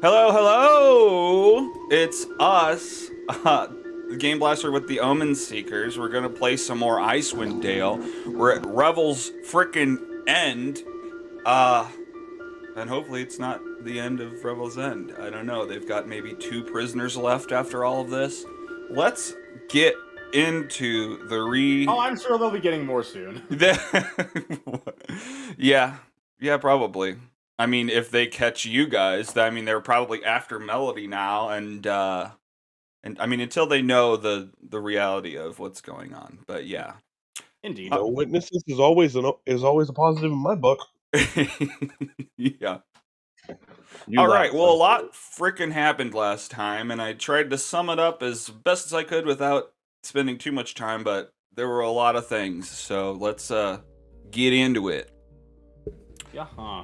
Hello, hello! It's us, the Game Blaster with the Omen Seekers. We're gonna play some more Icewind Dale. We're at Revel's frickin' end. Uh, and hopefully it's not the end of Revel's end. I don't know. They've got maybe two prisoners left after all of this. Let's get into the Oh, I'm sure they'll be getting more soon. yeah, yeah, probably. I mean, if they catch you guys, I mean, they're probably after Melody now, and I mean, until they know the reality of what's going on. But yeah, Indeed. uh, No witnesses is always a positive in my book. yeah. You All laugh, right. Well, a I'm lot frickin' happened last time, and I tried to sum it up as best as I could without spending too much time. But there were a lot of things, so let's get into it. Yeah. Huh.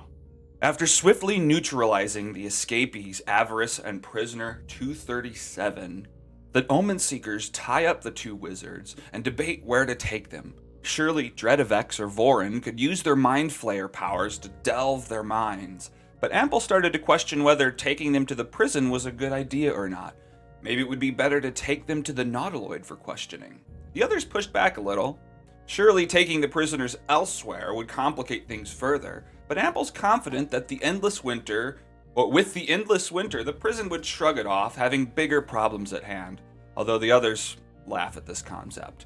After swiftly neutralizing the escapees, Avarice and Prisoner 237, the Omen Seekers tie up the two wizards and debate where to take them. Surely Dredavex or Vorin could use their Mind Flayer powers to delve their minds, but Ample started to question whether taking them to the prison was a good idea or not. Maybe it would be better to take them to the Nautiloid for questioning. The others pushed back a little. Surely taking the prisoners elsewhere would complicate things further, but Ample's confident that with the endless winter, the prison would shrug it off, having bigger problems at hand, although the others laugh at this concept.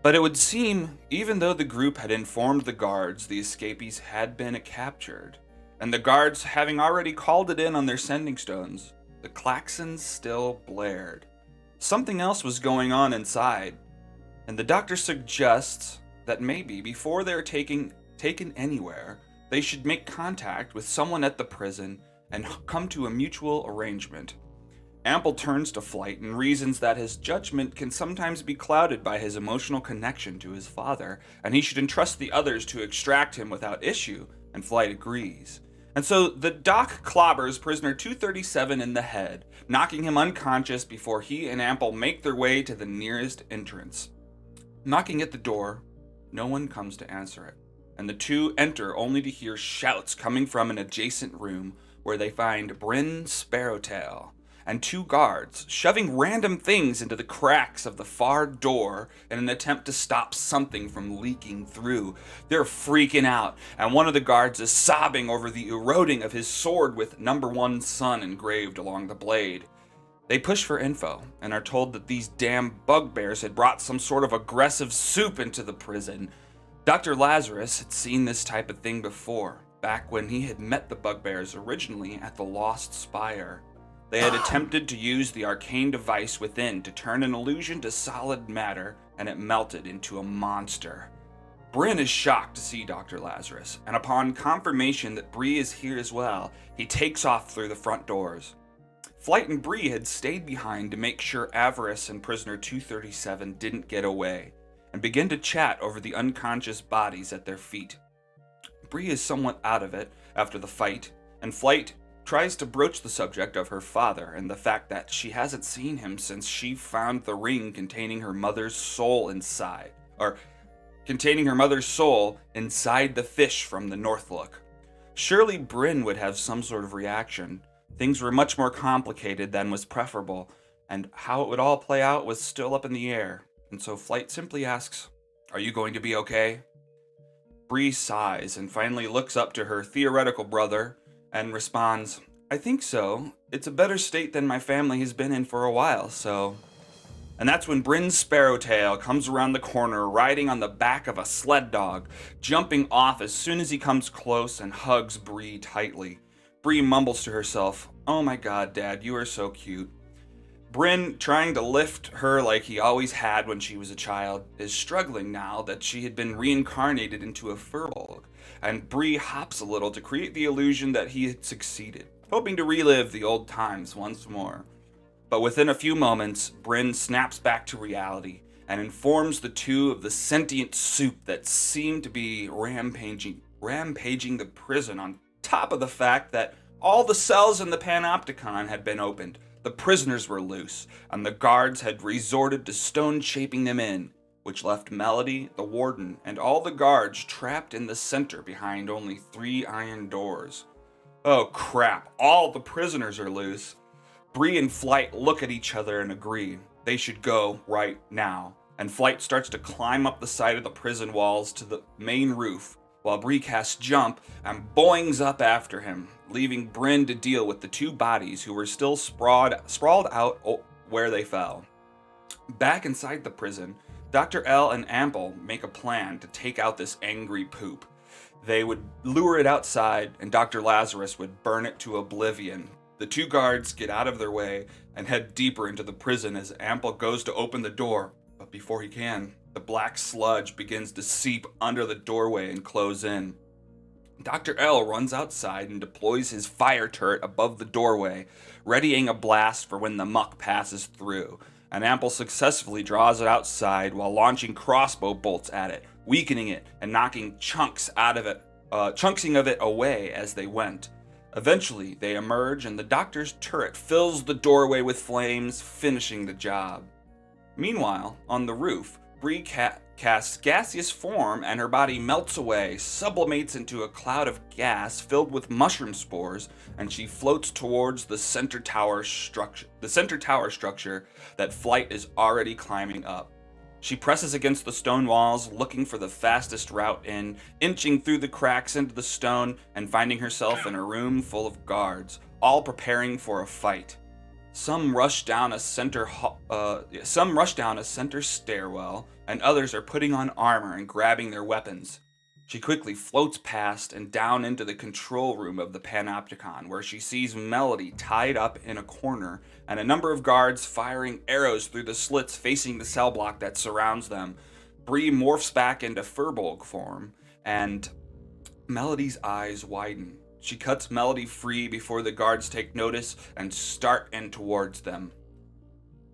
But it would seem, even though the group had informed the guards the escapees had been captured, and the guards having already called it in on their sending stones, the klaxons still blared. Something else was going on inside, and the doctor suggests that maybe before they're taken anywhere, they should make contact with someone at the prison and come to a mutual arrangement. Ample turns to Flight and reasons that his judgment can sometimes be clouded by his emotional connection to his father, and he should entrust the others to extract him without issue, and Flight agrees. And so the doc clobbers prisoner 237 in the head, knocking him unconscious before he and Ample make their way to the nearest entrance. Knocking at the door, no one comes to answer it, and the two enter only to hear shouts coming from an adjacent room where they find Bryn Sparrowtail and two guards shoving random things into the cracks of the far door in an attempt to stop something from leaking through. They're freaking out, and one of the guards is sobbing over the eroding of his sword with number one son engraved along the blade. They push for info and are told that these damn bugbears had brought some sort of aggressive soup into the prison. Dr. Lazarus had seen this type of thing before, back when he had met the bugbears originally at the Lost Spire. They had attempted to use the arcane device within to turn an illusion to solid matter, and it melted into a monster. Bryn is shocked to see Dr. Lazarus, and upon confirmation that Bree is here as well, he takes off through the front doors. Flight and Bree had stayed behind to make sure Avarice and Prisoner 237 didn't get away, and begin to chat over the unconscious bodies at their feet. Bree is somewhat out of it after the fight, and Flight tries to broach the subject of her father and the fact that she hasn't seen him since she found the ring containing her mother's soul inside, or containing her mother's soul inside the fish from the Northlook. Surely Bryn would have some sort of reaction. Things were much more complicated than was preferable, and how it would all play out was still up in the air. And so Flight simply asks, "Are you going to be okay?" Bree sighs and finally looks up to her theoretical brother and responds, "I think so. It's a better state than my family has been in for a while, so." And that's when Bryn Sparrowtail comes around the corner riding on the back of a sled dog, jumping off as soon as he comes close and hugs Bree tightly. Bree mumbles to herself, "Oh my god, Dad, you are so cute." Bryn, trying to lift her like he always had when she was a child, is struggling now that she had been reincarnated into a furbolg, and Bree hops a little to create the illusion that he had succeeded, hoping to relive the old times once more. But within a few moments, Bryn snaps back to reality and informs the two of the sentient soup that seemed to be rampaging the prison, on top of the fact that all the cells in the Panopticon had been opened, the prisoners were loose, and the guards had resorted to stone shaping them in, which left Melody, the Warden, and all the guards trapped in the center behind only 3 iron doors. Oh crap, all the prisoners are loose. Bree and Flight look at each other and agree. They should go right now. And Flight starts to climb up the side of the prison walls to the main roof, while Bree casts Jump and boings up after him, leaving Bryn to deal with the two bodies who were still sprawled out where they fell. Back inside the prison, Dr. L and Ample make a plan to take out this angry poop. They would lure it outside, and Dr. Lazarus would burn it to oblivion. The two guards get out of their way and head deeper into the prison as Ample goes to open the door, but before he can, the black sludge begins to seep under the doorway and close in. Dr. L runs outside and deploys his fire turret above the doorway, readying a blast for when the muck passes through, and Ample successfully draws it outside while launching crossbow bolts at it, weakening it and knocking chunks of it away as they went. Eventually, they emerge and the doctor's turret fills the doorway with flames, finishing the job. Meanwhile, on the roof, Bree casts gaseous form and her body melts away, sublimates into a cloud of gas filled with mushroom spores, and she floats towards the center tower structure that Flight is already climbing up. She presses against the stone walls, looking for the fastest route in, inching through the cracks into the stone and finding herself in a room full of guards, all preparing for a fight. Some rush down a center stairwell, and others are putting on armor and grabbing their weapons. She quickly floats past and down into the control room of the Panopticon, where she sees Melody tied up in a corner and a number of guards firing arrows through the slits facing the cell block that surrounds them. Bree morphs back into Furbolg form, and Melody's eyes widen. She cuts Melody free before the guards take notice and start in towards them.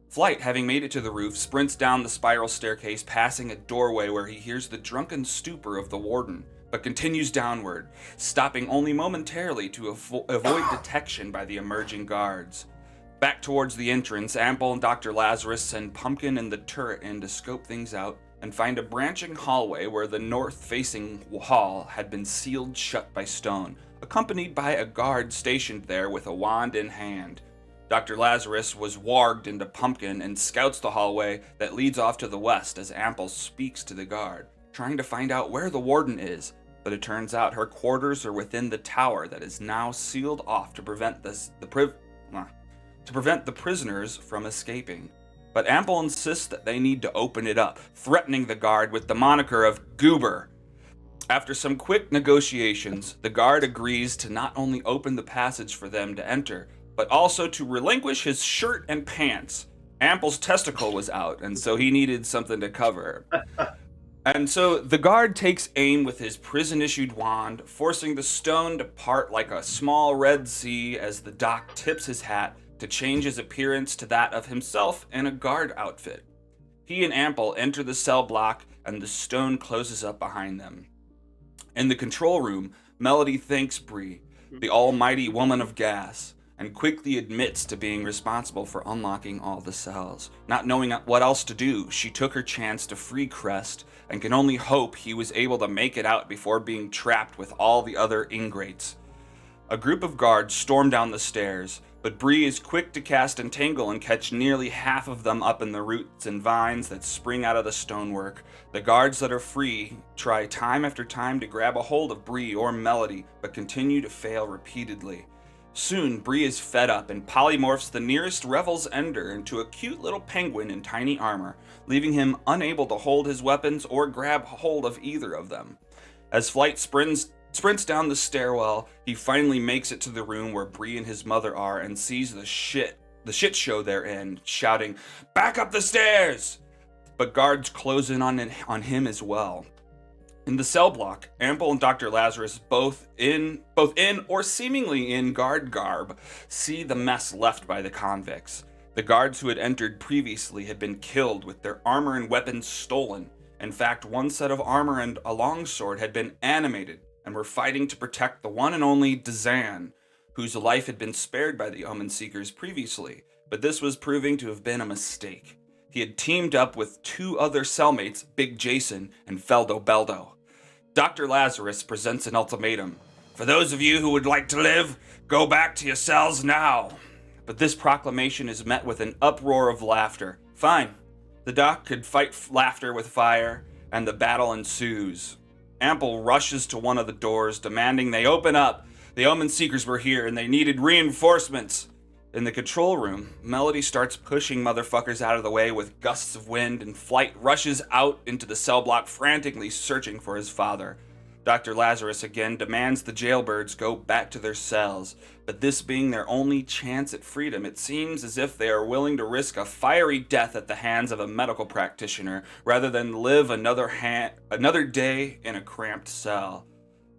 Flight, having made it to the roof, sprints down the spiral staircase, passing a doorway where he hears the drunken stupor of the Warden, but continues downward, stopping only momentarily to avoid detection by the emerging guards. Back towards the entrance, Ample and Dr. Lazarus send Pumpkin and the turret in to scope things out and find a branching hallway where the north-facing hall had been sealed shut by stone, accompanied by a guard stationed there with a wand in hand. Dr. Lazarus was warged into Pumpkin and scouts the hallway that leads off to the west as Ample speaks to the guard, trying to find out where the Warden is, but it turns out her quarters are within the tower that is now sealed off to prevent the prisoners from escaping. But Ample insists that they need to open it up, threatening the guard with the moniker of Goober. After some quick negotiations, the guard agrees to not only open the passage for them to enter, but also to relinquish his shirt and pants. Ample's testicle was out, and so he needed something to cover. And so the guard takes aim with his prison-issued wand, forcing the stone to part like a small red sea as the doc tips his hat to change his appearance to that of himself in a guard outfit. He and Ample enter the cell block, and the stone closes up behind them. In the control room, Melody thanks Bree, the almighty woman of gas, and quickly admits to being responsible for unlocking all the cells. Not knowing what else to do, she took her chance to free Crest, and can only hope he was able to make it out before being trapped with all the other ingrates. A group of guards storm down the stairs, but Bree is quick to cast Entangle and catch nearly half of them up in the roots and vines that spring out of the stonework. The guards that are free try time after time to grab a hold of Bree or Melody, but continue to fail repeatedly. Soon, Bree is fed up and polymorphs the nearest Revel's Ender into a cute little penguin in tiny armor, leaving him unable to hold his weapons or grab hold of either of them. As Flight sprints down the stairwell, he finally makes it to the room where Bree and his mother are and sees the shit show they're in, shouting, "Back up the stairs!" But guards close in on him as well. In the cell block, Ample and Dr. Lazarus, both in or seemingly in guard garb, see the mess left by the convicts. The guards who had entered previously had been killed with their armor and weapons stolen. In fact, one set of armor and a longsword had been animated and were fighting to protect the one and only Dazan, whose life had been spared by the Omen Seekers previously, but this was proving to have been a mistake. He had teamed up with two other cellmates, Big Jason and Feldo Beldo. Dr. Lazarus presents an ultimatum. For those of you who would like to live, go back to your cells now. But this proclamation is met with an uproar of laughter. Fine. The doc could fight laughter with fire, and the battle ensues. Ample rushes to one of the doors, demanding they open up. The Omen Seekers were here, and they needed reinforcements. In the control room, Melody starts pushing motherfuckers out of the way with gusts of wind, and Flight rushes out into the cell block, frantically searching for his father. Dr. Lazarus again demands the jailbirds go back to their cells, but this being their only chance at freedom, it seems as if they are willing to risk a fiery death at the hands of a medical practitioner rather than live another day in a cramped cell.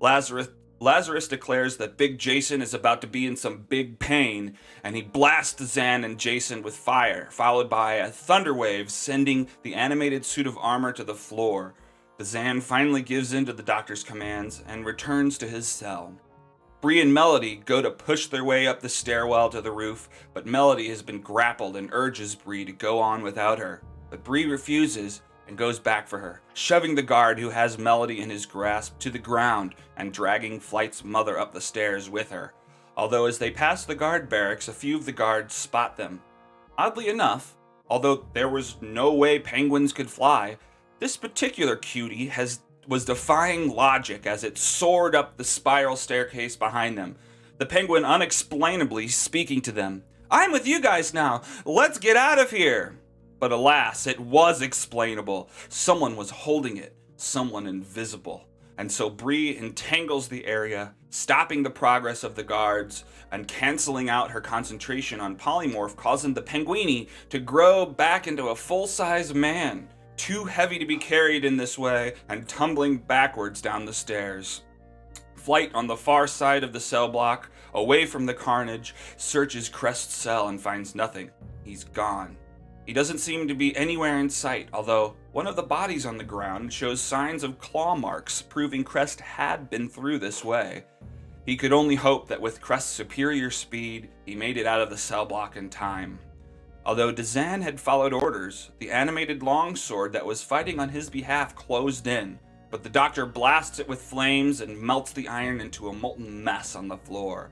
Lazarus declares that Big Jason is about to be in some big pain, and he blasts Zan and Jason with fire, followed by a thunder wave sending the animated suit of armor to the floor. Zan finally gives in to the doctor's commands and returns to his cell. Bree and Melody go to push their way up the stairwell to the roof, but Melody has been grappled and urges Bree to go on without her. But Bree refuses and goes back for her, shoving the guard who has Melody in his grasp to the ground and dragging Flight's mother up the stairs with her. Although as they pass the guard barracks, a few of the guards spot them. Oddly enough, although there was no way penguins could fly, this particular cutie was defying logic as it soared up the spiral staircase behind them, the penguin unexplainably speaking to them. "I'm with you guys now. Let's get out of here." But alas, it was explainable. Someone was holding it, someone invisible. And so Bree entangles the area, stopping the progress of the guards and canceling out her concentration on polymorph, causing the penguini to grow back into a full-size man, too heavy to be carried in this way and tumbling backwards down the stairs. Flight on the far side of the cell block, away from the carnage, searches Crest's cell and finds nothing. He's gone. He doesn't seem to be anywhere in sight, although one of the bodies on the ground shows signs of claw marks, proving Crest had been through this way. He could only hope that with Crest's superior speed, he made it out of the cell block in time. Although Dazan had followed orders, the animated longsword that was fighting on his behalf closed in, but the doctor blasts it with flames and melts the iron into a molten mess on the floor.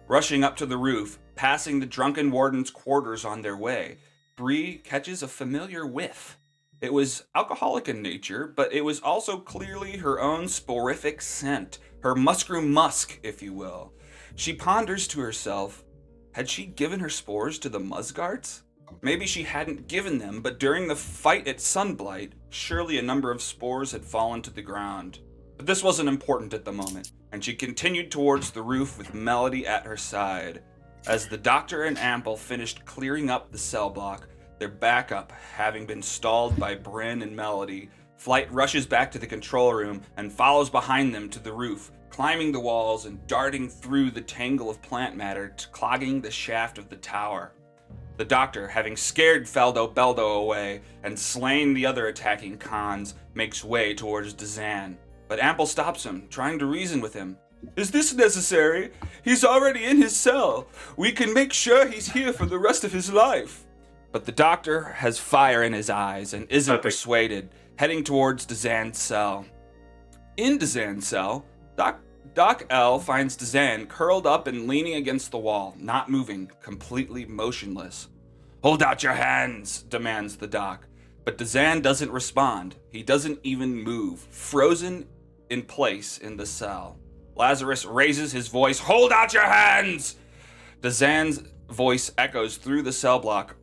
Rushing up to the roof, passing the drunken warden's quarters on their way, Bree catches a familiar whiff. It was alcoholic in nature, but it was also clearly her own sporific scent, her muskroom musk, if you will. She ponders to herself, had she given her spores to the Musgards? Maybe she hadn't given them, but during the fight at Sunblight, surely a number of spores had fallen to the ground. But this wasn't important at the moment, and she continued towards the roof with Melody at her side. As the doctor and Ample finished clearing up the cell block, their backup having been stalled by Bryn and Melody, Flight rushes back to the control room and follows behind them to the roof, climbing the walls and darting through the tangle of plant matter, clogging the shaft of the tower. The doctor, having scared Feldo Beldo away and slain the other attacking cons, makes way towards Dazan. But Ample stops him, trying to reason with him. "Is this necessary? He's already in his cell. We can make sure he's here for the rest of his life." But the doctor has fire in his eyes and isn't persuaded, heading towards Dazan's cell. In Dazan's cell, Doc L finds Dazan curled up and leaning against the wall, not moving, completely motionless. "Hold out your hands," demands the doc. But Dazan doesn't respond. He doesn't even move, frozen in place in the cell. Lazarus raises his voice, "Hold out your hands!" Dazan's voice echoes through the cell block.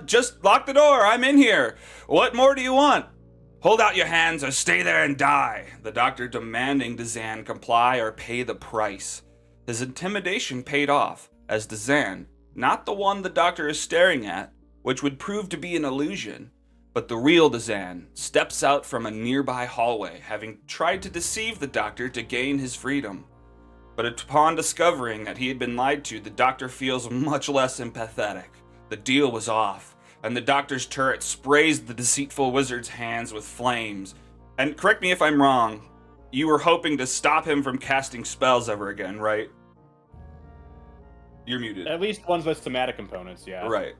Just lock the door, I'm in here. What more do you want?" "Hold out your hands or stay there and die," the doctor demanding Dazan comply or pay the price. His intimidation paid off, as Dazan, not the one the doctor is staring at, which would prove to be an illusion, but the real Dazan, steps out from a nearby hallway, having tried to deceive the doctor to gain his freedom. But upon discovering that he had been lied to, the doctor feels much less empathetic. The deal was off, and the doctor's turret sprays the deceitful wizard's hands with flames. And correct me if I'm wrong, you were hoping to stop him from casting spells ever again, right? You're muted. At least ones with somatic components, yeah. Right.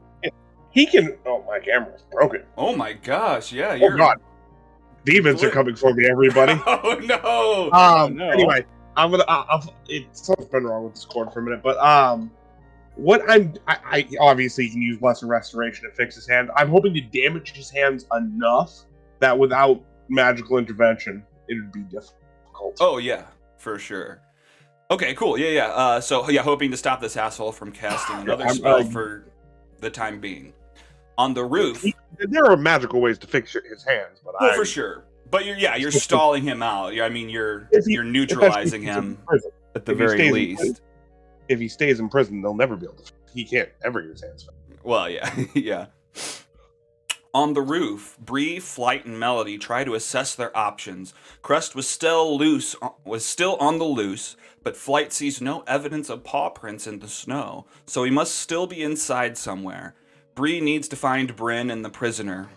He can. Oh, my camera's broken. Oh my gosh, yeah. Oh God, demons are coming for me, everybody. Oh no! no. Anyway, I'm gonna. Something's been wrong with Discord for a minute, but I obviously can use lesser restoration to fix his hand. I'm hoping to damage his hands enough that without magical intervention, it would be difficult. Oh yeah, for sure. Okay, cool. Yeah. So yeah, hoping to stop this asshole from casting another spell for the time being. On the roof. There are magical ways to fix his hands, but for sure. But you're stalling him out. I mean, you're neutralizing him at the very least. If he stays in prison, they'll never be able to. He can't ever use hands. Well, yeah, yeah. On the roof, Bree, Flight, and Melody try to assess their options. Crest was still on the loose, but Flight sees no evidence of paw prints in the snow, so he must still be inside somewhere. Bree needs to find Bryn and the prisoner.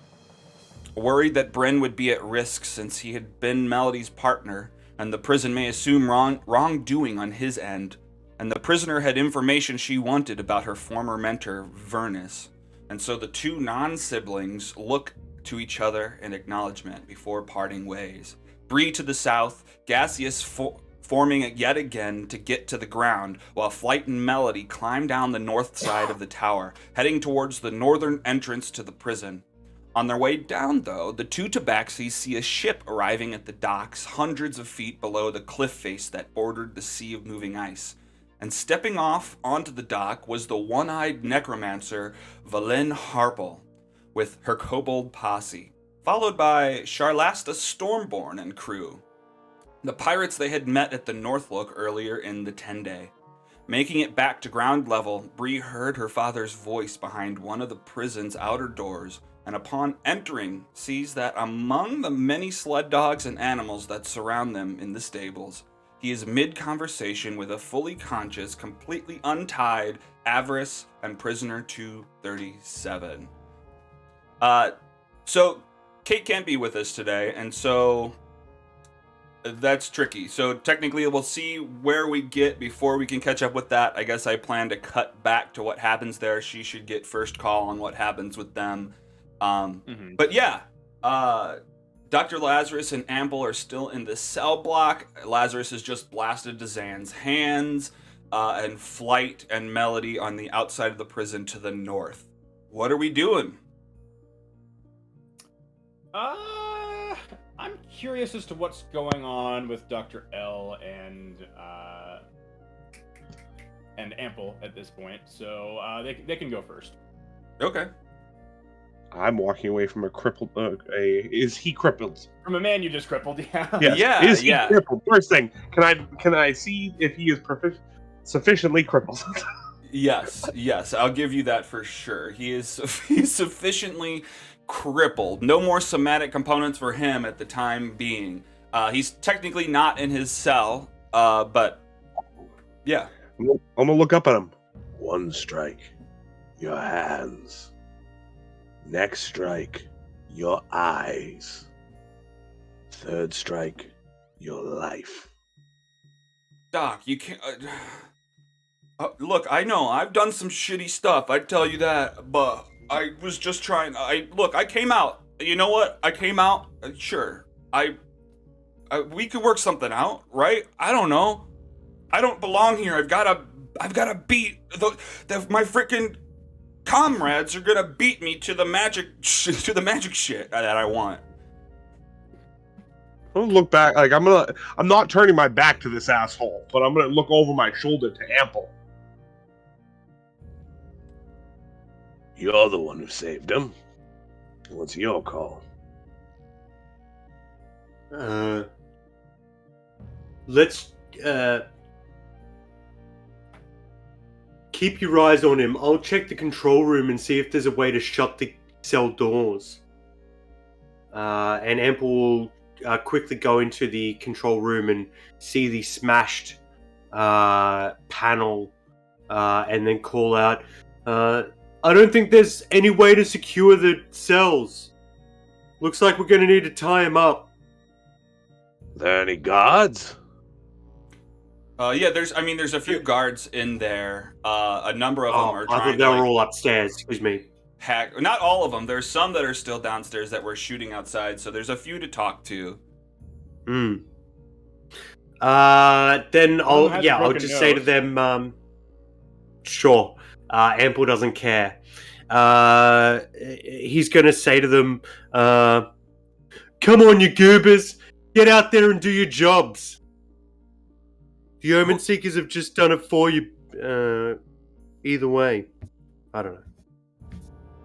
Worried that Bryn would be at risk since he had been Melody's partner, and the prison may assume wrongdoing on his end, and the prisoner had information she wanted about her former mentor, Vernus. And so the two non-siblings look to each other in acknowledgement before parting ways. Bree to the south, gaseous forming it yet again to get to the ground, while Flight and Melody climb down the north side of the tower, heading towards the northern entrance to the prison. On their way down, though, the two Tabaxis see a ship arriving at the docks hundreds of feet below the cliff face that bordered the sea of moving ice. And stepping off onto the dock was the one-eyed necromancer Valen Harple with her kobold posse, followed by Charlasta Stormborn and crew, the pirates they had met at the Northlook earlier in the 10-day. Making it back to ground level, Bree heard her father's voice behind one of the prison's outer doors, and upon entering, sees that among the many sled dogs and animals that surround them in the stables, he is mid-conversation with a fully conscious, completely untied Avarice and prisoner 237. So Kate can't be with us today, and so that's tricky. So technically we'll see where we get before we can catch up with that. I guess I plan to cut back to what happens there. She should get first call on what happens with them. But yeah, Dr. Lazarus and Ample are still in the cell block. Lazarus has just blasted Dazan's hands, and Flight and Melody on the outside of the prison to the north. What are we doing? I'm curious as to what's going on with Dr. L and Ample at this point, so they can go first. Okay. I'm walking away from a crippled. Is he crippled? From a man you just crippled, yeah. Yes. Yeah. Is he crippled? First thing, can I see if he is sufficiently crippled? Yes. I'll give you that for sure. He's sufficiently crippled. No more somatic components for him at the time being. He's technically not in his cell, but yeah. I'm gonna look up at him. One strike, your hands. Next strike, your eyes. Third strike, your life. Doc, you can't... look, I know, I've done some shitty stuff, I tell you that, but I was just trying... I came out. You know what? I came out. Sure. We could work something out, right? I don't know. I don't belong here. I've gotta beat my freaking... comrades are gonna beat me to the magic shit that I want. I'm gonna look back. I'm not turning my back to this asshole, but I'm gonna look over my shoulder to Ample. You're the one who saved him. What's your call? Let's keep your eyes on him. I'll check the control room and see if there's a way to shut the cell doors. And Ample will quickly go into the control room and see the smashed panel and then call out, I don't think there's any way to secure the cells. Looks like we're going to need to tie him up. There any guards? Yeah, there's a few guards in there. A number of them are trying to... I thought they were all upstairs, excuse me. Not all of them. There's some that are still downstairs that we're shooting outside, so there's a few to talk to. Then One has a I'll broken just say to nose. them, sure. Ample doesn't care. He's going to say to them, come on, you goobers, get out there and do your jobs. The Omen Seekers have just done it for you. Either way, I don't know.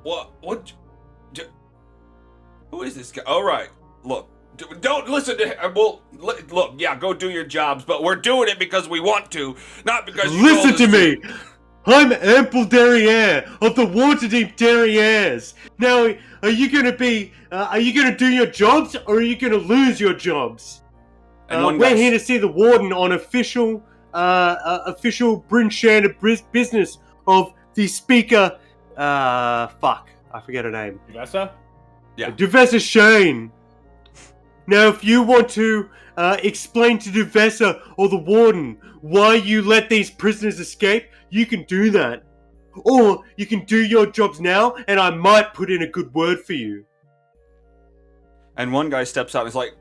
What? Who is this guy? All right, look. Don't listen to him. Well, look, yeah, go do your jobs, but we're doing it because we want to, not because you told Listen us to me! I'm Ample Derriere of the Waterdeep Derrieres. Now, are you gonna do your jobs, or are you gonna lose your jobs? And one We're guy here to see the Warden on official Bryn Shander business of the Speaker. Fuck, I forget her name. Uvessa? Yeah. Duvessa Shane. Now, if you want to explain to Duvessa or the Warden why you let these prisoners escape, you can do that. Or you can do your jobs now, and I might put in a good word for you. And one guy steps out and is like,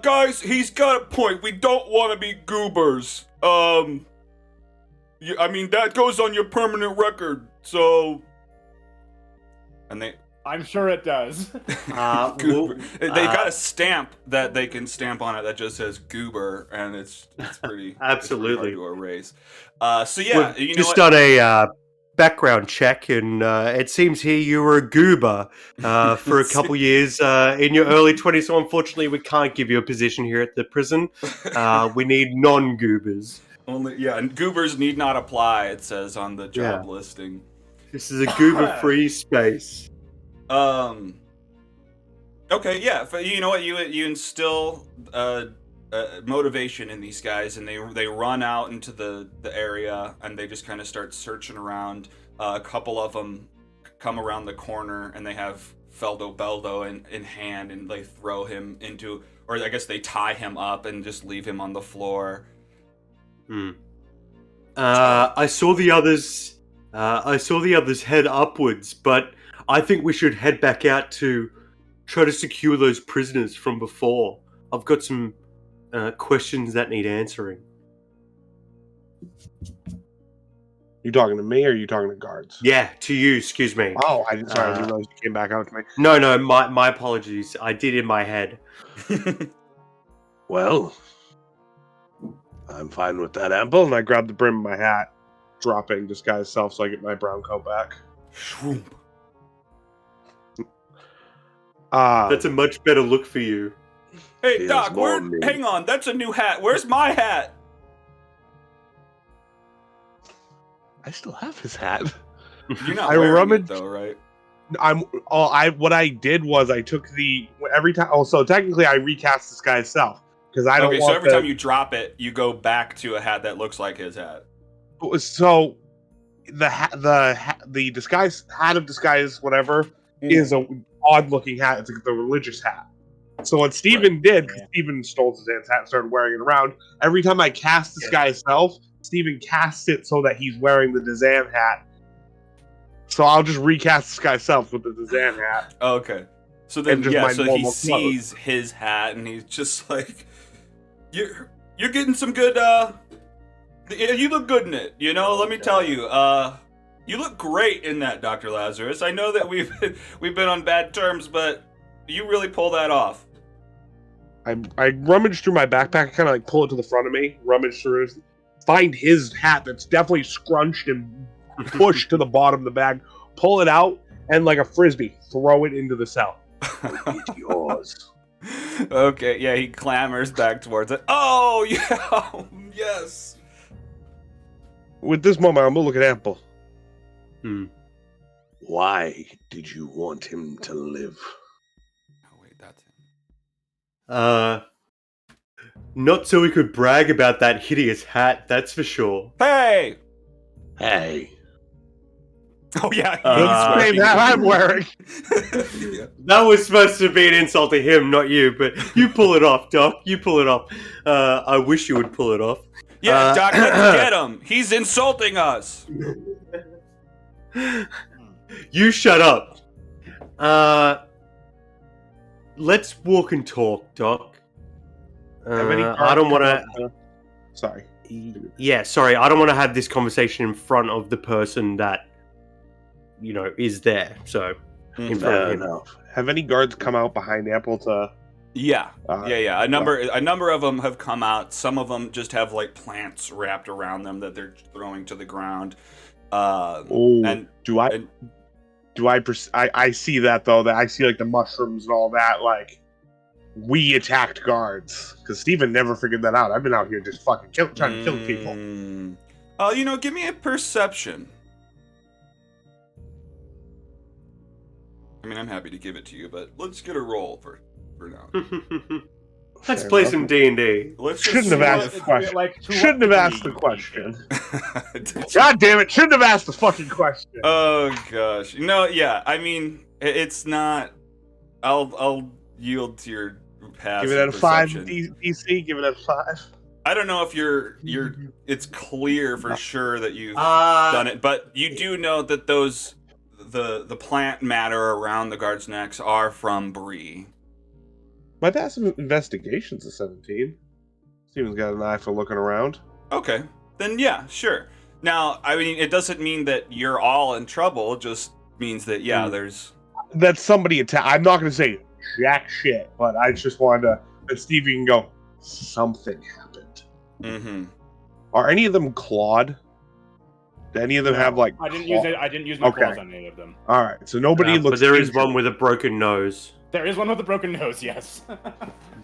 guys, he's got a point. We don't want to be goobers. I mean, that goes on your permanent record, so... And I'm sure it does. Goober. They've got a stamp that they can stamp on it that just says goober, and it's pretty... Absolutely. It's pretty hard to erase. So yeah, We've you know just what? done a background check, and it seems here you were a goober for a couple years in your early 20s, so unfortunately we can't give you a position here at the prison. We need non-goobers. And goobers need not apply, it says on the job Yeah. listing. This is a goober-free space. Okay, yeah. You know what? You instill motivation in these guys, and they run out into the area, and they just kind of start searching around. A couple of them come around the corner, and they have Feldo Beldo in hand, and they throw him into, or I guess they tie him up and just leave him on the floor. I saw the others. I saw the others head upwards, but I think we should head back out to try to secure those prisoners from before. I've got some questions that need answering. You talking to me or are you talking to guards? Yeah, to you. Excuse me. Oh, I didn't realize you came back out to me. No. My apologies. I did in my head. Well, I'm fine with that, Ample, and I grab the brim of my hat, dropping disguise self so I get my brown coat back. That's a much better look for you. Hey, Doc, hang on. That's a new hat. Where's my hat? I still have his hat. You're not I wearing rummaged- it, though, right? What I did was I took every time. Oh, so technically I recast this guy's self because I don't. Okay, want so every time you drop it, you go back to a hat that looks like his hat. So the disguise hat of disguise whatever is a odd looking hat. It's like the religious hat. So what Steven did, because Steven stole his aunt's hat and started wearing it around. Every time I cast this guy's self, Steven casts it so that he's wearing the Dazan hat. So I'll just recast this guy's self with the Dazan hat. Okay. So then, just my so he normal sees his hat, and he's just like, "You're getting some good. You look good in it. You know, let me tell you. You look great in that, Dr. Lazarus. I know that we've been on bad terms, but you really pull that off." I rummage through my backpack, kind of like pull it to the front of me, rummage through, find his hat that's definitely scrunched and pushed to the bottom of the bag, pull it out, and like a frisbee, throw it into the cell. It's yours. Okay, yeah, he clambers back towards it. Oh, yeah, yes. With this moment, I'm gonna look at Ample. Why did you want him to live? Oh, wait, that's him. Not so we could brag about that hideous hat, that's for sure. Hey! Hey, Oh, yeah. The same hat I'm wearing. Yeah. That was supposed to be an insult to him, not you, but you pull it off, Doc. You pull it off. I wish you would pull it off. Yeah, Doc, let's get him. He's insulting us. You shut up. Let's walk and talk, Doc. Have any I don't want guards to. come up Sorry. Yeah, sorry. I don't want to have this conversation in front of the person that is there. So in front Fair of him. enough. Have any guards come out behind Ample to? Yeah, Uh, yeah. A number of them have come out. Some of them just have like plants wrapped around them that they're throwing to the ground. And do I see that though? That I see like the mushrooms and all that. Like we attacked guards because Steven never figured that out. I've been out here just fucking trying to kill people. Give me a perception. I mean, I'm happy to give it to you, but let's get a roll for now. Let's play some D&D. Let's Shouldn't just have see asked the question. Like, to Shouldn't what have asked the degree? question. God damn it! Shouldn't have asked the fucking question. Oh gosh, no, yeah. I mean, it's not. I'll yield to your passive Give it a 5 perception. DC. Give it a 5. I don't know if you're. It's clear for sure that you've done it, but you do know that the plant matter around the guards' necks are from Bree. My passive investigation's a 17. Steven's got an eye for looking around. Okay, then yeah, sure. Now, I mean, it doesn't mean that you're all in trouble. It just means that there's. That somebody attacked. I'm not going to say jack shit, but I just wanted to. That Stevie can go. Something happened. Mm-hmm. Are any of them clawed? Do any of them have like? I didn't use my claws on any of them. All right, so nobody looks. But there is injured. one with a broken nose. There is one with a broken nose. Yes.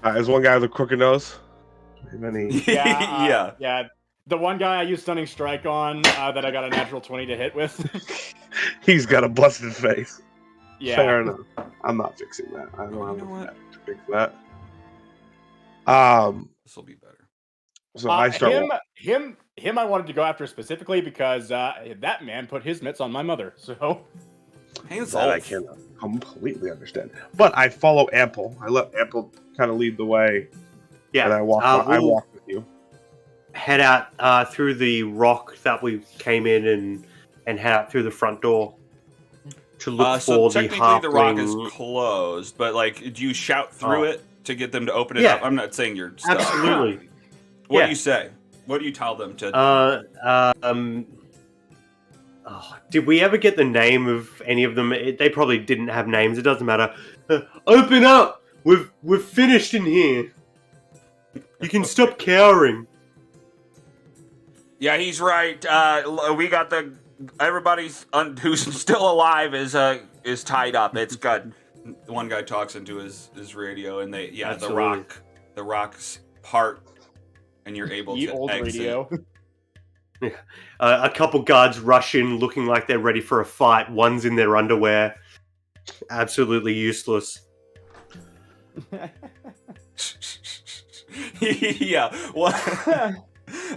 There's one guy with a crooked nose. Any... Yeah. The one guy I used Stunning Strike on that I got a natural 20 to hit with. He's got a busted face. Yeah. Fair enough. I'm not fixing that. I don't have what? to fix that. This will be better. So I start. Him. I wanted to go after specifically because that man put his mitts on my mother. So. Hands That I off. cannot completely understand. But I follow Ample. I let Ample kind of lead the way. Yeah. And I walk. I walk with you. Head out through the rock that we came in and head out through the front door to look So for the technically halfling. the rock is closed, but like, do you shout through it to get them to open it Yeah. up? I'm not saying you're stuck. Absolutely. What Yeah. do you say? What do you tell them to? Did we ever get the name of any of them? They probably didn't have names. It doesn't matter. Open up! We've finished in here. You can stop cowering. Yeah, he's right. We got everybody's who's still alive is tied up. It's good. One guy talks into his radio, and Absolutely. the rock's part, and you're able Ye to old exit. radio. A couple guards rush in looking like they're ready for a fight. One's in their underwear. Absolutely useless. Yeah. Well,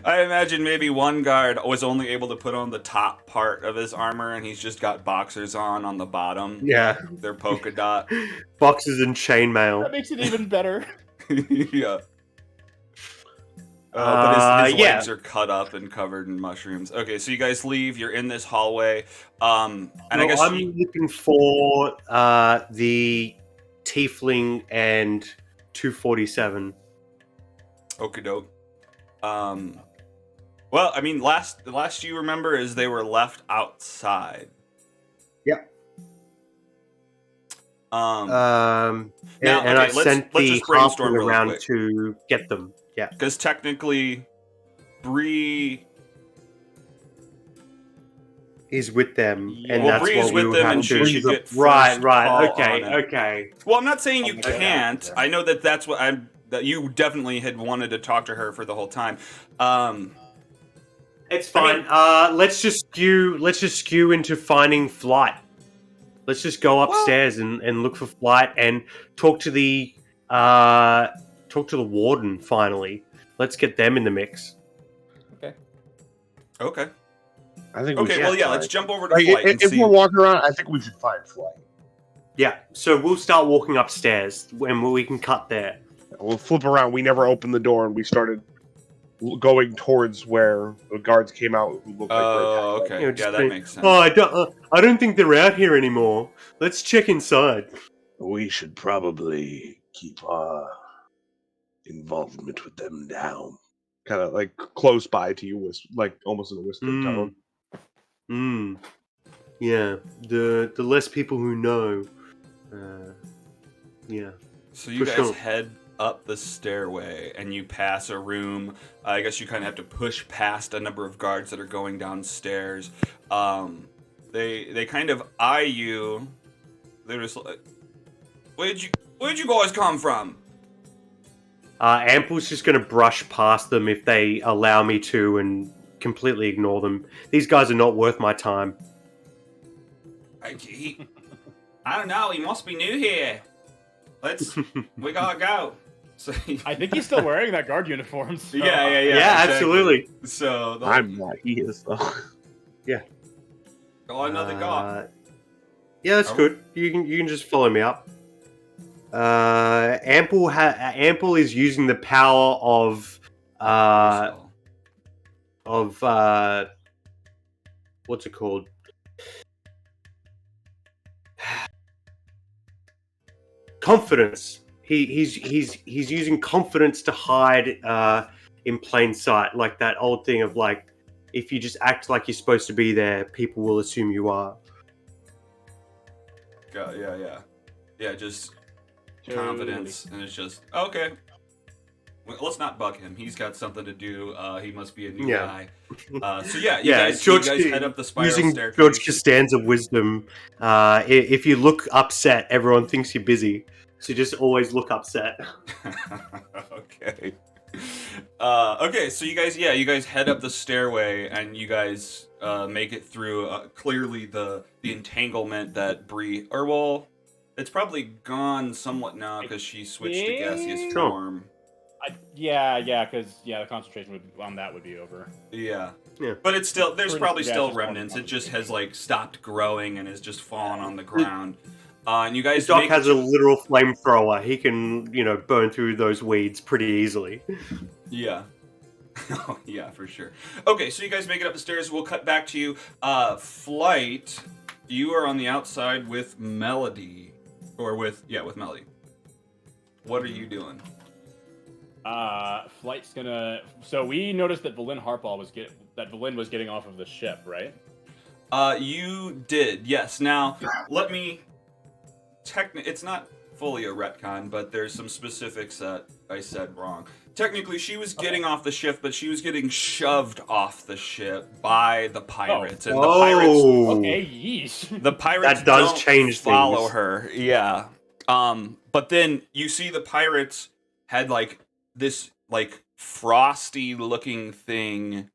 I imagine maybe one guard was only able to put on the top part of his armor, and he's just got boxers on the bottom. Yeah. They're polka dot. Boxes and That chainmail. makes it even better. Yeah. But his yeah. legs are cut up and covered in mushrooms. Okay, so you guys leave. You're in this hallway. And I guess I'm looking for the tiefling and 247. okie doke. Well, I mean, the last you remember is they were left outside. Yep. Now, and okay, I let's sent the just brainstorm halfling really around quick. to get them. Yeah. Because technically, Bree Is with them, Yeah. and Well, that's Bree what is we with would them have and to. she should get Right, first call okay, on it. okay. Well, I'm not saying you Okay. can't. I know that's what that you definitely had wanted to talk to her for the whole time. It's fine. Let's just skew into finding Flight. Let's just go upstairs and look for Flight and talk to the Warden finally. Let's get them in the mix. Okay. I think. We Okay. should Well, yeah. find- Let's jump over to Like, Flight and if see. we're walking around, I think we should find Flight. Yeah. So we'll start walking upstairs and we can cut there. We'll flip around. We never opened the door, and we started going towards where the guards came out. Who looked like Oh, great okay. You know, Yeah, just that think, makes sense. Oh, I don't think they're out here anymore. Let's check inside. We should probably keep our involvement with them now. Kind of like close by to you, like almost in a whispered tone. Yeah, the less people who know. Yeah. So you For guys sure. head up the stairway and you pass a room. I guess you kind of have to push past a number of guards that are going downstairs. They kind of eye you. They're just like, where'd you guys come from? Ample's just going to brush past them if they allow me to and completely ignore them. These guys are not worth my time. I don't know. He must be new here. We gotta go. So, I think he's still wearing that guard uniform. So. Yeah, exactly. Absolutely. So I'm not. He is though. oh, another guy. Yeah, that's Oh. good. You can just follow me up. Ample is using the power of what's it called? Confidence. He's using confidence to hide in plain sight, like that old thing of like, if you just act like you're supposed to be there, people will assume you are. Yeah. Just confidence, and it's just okay. Well, let's not bug him. He's got something to do. He must be a new guy. You guys head up the spiral using staircase. George Costanza wisdom. If you look upset, everyone thinks you're busy. So just always look upset. Okay. Okay, so you guys head up the stairway and you guys make it through clearly the entanglement that Bree, or well, it's probably gone somewhat now because she switched to gaseous Sure. form. Because the concentration on that would be over. Yeah. Yeah. But it's still, there's Pretty probably still gaseous remnants. form. It just has like stopped growing and is just fallen on the ground. And you guys Doc make has it a literal flamethrower. He can, burn through those weeds pretty easily. Yeah. Oh, yeah, for sure. Okay, so you guys make it up the stairs. We'll cut back to you. Flight, you are on the outside with Melody. Or with Melody. What are you doing? Flight's gonna. So we noticed that Valin Harpal was getting off of the ship, right? You did, yes. Now, let me... It's not fully a retcon, but there's some specifics that I said wrong. Technically, she was getting off the ship, but she was getting shoved off the ship by the pirates. And the pirates... Okay, yeesh. The pirates That does don't change follow things. her. Yeah. But then you see the pirates had like this like frosty looking thing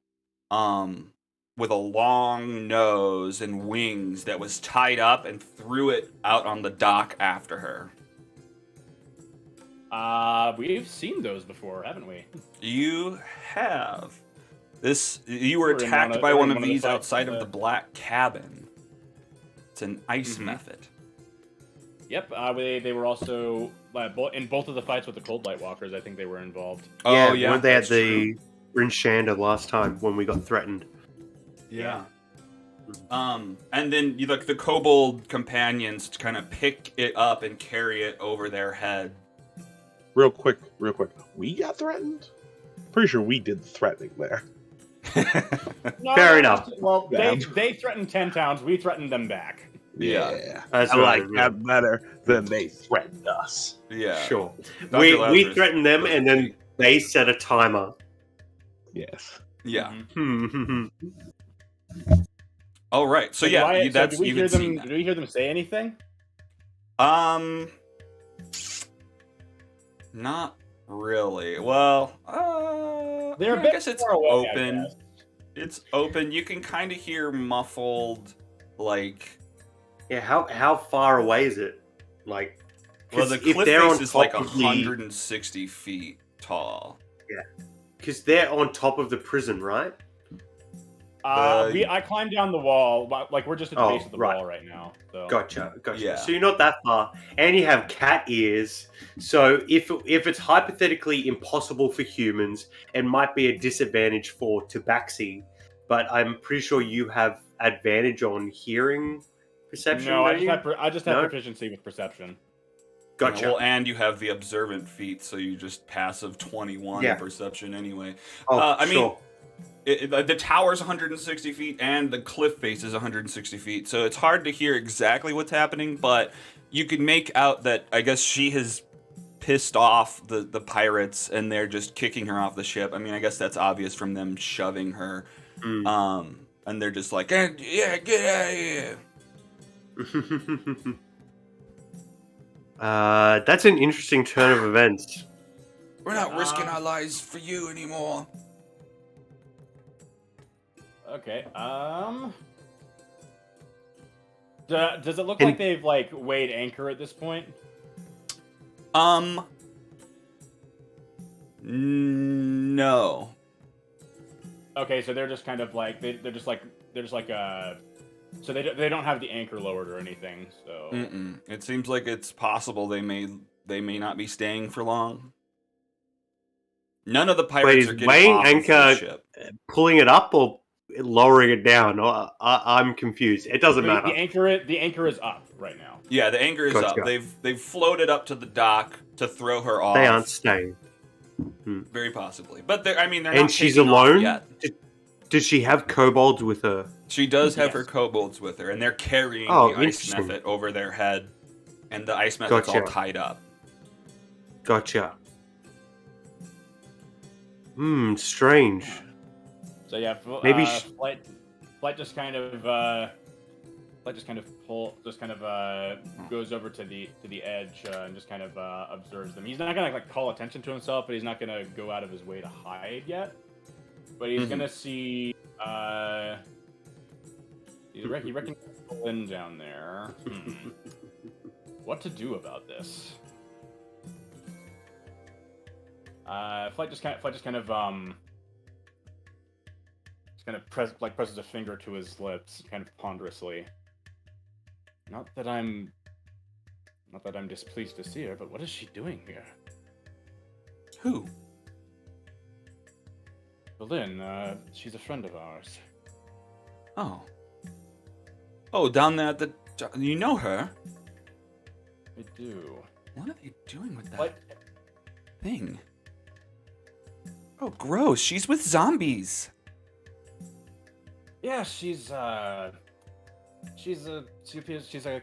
with a long nose and wings that was tied up and threw it out on the dock after her. We've seen those before, haven't we? You have. You were We're in attacked one of- by we're one in of one of the these fights outside with of the black cabin. It's an ice method. Yep. They were also in both of the fights with the Cold Light Walkers. I think they were involved. Oh, yeah, weren't they at that's the Bryn Shander last time when we got threatened? Yeah. And then the kobold companions kind of pick it up and carry it over their head. Real quick. We got threatened? Pretty sure we did the threatening there. Fair enough. Well, Yeah. they threatened 10 towns. We threatened them back. Yeah. That's I right, like yeah. that better than they threatened us. Yeah. Sure. Dr. We Lazarus threatened them, was and then they set a timer. Yes. Yeah. Hmm. All right. So Did we hear them say anything? Not really. Well, They're a I bit guess it's far away, I open. guess. It's open. You can kind of hear muffled, like. Yeah, how far away is it? Like, Well, the cliff face is like 160 feet tall. Because they're on top of the prison, right? I climbed down the wall. Like we're just at the base of the right. wall right now. So. Gotcha. Yeah. So you're not that far, and you have cat ears. So if it's hypothetically impossible for humans, it might be a disadvantage for Tabaxi. But I'm pretty sure you have advantage on hearing perception. No, don't you? I just have No? proficiency with perception. Gotcha. Well, and you have the observant feat, so you just passive 21 Yeah. perception anyway. Oh, I mean, sure. the tower's 160 feet and the cliff face is 160 feet, so it's hard to hear exactly what's happening, but you can make out that I guess she has pissed off the pirates and they're just kicking her off the ship. I mean, I guess that's obvious from them shoving her. And they're just like, yeah, get out of here. That's an interesting turn of events. We're not risking our lives for you anymore. Okay. Does it look like they've like weighed anchor at this point? No. Okay, so they're just kind of like so they don't have the anchor lowered or anything. So It seems like it's possible they may not be staying for long. None of the pirates Wait, are is getting weighing off of the anchor ship. pulling it up or lowering it down? I'm confused. It doesn't matter. the anchor is up right now. Yeah, the anchor is Gotcha. up. They've floated up to the dock to throw her off. They aren't staying. Very possibly, but they're And not she's taking off alone? yet. Does she have kobolds with her? She does have Yes. her kobolds with her, and they're carrying Oh, the ice interesting. mephit over their head, and the ice mephit's all Gotcha. tied up. Gotcha. Strange. So yeah, Maybe flight just kind of goes over to the edge and just kind of observes them. He's not gonna like call attention to himself, but he's not gonna go out of his way to hide yet. But he's gonna see he reckons Lynn down there. What to do about this? Flight just kind of presses a finger to his lips, kind of ponderously. Not that I'm displeased to see her, but what is she doing here? Who? Berlin, she's a friend of ours. Oh, down there at the. You know her? I do. What are they doing with that What? thing? Oh, gross! She's with zombies. Yeah, she's a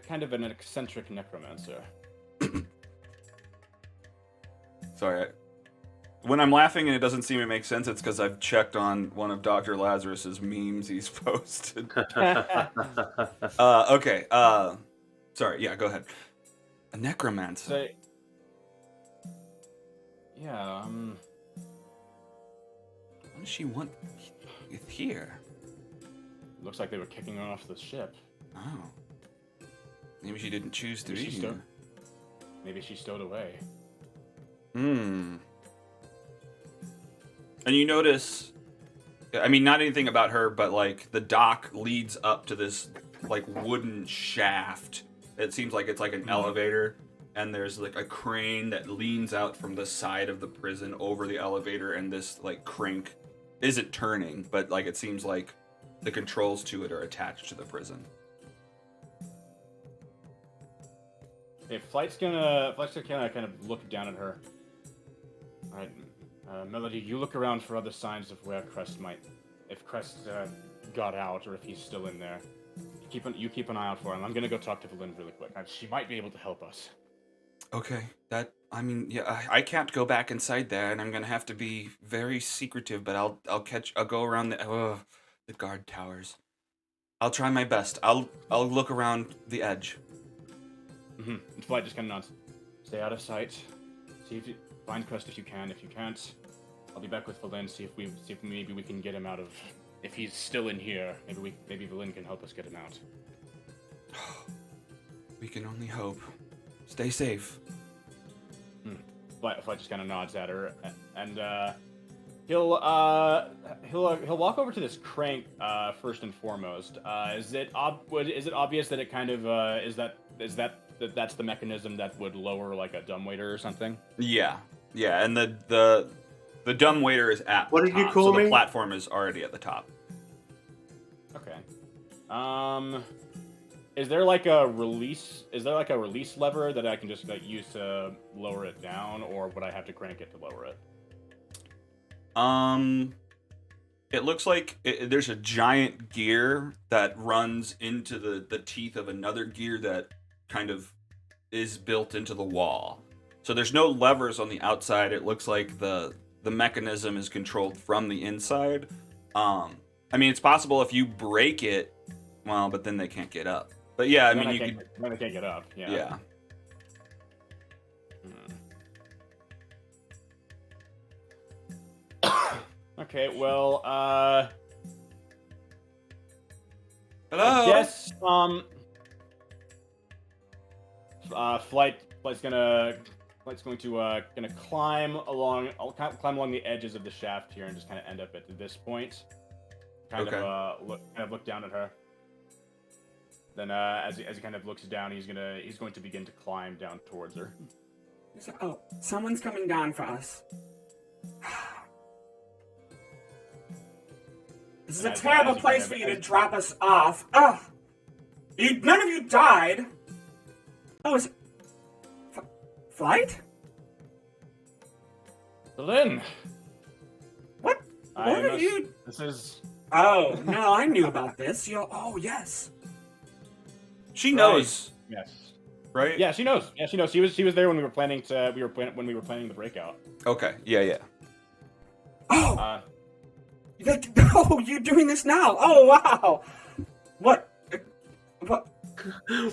kind of an eccentric necromancer. Sorry. When I'm laughing and it doesn't seem to make sense, it's because I've checked on one of Dr. Lazarus's memes he's posted. Okay. Sorry. Yeah, go ahead. A necromancer. So, yeah. What does she want with here? Looks like they were kicking her off the ship. Oh. Maybe she didn't choose to Maybe be she here. Maybe she stowed away. And you notice, I mean, not anything about her, but like the dock leads up to this like wooden shaft. It seems like it's like an elevator, and there's like a crane that leans out from the side of the prison over the elevator, and this like crank isn't turning, but like it seems like the controls to it are attached to the prison. Okay, Flight's gonna kind of look down at her. All right, Melody, you look around for other signs of where if Crest got out or if he's still in there. You keep an eye out for him. I'm gonna go talk to Valin really quick. She might be able to help us. Okay, I can't go back inside there, and I'm gonna have to be very secretive. But I'll go around the guard towers. I'll try my best. I'll look around the edge. Flight just kind of nods. Stay out of sight. See if you find Crest if you can. If you can't, I'll be back with Valin. See if maybe we can get him out of. If he's still in here, maybe Valin can help us get him out. We can only hope. Stay safe. Flight just kind of nods at her, and he'll walk over to this crank first and foremost. Is it obvious that it kind of that's the mechanism that would lower like a dumbwaiter or something? Yeah, and the dumbwaiter is at What the did you top, call so me? the platform is already at the top. Okay. Is there like a release? Is there like a release lever that I can just like use to lower it down, or would I have to crank it to lower it? It looks like there's a giant gear that runs into the teeth of another gear that kind of is built into the wall. So there's no levers on the outside. It looks like the mechanism is controlled from the inside. I mean, it's possible if you break it, well, but then they can't get up. But yeah, I mean, you could. Then I can't get up. Yeah. Yeah. Okay, well, Hello. I guess Flight's going to climb along. I'll climb along the edges of the shaft here and just kind of end up at this point. Kind of look down at her. Then as he kind of looks down, he's going to begin to climb down towards her. Oh, someone's coming down for us. This is a terrible place for you to drop us off. Ugh! None of you died! Oh, is it... Flight? Lynn! What? What are you... This is... Oh, no, I knew about this. Oh, yes. She knows. Yes. Right? Yeah, she knows. Yeah, she knows. She was there when we were planning the breakout. Okay. Yeah. Oh! Oh, you're doing this now! Oh, wow! What?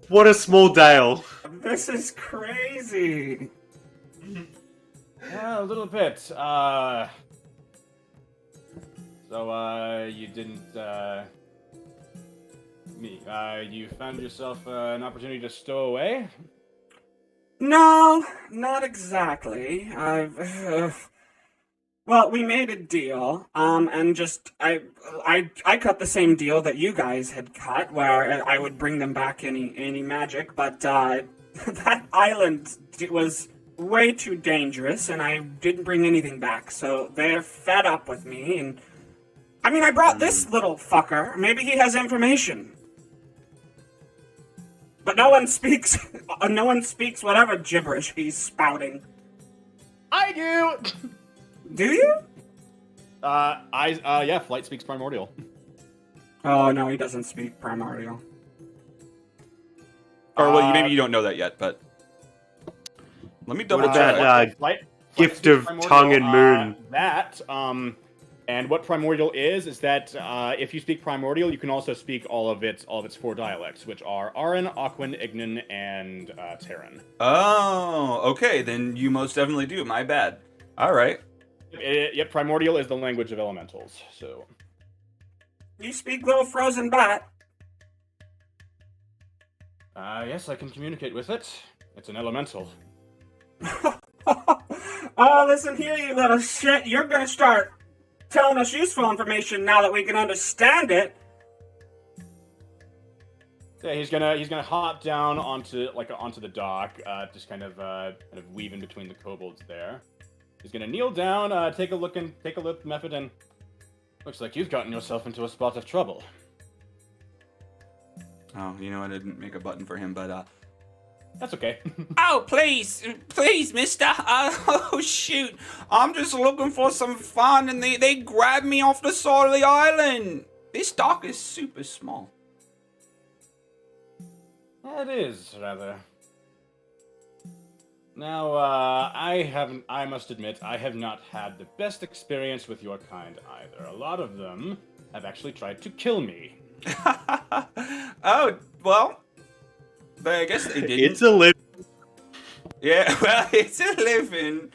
What a small Dale. This is crazy! Yeah, a little bit. So, you didn't, you found yourself an opportunity to stow away? No, not exactly. Well, we made a deal, and just, I cut the same deal that you guys had cut, where I would bring them back any magic, but, that island was way too dangerous, and I didn't bring anything back, so they're fed up with me, and, I mean, I brought this little fucker. Maybe he has information. But no one speaks whatever gibberish he's spouting. I do! Do you? Yeah, Flight speaks Primordial. Oh, no, he doesn't speak Primordial. Or, well, maybe you don't know that yet, but... Let me double What check. about, Flight gift speaks of Primordial, tongue and moon? And what Primordial is that if you speak Primordial, you can also speak all of its 4 dialects, which are Aran, Aquan, Ignan, and Terran. Oh, okay, then you most definitely do. My bad. All right. Yep, Primordial is the language of elementals, so... You speak little frozen bat. Yes, I can communicate with it. It's an elemental. Oh, listen here, you little shit. You're gonna start telling us useful information now that we can understand it. Yeah, he's gonna hop down onto the dock, just kind of weave in between the kobolds there. He's gonna kneel down, take a look, Method, and looks like you've gotten yourself into a spot of trouble. Oh, you know, I didn't make a button for him, but, That's okay. Oh, please, mister. Oh, shoot. I'm just looking for some fun, and they grabbed me off the side of the island. This dock is super small. It is, rather. Now, I must admit, I have not had the best experience with your kind either. A lot of them have actually tried to kill me. Oh, well, I guess they didn't. It's a living. Yeah, well, it's a living.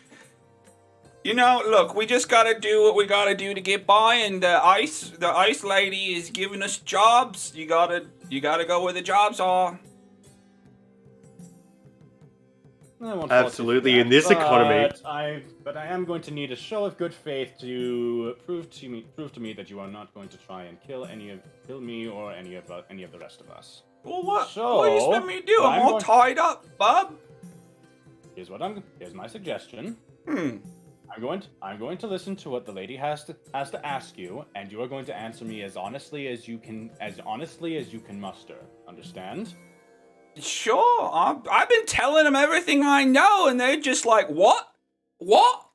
You know, look, we just gotta do what we gotta do to get by, and the ice lady is giving us jobs. You gotta go where the jobs are. I won't Absolutely, fault you in this for that, economy. But I am going to need a show of good faith to prove to me that you are not going to try and kill me or any of the rest of us. Well, what? So, What do you expect me to do? I'm all tied up, bub. Here's my suggestion. Hmm. I'm going to listen to what the lady has to ask you, and you are going to answer me as honestly as you can muster. Understand? Sure. I've been telling them everything I know, and they're just like, what? What?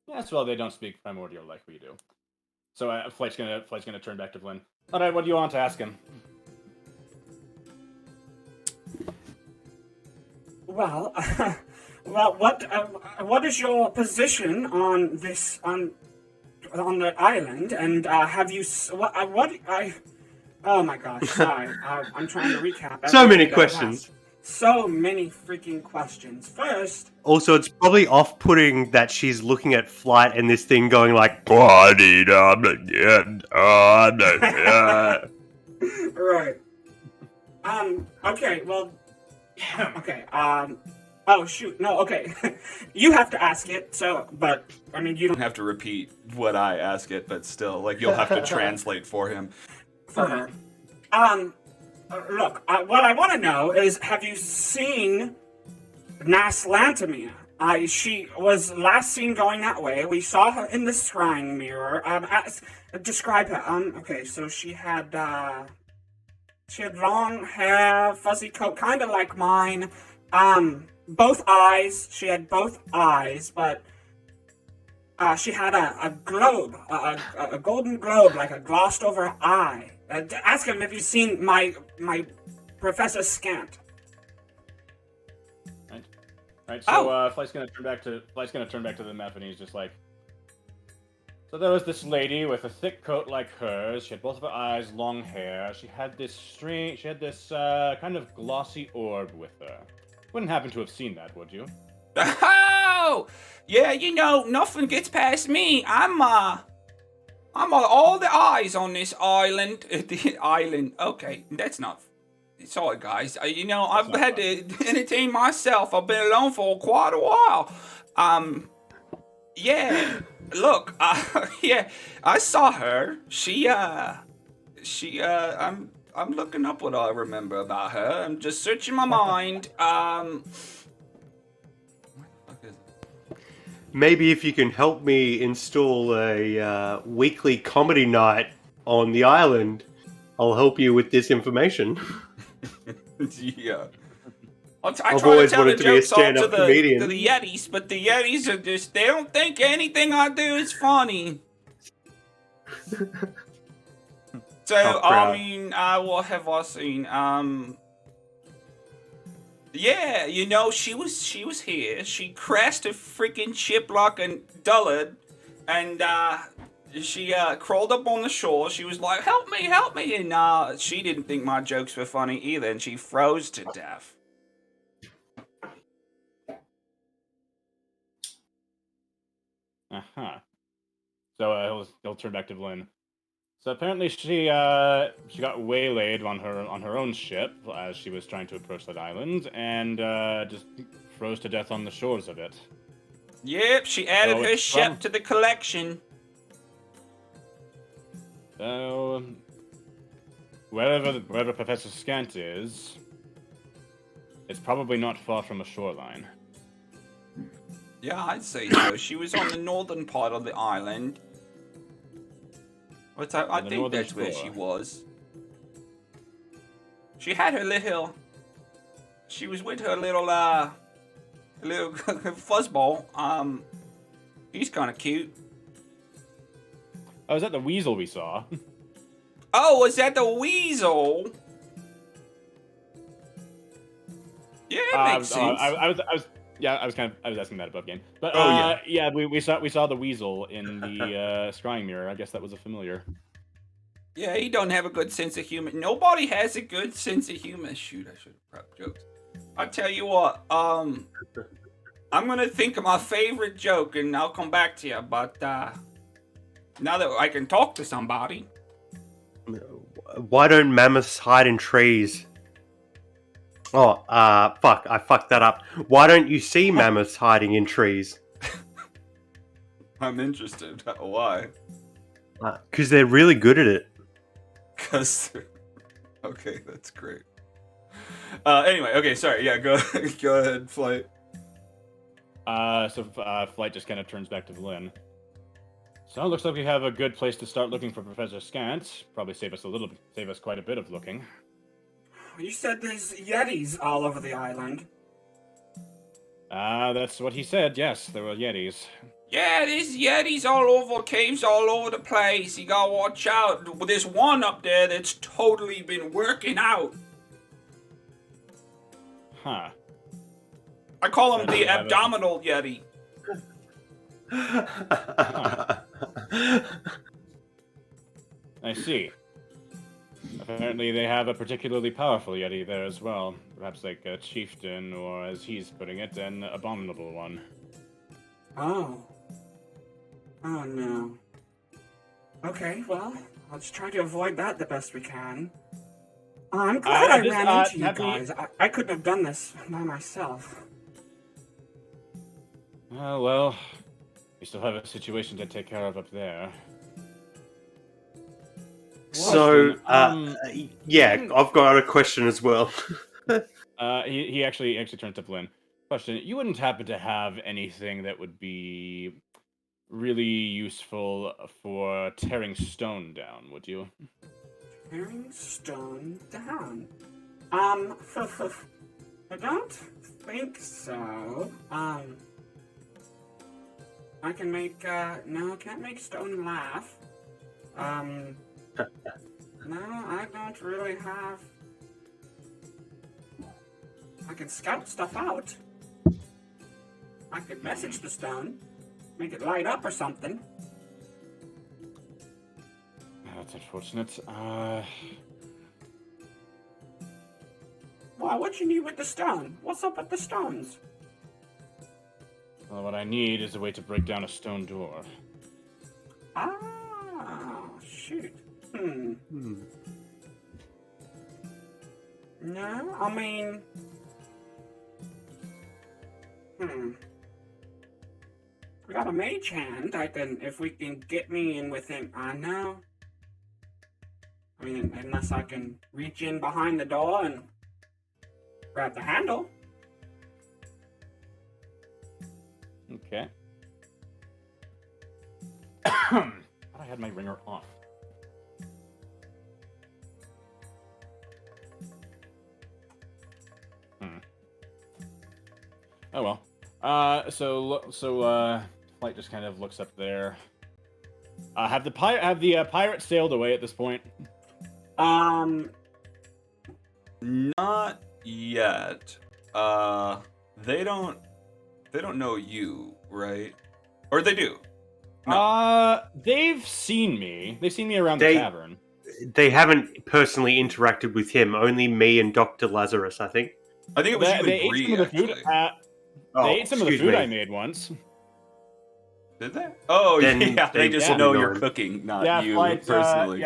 Yes, well, they don't speak primordial like we do. So Flight's gonna turn back to Flynn. All right, what do you want to ask him? Well, well, what is your position on this on the island? And have you Oh my gosh, sorry. I'm trying to recap. So many everything that I've questions. asked. So many freaking questions. First, Also, it's probably off-putting that she's looking at Flight and this thing going like, right. Okay. Well. Okay. Oh shoot. No. Okay. You have to ask it. So, but I mean, you don't Have to repeat what I ask it, but still, like, you'll have to translate for him. for her. Look. What I want to know is, have you seen Naslantamia? She was last seen going that way. We saw her in the scrying mirror. Describe her. Okay. So she had long hair, fuzzy coat, kind of like mine. Both eyes. She had both eyes, but she had a globe, a golden globe, like a glossed over eye. Ask him if you've seen my Professor Scant. Right. So Flight's gonna turn back to the map, and he's just like. So there was this lady with a thick coat like hers. She had both of her eyes, long hair. She had this kind of glossy orb with her. Wouldn't happen to have seen that, would you? Oh! Yeah, nothing gets past me. I'm all the eyes on this island. The island. Okay, that's not... Sorry, guys. I've had to entertain myself. I've been alone for quite a while. Yeah. Look, yeah, I saw her. I'm looking up what I remember about her. I'm just searching my mind. Where the fuck is it? maybe if you can help me install a weekly comedy night on the island, I'll help you with this information. Yeah. I I've try to always tell the wanted to be a jokes all stand-up comedian. to the Yetis, but the Yetis are just, they don't think anything I do is funny. So, Oh, crap. I mean, what have I seen? Yeah, she was here. She crashed a freaking ship like a dullard, and she crawled up on the shore. She was like, help me, and she didn't think my jokes were funny either, and she froze to death. Uh-huh. So he'll turn back to Blinn. So apparently she got waylaid on her own ship as she was trying to approach that island, and just froze to death on the shores of it. Yep, she added So her it's ship from- to the collection. So wherever Professor Scant is, it's probably not far from a shoreline. Yeah, I'd say so. She was on the northern part of the island. I the think northern that's where shore. she was. She had her little... She was with her little fuzzball. He's kind of cute. Oh, is that the weasel we saw? Oh, was that the weasel? Yeah, it makes sense. I was asking that above game. But Oh, yeah, we saw the weasel in the scrying mirror. I guess that was a familiar. Yeah, he don't have a good sense of humor. Nobody has a good sense of humor. Shoot, I should have prepped jokes. I tell you what, I'm gonna think of my favorite joke and I'll come back to you. But now that I can talk to somebody, Why don't mammoths hide in trees? Oh, fuck, I fucked that up. Why don't you see mammoths hiding in trees? I'm interested. Why? Because they're really good at it. Because okay, that's great. Anyway, okay, sorry. Yeah, go ahead, Flight. Flight just kind of turns back to Vlyn. So it looks like we have a good place to start looking for Professor Scant. Probably save us quite a bit of looking. You said there's Yetis all over the island. That's what he said. Yes, there were Yetis. Yeah, there's Yetis all over, caves all over the place. You gotta watch out. There's one up there that's totally been working out. Huh. I call him the Abdominal Yeti. I see. Apparently they have a particularly powerful Yeti there as well. Perhaps like a chieftain, or as he's putting it, an abominable one. Oh. Oh no. Okay, well, let's try to avoid that the best we can. I'm glad I ran into you guys. I couldn't have done this by myself. Well, we still have a situation to take care of up there. So, yeah, I've got a question as well. He actually turns to Flynn. Question: you wouldn't happen to have anything that would be really useful for tearing stone down, would you? Tearing stone down? I don't think so. I can make, no, I can't make stone laugh. No, I don't really have... I can scout stuff out. I could message the stone. Make it light up or something. That's unfortunate. Why, what you need with the stone? What's up with the stones? Well, what I need is a way to break down a stone door. Ah, shoot. No, I mean... We got a mage hand. If we can get me in with him, I know. I mean, unless I can reach in behind the door and grab the handle. Okay. I thought I had my ringer off. Oh well. Flight just kind of looks up there. Have the pirates sailed away at this point? Not yet. They don't know you, right? Or they do? No. They've seen me. They've seen me around the tavern. They haven't personally interacted with him. Only me and Dr. Lazarus, I think. I think it was you and Bree, They ate some of the food I made once. Did they? Oh, yeah. They just know you're cooking, not you personally.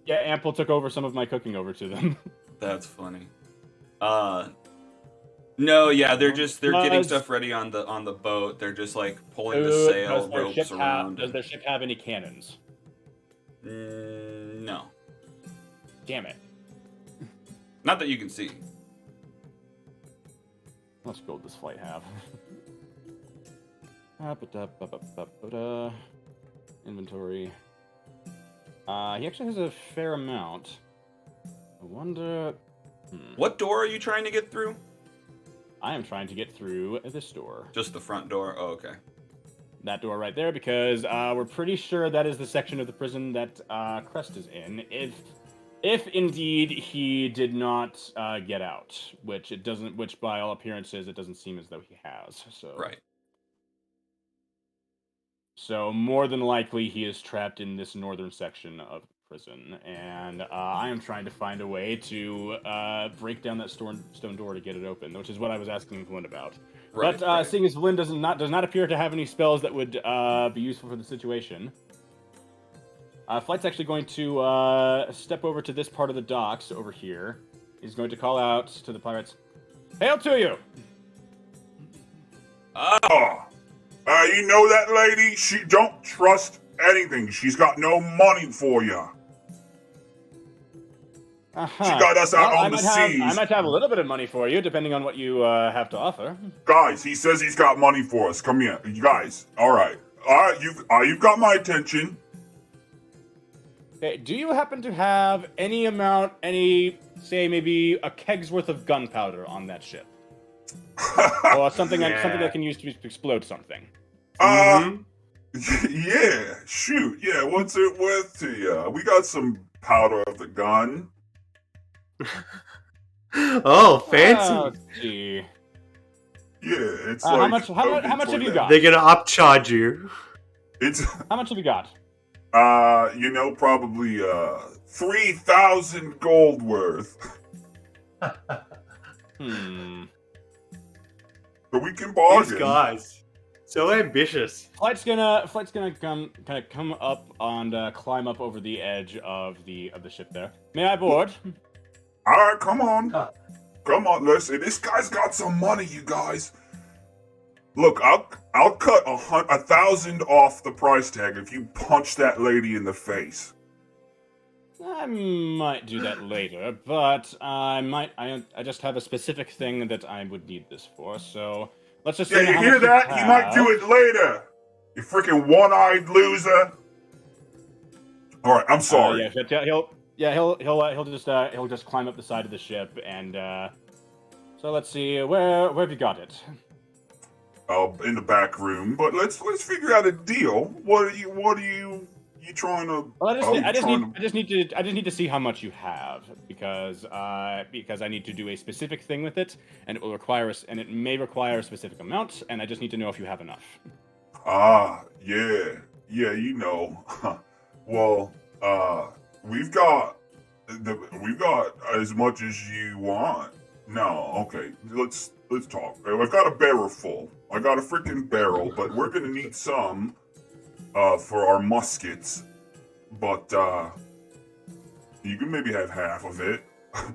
Ample took over some of my cooking over to them. That's funny. No, yeah, they're getting stuff ready on the boat. They're just like pulling the sail ropes around. Does their ship have any cannons? No. Damn it. Not that you can see. How much gold does Flight have? Inventory. He actually has a fair amount. I wonder... What door are you trying to get through? I am trying to get through this door. Just the front door? Oh, okay. That door right there, because we're pretty sure that is the section of the prison that Crest is in. If indeed he did not get out, which by all appearances it doesn't seem as though he has. So right. So more than likely he is trapped in this northern section of the prison, and I am trying to find a way to break down that stone door to get it open, which is what I was asking Vlyn about. Right, but seeing as Vlyn does not appear to have any spells that would be useful for the situation. Flight's actually going to step over to this part of the docks over here. He's going to call out to the pirates, "Hail to you!" Oh, you know that lady? She don't trust anything. She's got no money for you. Uh-huh. She got us out on the I seas. might have a little bit of money for you, depending on what you have to offer. Guys, he says he's got money for us. Come here. You guys. All right, you've got my attention. Okay, do you happen to have any amount, say maybe a keg's worth of gunpowder on that ship? Or something that can use to explode something? Yeah, shoot. Yeah, what's it worth to you? We got some powder of the gun. Oh, fancy. Let's see. Yeah, it's How like much have you got? They're gonna upcharge you. It's How much have you got? probably 3,000 gold worth. But we can bargain. These guys, so ambitious. Flight's gonna come up and climb up over the edge of the ship there. May I board? All right, come on. Come on, listen. This guy's got some money, you guys. Look, I'll cut 1,000 off the price tag if you punch that lady in the face. I might do that later, but I just have a specific thing that I would need this for. So let's just Yeah, say you how hear much that? you He might do have. it later. You freaking one-eyed loser. All right, I'm sorry. He'll just climb up the side of the ship and so let's see where have you got it? In the back room, but let's figure out a deal. What are you trying to? Well, I just need to see how much you have because I need to do a specific thing with it, and it may require a specific amount, and I just need to know if you have enough. Yeah, you know. Well, we've got as much as you want. No, okay, let's talk. I've got a barrel full. I got a freaking barrel, but we're gonna need some for our muskets. But you can maybe have half of it.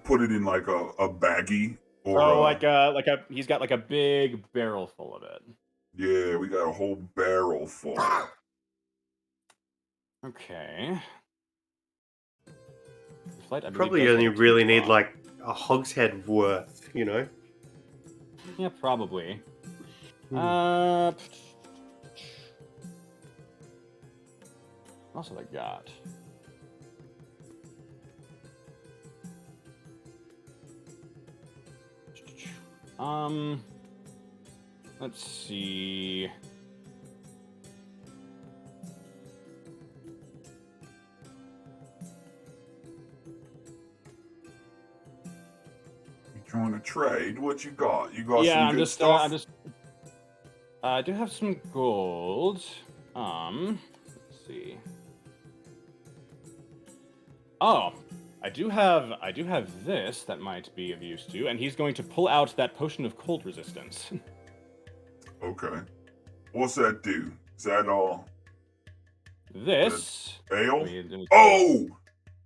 Put it in like a baggie or he's got like a big barrel full of it. Yeah, we got a whole barrel full. Okay. Flight, I believe, Probably does only have really two need top. like a hogshead worth, you know? Yeah, probably. What else have I got? Let's see. You trying to trade? What you got? You got Yeah, some good stuff? I do have some gold. Let's see. Oh, I do have this that might be of use to you, and he's going to pull out that potion of cold resistance. Okay. What's that do? Is that all? This Ale? let me- Oh!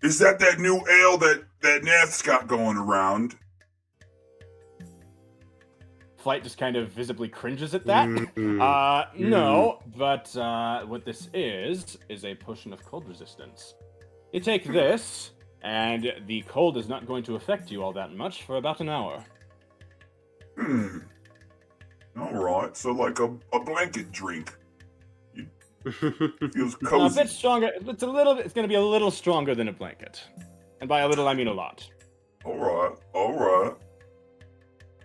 Is that new ale that Neth's got going around? Flight just kind of visibly cringes at that. Mm-hmm. No, but what this is a potion of cold resistance. You take this, and the cold is not going to affect you all that much for about an hour. Alright, so like a blanket drink. Feels A cozy. bit stronger. It's going to be a little stronger than a blanket, and by a little I mean a lot. Alright.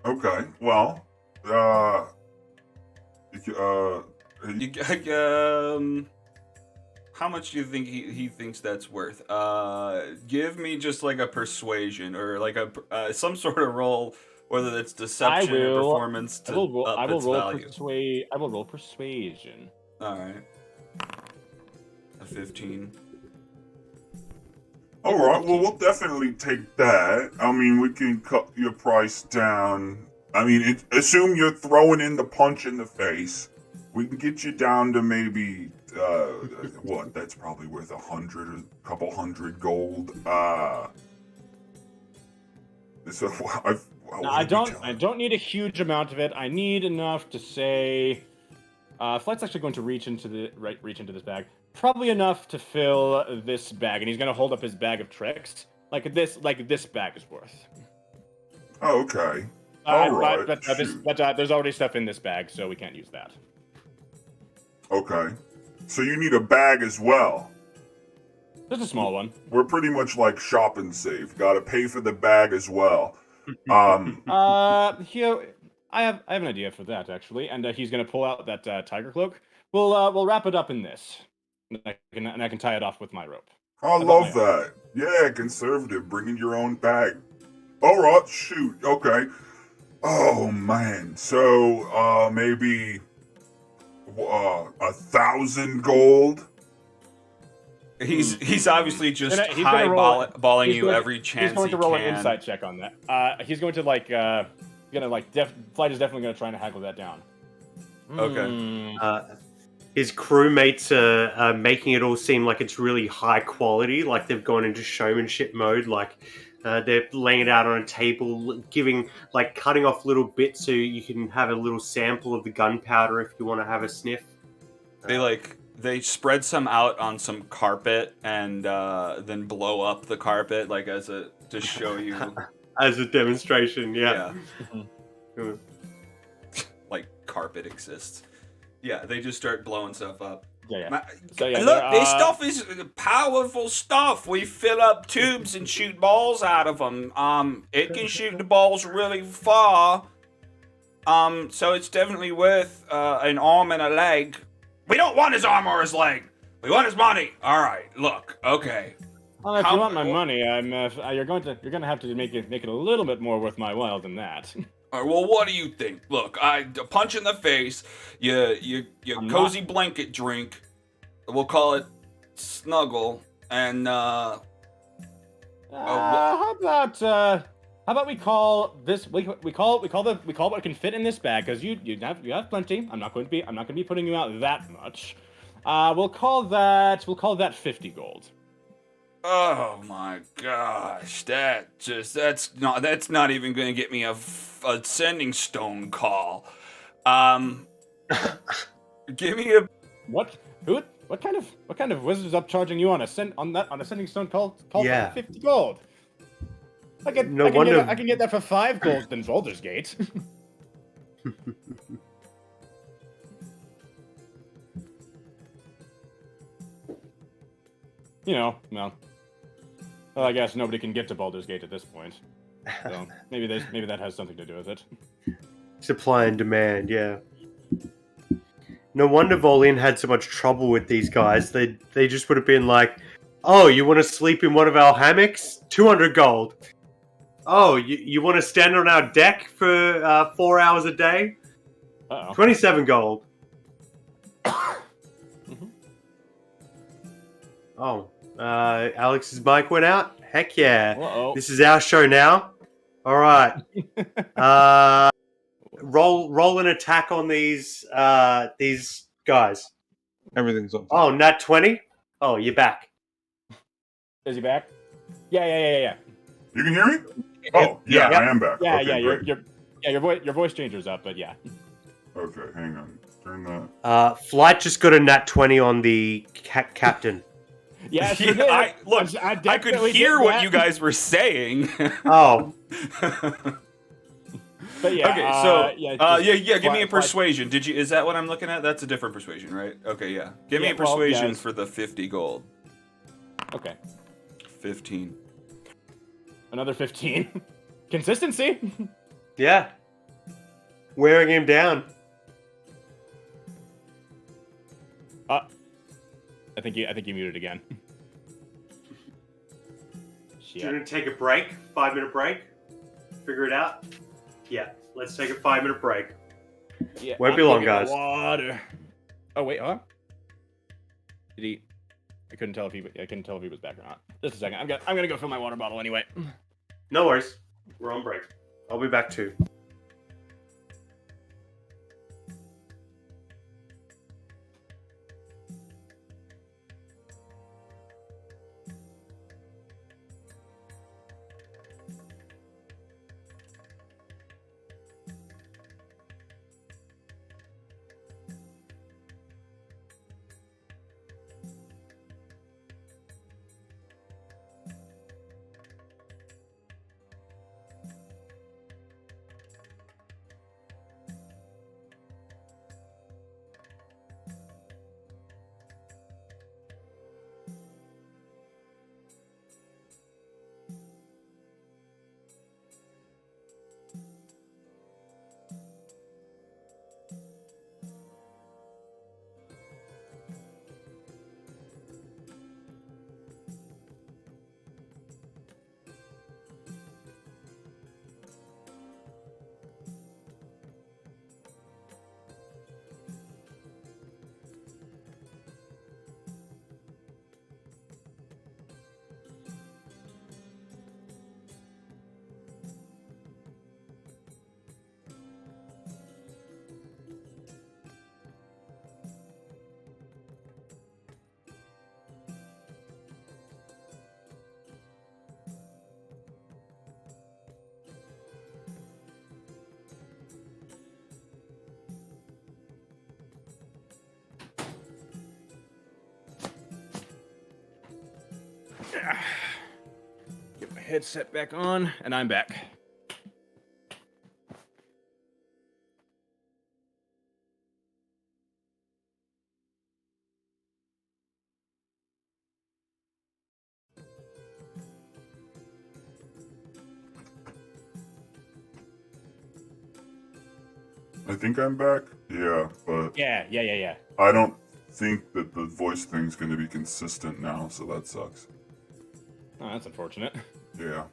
Okay, well, How much do you think he thinks that's worth? Give me just like a persuasion or like a some sort of roll, whether that's deception or performance to up its value. I will roll persuasion. All right, a 15. alright, well, we'll definitely take that. I mean, we can cut your price down. I mean, assume you're throwing in the punch in the face. We can get you down to maybe, what, that's probably worth 100, a couple hundred gold. So, I don't need a huge amount of it. I need enough to say. Flight's actually going to reach into this bag. Probably enough to fill this bag, and he's going to hold up his bag of tricks. like this bag is worth. Oh, okay. All right. But there's already stuff in this bag, so we can't use that. Okay. So you need a bag as well. Just a small one. We're pretty much like Shop and Save. Got to pay for the bag as well. Here, I have an idea for that actually, and he's gonna pull out that tiger cloak. We'll wrap it up in this, and I can tie it off with my rope. I love that. Yeah, conservative, bringing your own bag. All right, shoot. Okay. Oh man. So maybe 1,000 gold. He's obviously just He's gonna highballing you every chance he's going to roll he an can. insight check on that. He's going to Flight is definitely going to try and haggle that down. Okay. His crewmates are making it all seem like it's really high quality, like they've gone into showmanship mode, like they're laying it out on a table, cutting off little bits so you can have a little sample of the gunpowder if you want to have a sniff. They spread some out on some carpet and then blow up the carpet to show you as a demonstration. Yeah. Like carpet exists. Yeah, they just start blowing stuff up. Yeah. Look, this stuff is powerful stuff. We fill up tubes and shoot balls out of them. It can shoot the balls really far. So it's definitely worth an arm and a leg. We don't want his arm or his leg. We want his money. All right. Look. Okay. Well, if you want my money, you're gonna have to make it a little bit more worth my while than that. All right, well, what do you think? Look, a punch in the face, your cozy blanket drink, we'll call it snuggle, and how about we call this? We call what can fit in this bag, because you have plenty. I'm not going to be putting you out that much. We'll call that 50 gold. Oh my gosh, that's not even going to get me a sending stone call. Give me a what? Who? What kind of wizard's upcharging you on a sending stone call Yeah. for 50 gold? I can get that for 5 gold in Baldur's Gate. Well, I guess nobody can get to Baldur's Gate at this point. So maybe that has something to do with it. Supply and demand, yeah. No wonder Volin had so much trouble with these guys. They just would have been like, oh, you want to sleep in one of our hammocks? 200 gold. Oh, you want to stand on our deck for 4 hours a day? Uh-oh. 27 gold. Oh, Alex's mic went out? Heck yeah. Uh-oh. This is our show now. All right. Roll an attack on these guys. Everything's on. Oh, nat 20? Oh, you're back. Is he back? Yeah. You can hear me? Oh, yeah, I am back. Yeah, Okay, yeah. great. Your voice changer's up, but yeah. Okay, hang on. Turn that. Flight just got a nat 20 on the captain. Yeah, sure did. I could hear what you guys were saying. Oh. But yeah. Okay, so give me a persuasion. Is that what I'm looking at? That's a different persuasion, right? Okay, yeah. Give me a persuasion for the 50 gold. Okay. 15. Another 15. Consistency. Yeah. Wearing him down. I think you muted again. Do you want to take a break? 5-minute break? Figure it out? Yeah, let's take a 5-minute break. Yeah, Won't be long, guys. Water. Oh wait, huh? Did he? I couldn't tell if he was back or not. Just a second. I'm gonna go fill my water bottle anyway. No worries. We're on break. I'll be back too. Get my headset back on, and I'm back. I think I'm back. Yeah, but Yeah. I don't think that the voice thing's going to be consistent now, so that sucks. Oh, that's unfortunate. Yeah.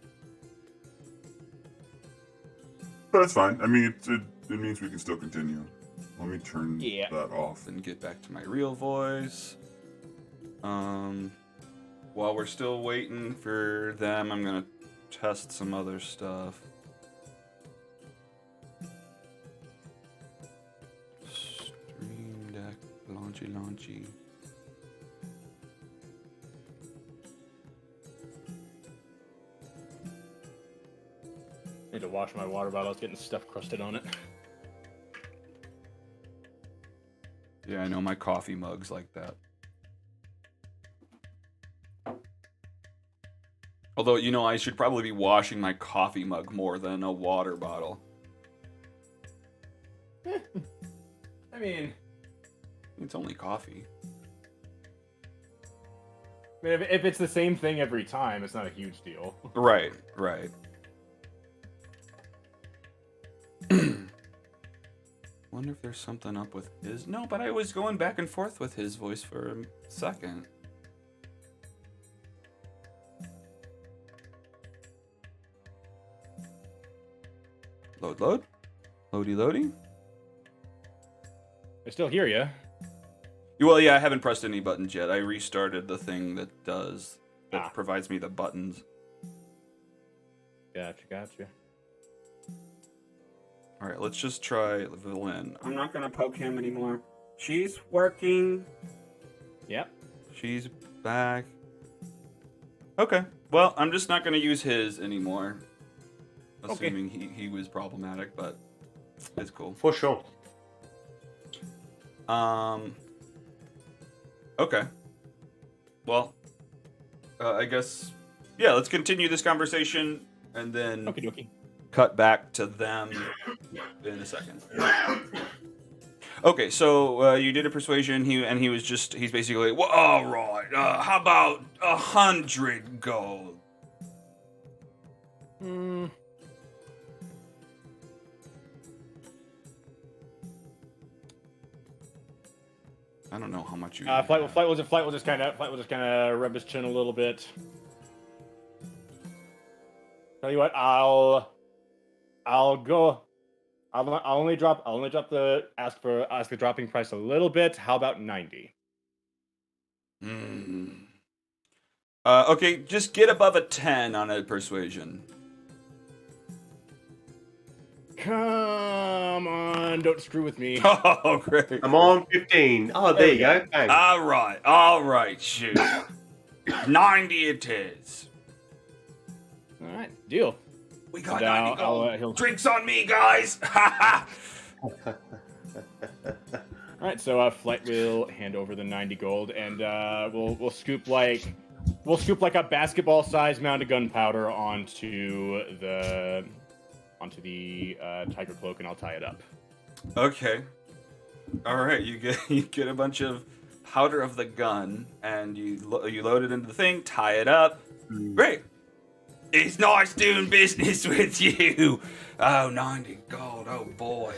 But it's fine. I mean, it means we can still continue. Let me turn that off. And get back to my real voice. While we're still waiting for them, I'm gonna test some other stuff. Stream Deck, launchy. Need to wash my water bottle. It's getting stuff crusted on it. Yeah, I know my coffee mug's like that. Although, you know, I should probably be washing my coffee mug more than a water bottle. I mean, It's only coffee. if it's the same thing every time, it's not a huge deal. Right. Wonder if there's something up with his... No, but I was going back and forth with his voice for a second. Load? Loady? I still hear you. Well, yeah, I haven't pressed any buttons yet. I restarted the thing that provides me the buttons. Gotcha. All right, let's just try Lynn. I'm not gonna poke him anymore. She's working. Yep. She's back. Okay. Well, I'm just not gonna use his anymore. Assuming he was problematic, but it's cool. For sure. Okay. Well, I guess, yeah, let's continue this conversation and then cut back to them in a second. Okay, so you did a persuasion, he's basically, well, all right, how about 100 gold? I don't know how much you. Flight will just kind of rub his chin a little bit. Tell you what, I'll only drop the ask the dropping price a little bit. How about 90? Okay, just get above a 10 on a persuasion. Come on, don't screw with me. Oh, great. I'm on 15. Oh, there you go. Thanks. All right, shoot. 90 it is. All right, deal. We got 90 gold. Drinks on me, guys. All right, so Flight will hand over the 90 gold, and we'll scoop like a basketball-sized amount of gunpowder onto the tiger cloak, and I'll tie it up. Okay. All right, you get a bunch of powder of the gun, and you load it into the thing, tie it up. Great. It's nice doing business with you. Oh, 90 gold. Oh boy.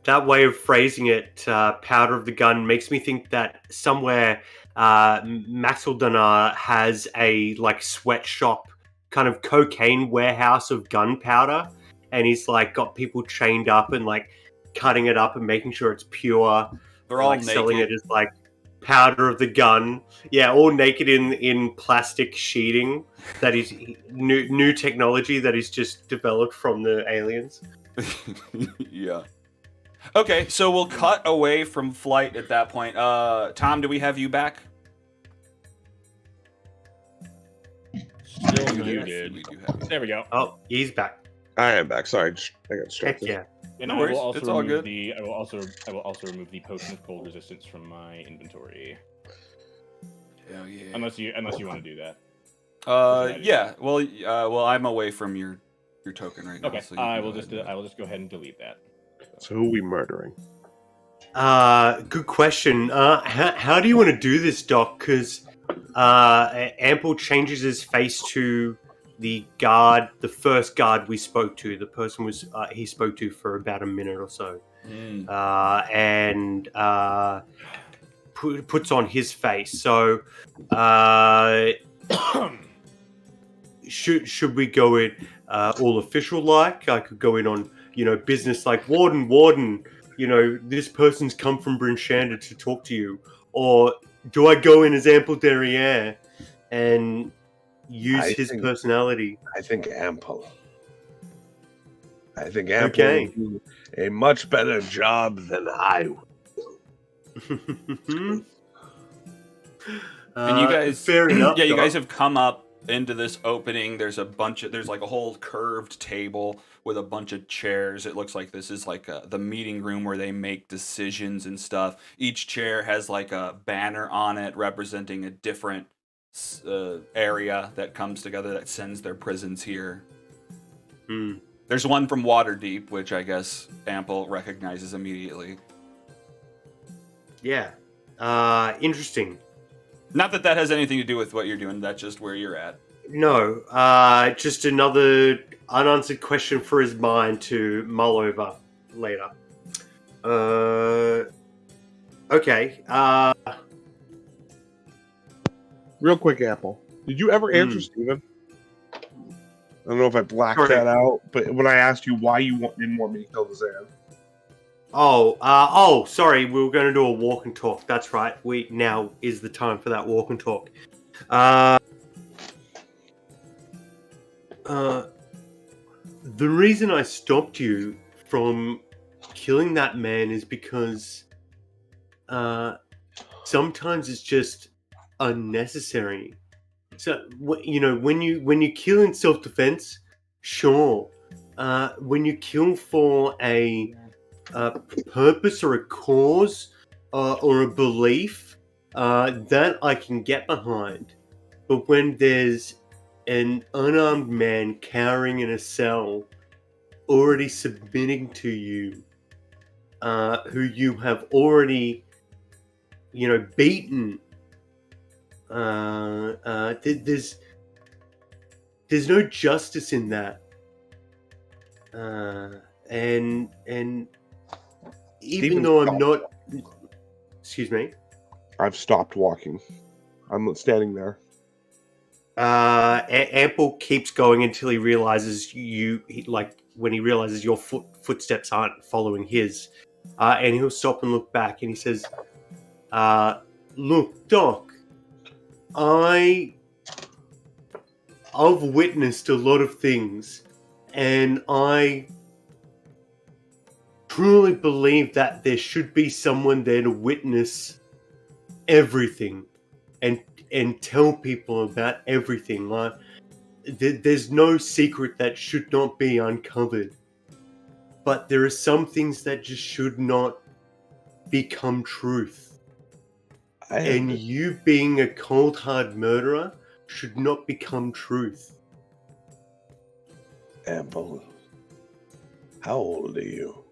That way of phrasing it, powder of the gun, makes me think that somewhere Masseldonar has a sweatshop kind of cocaine warehouse of gunpowder, and he's got people chained up and cutting it up and making sure it's pure. They're all naked. Selling it as powder of the gun. Yeah, all naked in plastic sheeting that is new technology that is just developed from the aliens. Yeah. Okay, so we'll cut away from Flight at that point. Tom, do we have you back? Still muted. We do have you. There we go. Oh, he's back. I am back. Sorry, I got Heck distracted. yeah. And No I worries, will also it's all remove good. I will also remove the potion of cold resistance from my inventory. Hell yeah. Unless you want to do that. Yeah. Well, I'm away from your token right now. Okay. So you I can will go just ahead and I will just go ahead and delete that. So who are we murdering? Good question. How do you want to do this, Doc? Because Ample changes his face to the guard, the first guard we spoke to. The person he spoke to for about a minute or so, and puts on his face. So, should we go in all official like? I could go in on business like Warden. This person's come from Bryn Shander to talk to you. Or do I go in as Ample Derriere and use his personality? I think Ample. I think Ample will do a much better job than I would. And you guys, fair enough. Yeah, you guys have come up into this opening. There's like a whole curved table with a bunch of chairs. It looks like this is like the meeting room where they make decisions and stuff. Each chair has like a banner on it representing a different area that comes together that sends their prisons here. There's one from Waterdeep, which I guess Ample recognizes immediately. Yeah. Interesting. Not that has anything to do with what you're doing. That's just where you're at. No. Just another unanswered question for his mind to mull over later. Okay. Real quick, Apple. Did you ever answer Steven? I don't know if I blacked that out, but when I asked you why you didn't want me to kill the Zan. Sorry. We were going to do a walk and talk. That's right. Now is the time for that walk and talk. The reason I stopped you from killing that man is because sometimes it's just unnecessary. So when you kill in self-defense, sure. When you kill for a purpose or a cause or a belief, that I can get behind. But when there's an unarmed man cowering in a cell, already submitting to you, who you have already, beaten, there's no justice in that. And even though I'm not, excuse me, I've stopped walking. I'm standing there. Ample keeps going until he realizes when he realizes your footsteps aren't following his, and he'll stop and look back, and he says, "Look, Doc, I've witnessed a lot of things, and I truly believe that there should be someone there to witness everything and tell people about everything. Like, there's no secret that should not be uncovered. But there are some things that just should not become truth. And you being a cold hard murderer should not become truth." Ample, how old are you?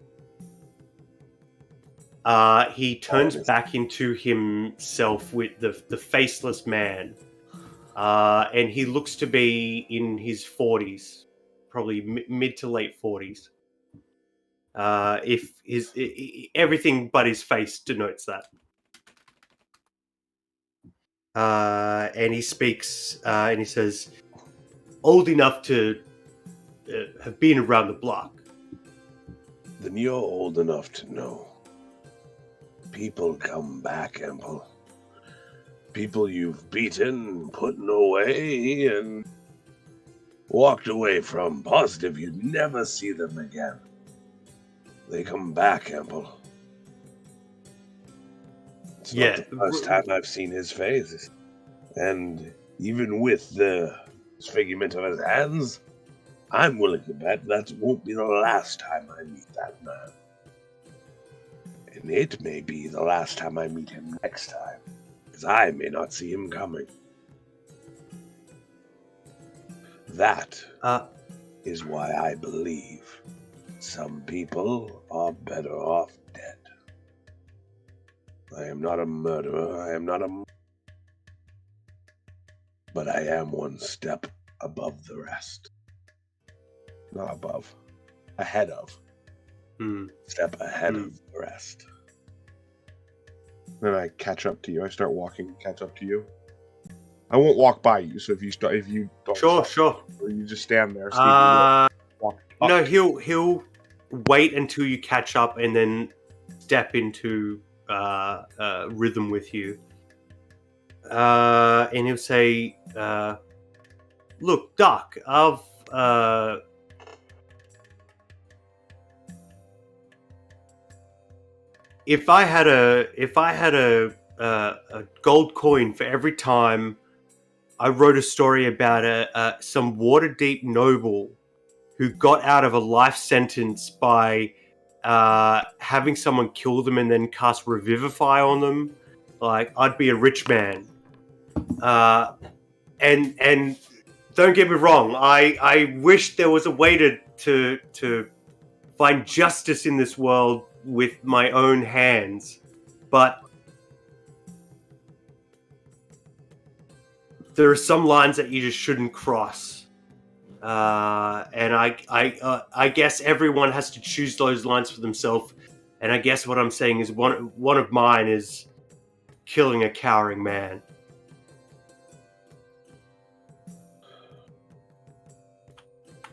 He turns back into himself with the faceless man. And he looks to be in his 40s, probably mid to late 40s. If everything but his face denotes that. And he speaks, and he says, "Old enough to have been around the block." Then you're old enough to know. People come back, Ample. People you've beaten, put away, and walked away from. Positive you'd never see them again. They come back, Ample. It's not the first time I've seen his face. And even with the disfigurement of his hands, I'm willing to bet that won't be the last time I meet that man. And it may be the last time I meet him next time. as I may not see him coming. That is why I believe some people are better off dead. I am not a murderer, I am not a... but I am one step above the rest. Not above. Ahead of. Step ahead of the rest. Then I catch up to you. I start walking, catch up to you. I won't walk by you, so if you don't Sure, stop, sure. you just stand there. Steve, walk up. No, he'll wait until you catch up and then step into rhythm with you. And he'll say, "Look, Doc, I've if I had a gold coin for every time I wrote a story about some Waterdeep noble who got out of a life sentence by having someone kill them and then cast Revivify on them, like, I'd be a rich man." And don't get me wrong, I wish there was a way to find justice in this world with my own hands, but there are some lines that you just shouldn't cross, and I guess everyone has to choose those lines for themselves. And I guess what I'm saying is one of mine is killing a cowering man.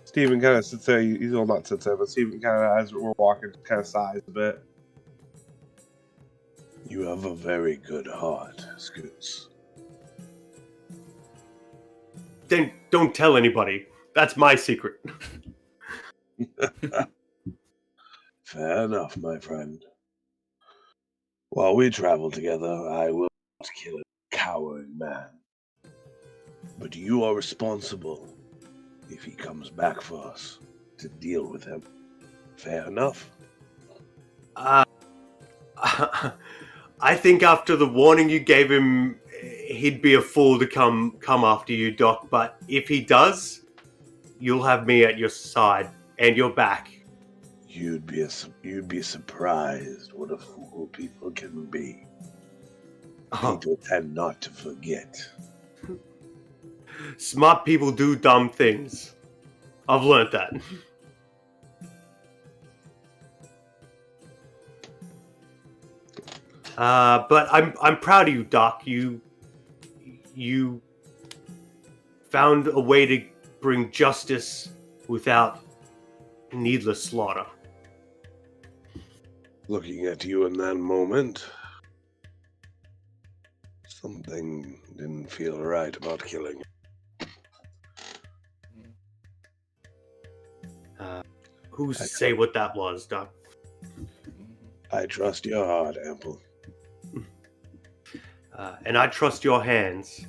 Steven kind of sits there. He's all not sits there, but Steven kind of, as we're walking, kind of sighs a bit. You have a very good heart, Scoots. Then don't tell anybody. That's my secret. Fair enough, my friend. While we travel together, I will not kill a cowering man. But you are responsible, if he comes back for us, to deal with him. Fair enough? I think after the warning you gave him, he'd be a fool to come after you, Doc. But if he does, you'll have me at your side and your back. You'd be surprised what a fool people can be. People tend not to forget. Smart people do dumb things. I've learned that. But I'm proud of you, Doc. You found a way to bring justice without needless slaughter. Looking at you in that moment, something didn't feel right about killing him. Who's to say what that was, Doc? I trust your heart, Ample. And I trust your hands.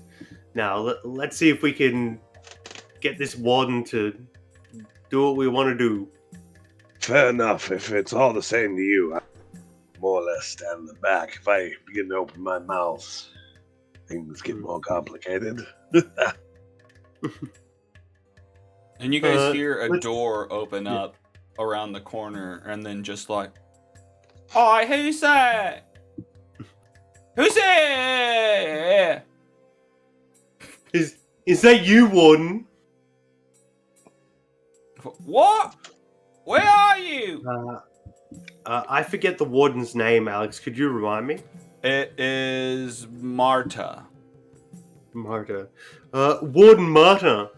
Now, let's see if we can get this warden to do what we want to do. Fair enough. If it's all the same to you, I more or less stand in the back. If I begin to open my mouth, things get more complicated. And you guys hear a door open up around the corner, and then just like, "Hi, who's that? Who's there? Is that you, Warden? What? Where are you?" I forget the warden's name, Alex. Could you remind me? It is Marta. Marta. Warden Marta.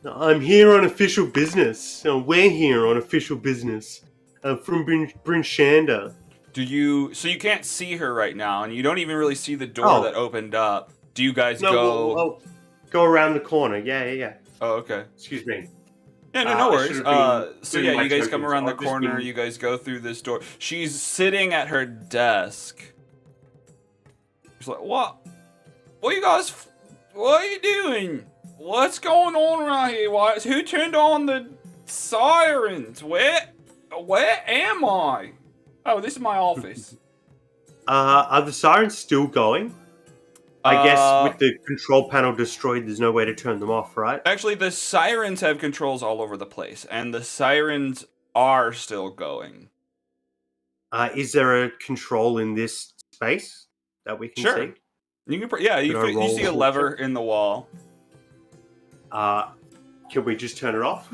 I'm here on official business. We're here on official business. From Bryn Shanda. So you can't see her right now, and you don't even really see the door that opened up. Do you guys go? We'll go around the corner. Yeah. Oh, okay. Excuse me. Yeah, no worries. So yeah, my you guys come tokens. around the I've just corner. been- You guys go through this door. She's sitting at her desk. She's like, "What? What are you doing? What's going on around here? Who turned on the sirens? Where am I? Oh, this is my office." Are the sirens still going? I guess with the control panel destroyed, there's no way to turn them off, right? Actually, the sirens have controls all over the place, and the sirens are still going. Is there a control in this space that we can Sure. see? You can, you see a lever in the wall. Can we just turn it off?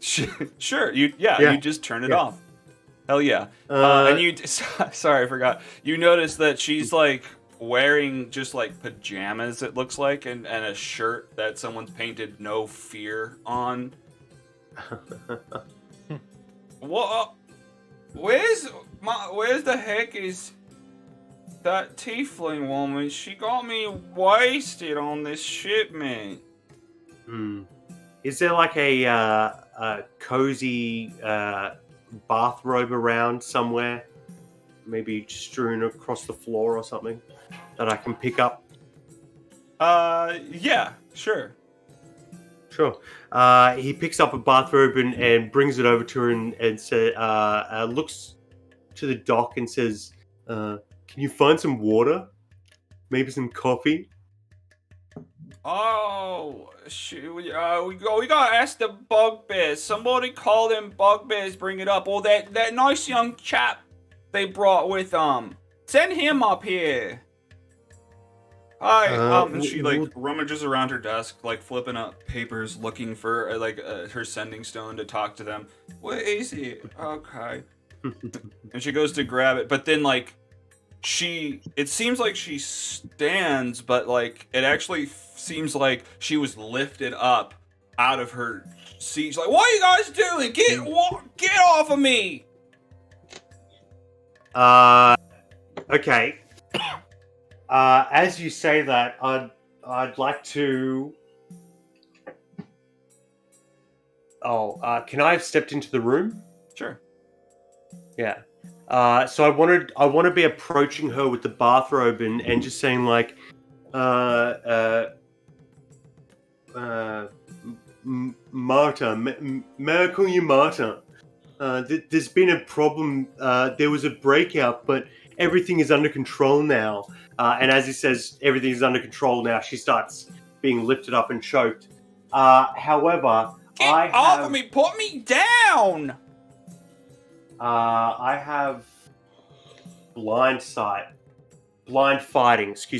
Sure. You just turn it off. Hell yeah. And you, sorry, I forgot. You notice that she's like wearing just like pajamas, it looks like, and a shirt that someone's painted "No Fear" on. What? Where's the heck is that tiefling woman? She got me wasted on this shipment. Is there like a cozy bathrobe around somewhere? Maybe strewn across the floor or something that I can pick up? Yeah, sure. Sure. He picks up a bathrobe and brings it over to her and looks to the dock and says, "Can you find some water? Maybe some coffee?" Oh, shoot. We gotta ask the bugbears. Somebody call them bugbears, bring it up. Or that nice young chap they brought with them. Send him up here. Hi. And she like rummages around her desk, like flipping up papers, looking for her sending stone to talk to them. What is it? Okay. And she goes to grab it, but then like it seems like she stands, but like it actually seems like she was lifted up out of her seat. She's like, "What are you guys doing? Get off of me!" Okay. As you say that, I'd like to. Can I have stepped into the room? Sure. Yeah. So I want to be approaching her with the bathrobe and just saying like, Marta, may I call you Marta? There's been a problem. There was a breakout, but everything is under control now. And as he says, everything is under control now, she starts being lifted up and choked. However, Get off of me! Put me down! I have blind fighting. So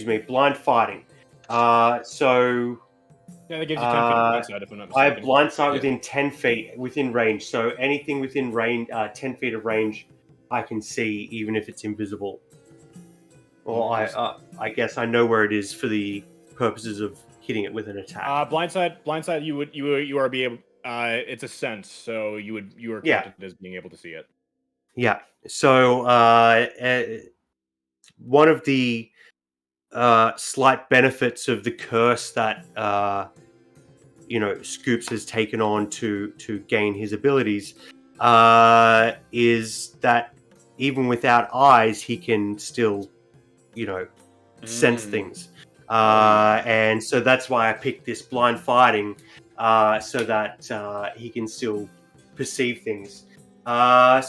yeah, that gives you 10 feet of blind sight, if I'm not mistaken. I have blind sight within 10 feet, within range. So anything within range, 10 feet of range, I can see, even if it's invisible. Well, I guess I know where it is for the purposes of hitting it with an attack. Blind sight. You are be able. It's a sense, so you are counted as being able to see it. Yeah. So one of the slight benefits of the curse that Scoops has taken on to gain his abilities is that even without eyes, he can still, sense things. And so that's why I picked this blind fighting, so that he can still perceive things. Hell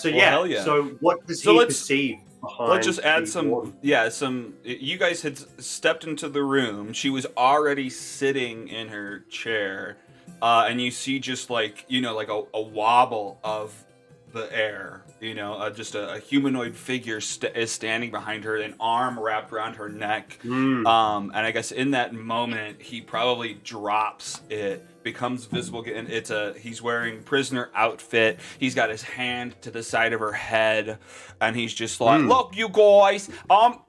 yeah. So what does he perceive? Let's just add some. Warden? You guys had stepped into the room. She was already sitting in her chair, and you see just like a wobble of the air. Just a humanoid figure is standing behind her, an arm wrapped around her neck. And I guess in that moment, he probably drops it. Becomes visible again. He's wearing prisoner outfit. He's got his hand to the side of her head, and he's just like, "Look, you guys, I'll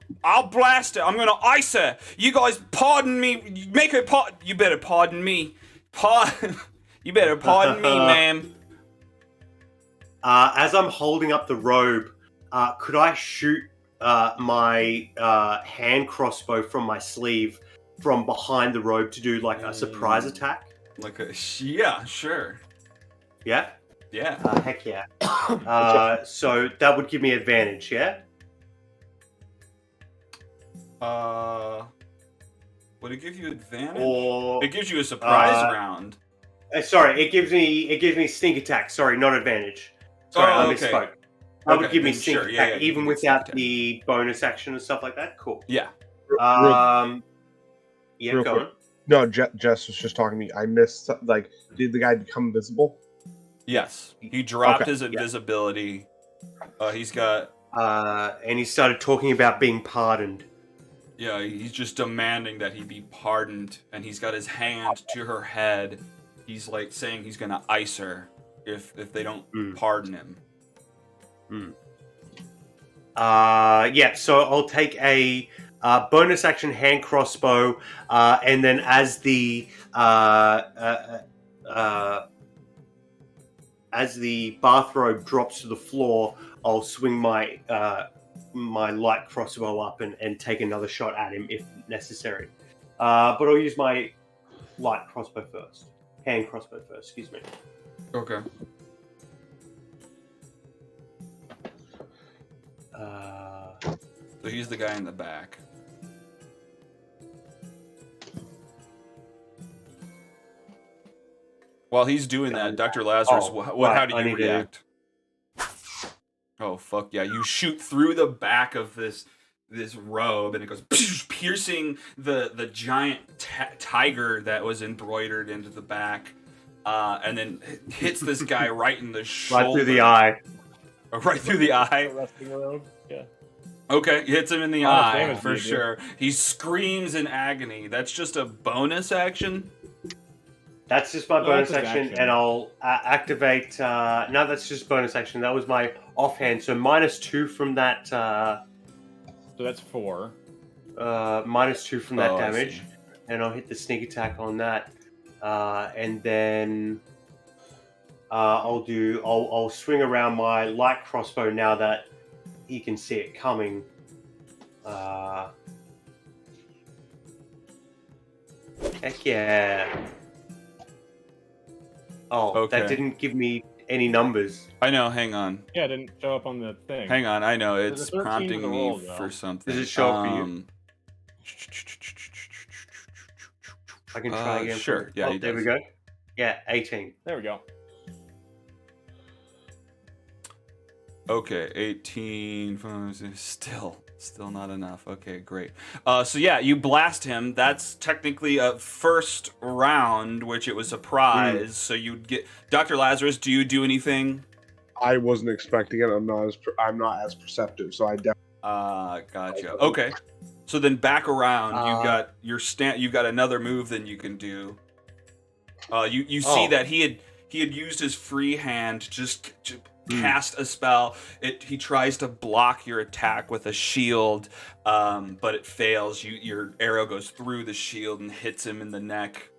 blast her. I'm gonna ice her. You guys, pardon me. Make her You better pardon me. You better pardon me, ma'am." As I'm holding up the robe, could I shoot my hand crossbow from my sleeve from behind the robe to do like a surprise attack? Yeah, sure. Yeah? Yeah. Heck yeah. So that would give me advantage, yeah? Would it give you advantage? Or it gives you a surprise round. Sorry, it gives me sneak attack. Sorry, not advantage. Sorry, I misspoke. That would give me sneak attack, even without the bonus action and stuff like that. Cool. Yeah. Yeah, Real go quick. on. No, Jess was just talking to me. I missed, like, did the guy become visible? Yes, he dropped Okay, his invisibility. He's got And he started talking about being pardoned. yeah. He's just demanding that he be pardoned, and he's got his hand to her head. He's like saying he's gonna ice her if they don't pardon him. Yeah, so I'll take a bonus action hand crossbow, and then as the bathrobe drops to the floor, I'll swing my my light crossbow up and take another shot at him if necessary. But I'll use my light crossbow first. Hand crossbow first, excuse me. Okay. So he's the guy in the back. While he's doing that, Dr. Lazarus, how do you react? Oh, fuck yeah. You shoot through the back of this robe, and it goes piercing the giant tiger that was embroidered into the back, and then hits this guy right in the shoulder. Right through the eye. Right through the eye? Yeah. Okay, hits him in the Honest eye, damage, for dude. sure. He screams in agony. That's just a bonus action? That's just my No, bonus that's action, action. and I'll activate. No, that's just bonus action. That was my offhand. So -2 from that. So that's 4. -2 from that Oh, I damage, see. and I'll hit the sneak attack on that, and then I'll swing around my light crossbow now that he can see it coming. Heck yeah! Oh, Okay. that didn't give me any numbers. I know, hang on. Yeah, it didn't show up on the thing. Hang on, I know. There's a It's 13 prompting to me roll, though. for something. Does it show up for you? I can try again. Sure, yeah, he there we does. go. Yeah, 18. There we go. Okay, 18. Still not enough. Okay, great. So yeah, you blast him. That's technically a first round, which it was a prize. So you'd get Dr. Lazarus. Do you do anything? I wasn't expecting it. I'm not as perceptive, so I definitely. Gotcha. Okay. So then back around, you've got you've got another move that you can do. You see that he had used his free hand just to cast a spell. He tries to block your attack with a shield, but it fails. Your arrow goes through the shield and hits him in the neck.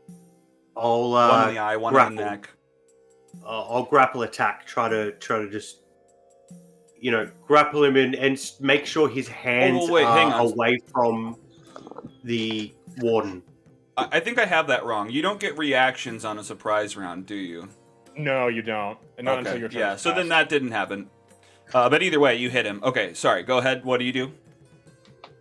I'll One in the eye, one in the neck. I'll grapple attack. Try to just grapple him and make sure his hands hang are on. away from the warden. I think I have that wrong. You don't get reactions on a surprise round, do you? No, you don't. And not until your turn. Yeah, so then that didn't happen. But either way, you hit him. Okay, sorry. Go ahead. What do you do?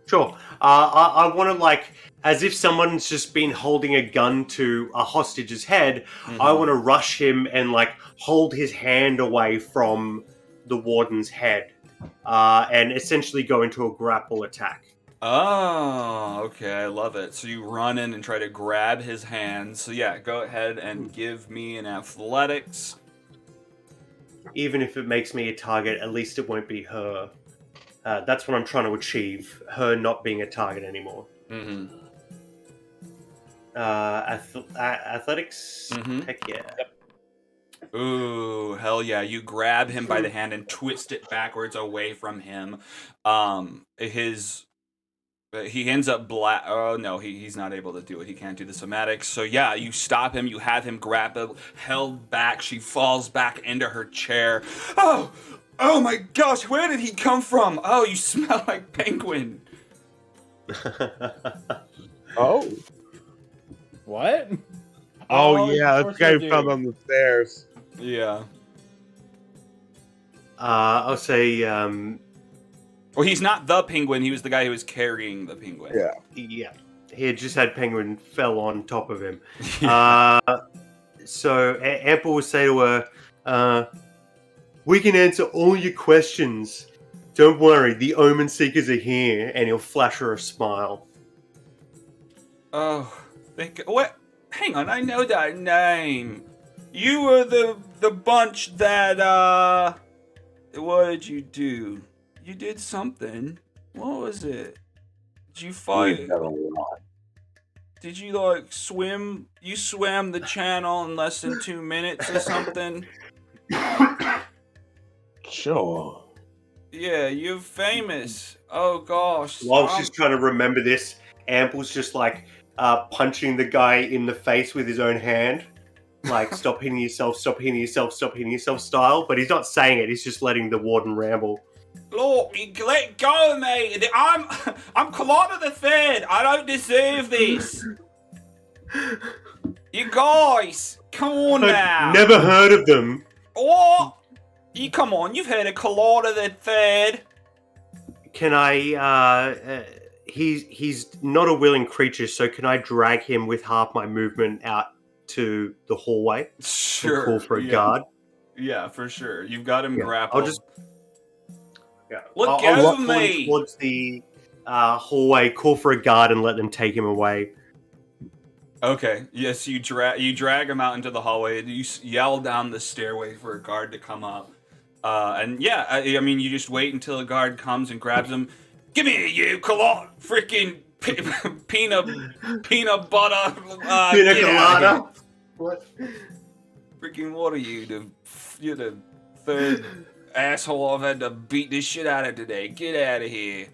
Sure. I want to as if someone's just been holding a gun to a hostage's head. I want to rush him and hold his hand away from the warden's head, and essentially go into a grapple attack. Oh, okay. I love it. So you run in and try to grab his hands. So yeah, go ahead and give me an athletics. Even if it makes me a target, at least it won't be her. That's what I'm trying to achieve. Her not being a target anymore. Mm-hmm. Athletics? Heck yeah. Yep. Ooh, hell yeah. You grab him by the hand and twist it backwards away from him. He ends up oh no, he's not able to do it. He can't do the somatics. So yeah, you stop him, you have him grappled, held back. She falls back into her chair. Oh my gosh, where did he come from? Oh, you smell like penguin. Oh. What? Oh yeah, of that course guy you who fell do. down the stairs. Yeah. I'll say, Well, he's not the penguin. He was the guy who was carrying the penguin. Yeah. yeah. He had just had penguin fell on top of him. So Ample will say to her, we can answer all your questions. Don't worry, the Omen Seekers are here, and he'll flash her a smile. Oh, what? Hang on, I know that name. You were the bunch that what did you do? You did something. What was it? Did you fight? We've done a lot. Did you like swim? You swam the channel in less than 2 minutes or something? Sure. Yeah, you're famous. Oh gosh. While she's trying to remember this, Ample's just like punching the guy in the face with his own hand. Like, stop hitting yourself, stop hitting yourself, stop hitting yourself style. But he's not saying it, he's just letting the warden ramble. Look, let go of me. I'm Colonna the Third. I don't deserve this. You guys, come on now. Never heard of them. What? You come on. You've heard of Colonna the Third. Can I, he's not a willing creature, so can I drag him with half my movement out to the hallway? Sure. And call for a guard? Yeah, for sure. You've got him grappled. I'll just... Yeah. Look I'll over pull him me. towards the hallway, call for a guard, and let them take him away. Okay. Yes, you drag him out into the hallway. You yell down the stairway for a guard to come up. And yeah, I mean, you just wait until a guard comes and grabs him. Give me you, Colonna, freaking peanut butter. Pina colada. What? Freaking what are you? You're the third asshole I've had to beat this shit out of today. Get out of here.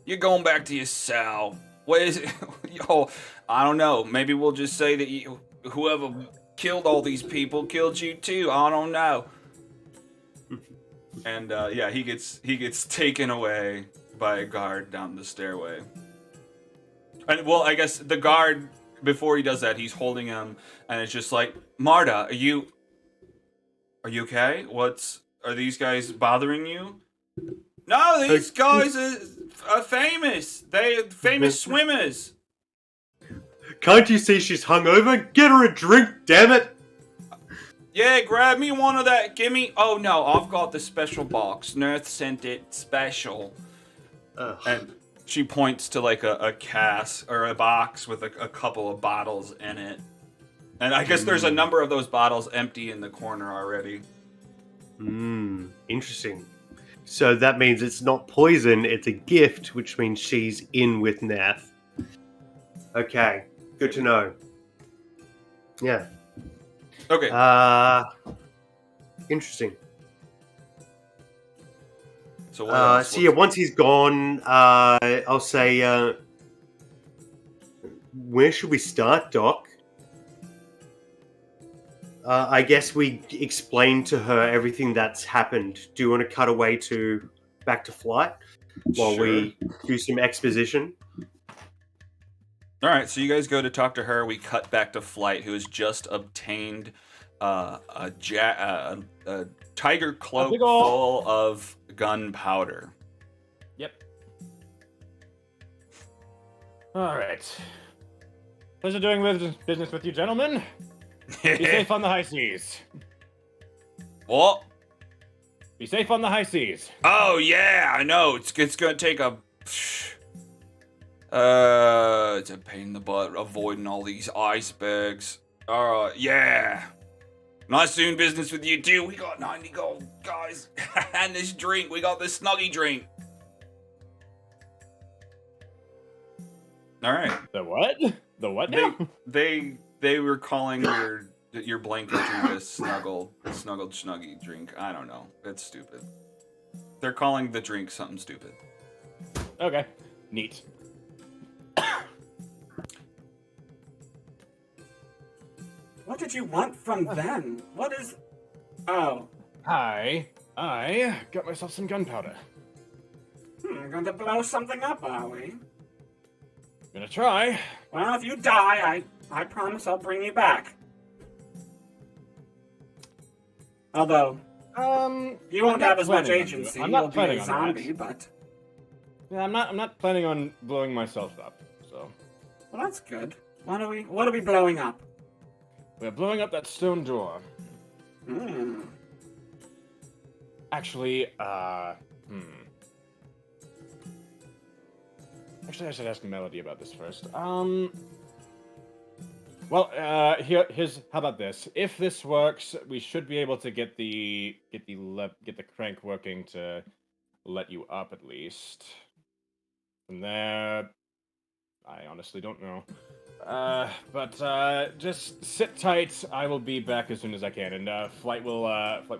You're going back to your cell. What is it? Yo, I don't know. Maybe we'll just say that whoever killed all these people killed you too. I don't know. And yeah, he gets taken away by a guard down the stairway. And well, I guess the guard, before he does that, he's holding him, and it's just like, Marta, are you okay? Are these guys bothering you? No, these guys are famous. They're famous swimmers. Can't you see she's hungover? Get her a drink, damn it! Yeah, grab me one of that. Give me. Oh no, I've got the special box. Nerth sent it special. And she points to like a cask or a box with a couple of bottles in it. And I guess there's a number of those bottles empty in the corner already. Interesting. So that means it's not poison, it's a gift, which means she's in with Nath. Okay, good to know. Yeah. Okay. Interesting. So what else? So yeah, once he's gone, I'll say, where should we start, Doc? I guess we explain to her everything that's happened. Do you want to cut away back to flight while we do some exposition? All right, so you guys go to talk to her. We cut back to Flight, who has just obtained a tiger cloak full of gunpowder. Yep. All right. Pleasure doing business with you, gentlemen. Be safe on the high seas. What? Be safe on the high seas. Oh yeah, I know. It's gonna take it's a pain in the butt avoiding all these icebergs. Yeah. Nice doing business with you too. We got 90 gold, guys. And this drink, we got this snuggy drink. All right. The what? The what now? They were calling your blanket drink a snuggled snuggy drink. I don't know. It's stupid. They're calling the drink something stupid. Okay. Neat. What did you want from them? What is... Oh. Hi. I got myself some gunpowder. Going to blow something up, are we? Gonna try. Well, if you die, I promise I'll bring you back. Although, you won't have as much agency. I'm not You'll planning be a on zombie, that. but... Yeah, I'm not planning on blowing myself up, so... Well, that's good. What are we blowing up? We're blowing up that stone door. Actually, Actually, I should ask Melody about this first. Well, how about this? If this works, we should be able to get the crank working to let you up at least. From there, I honestly don't know. But just sit tight. I will be back as soon as I can, and Flight will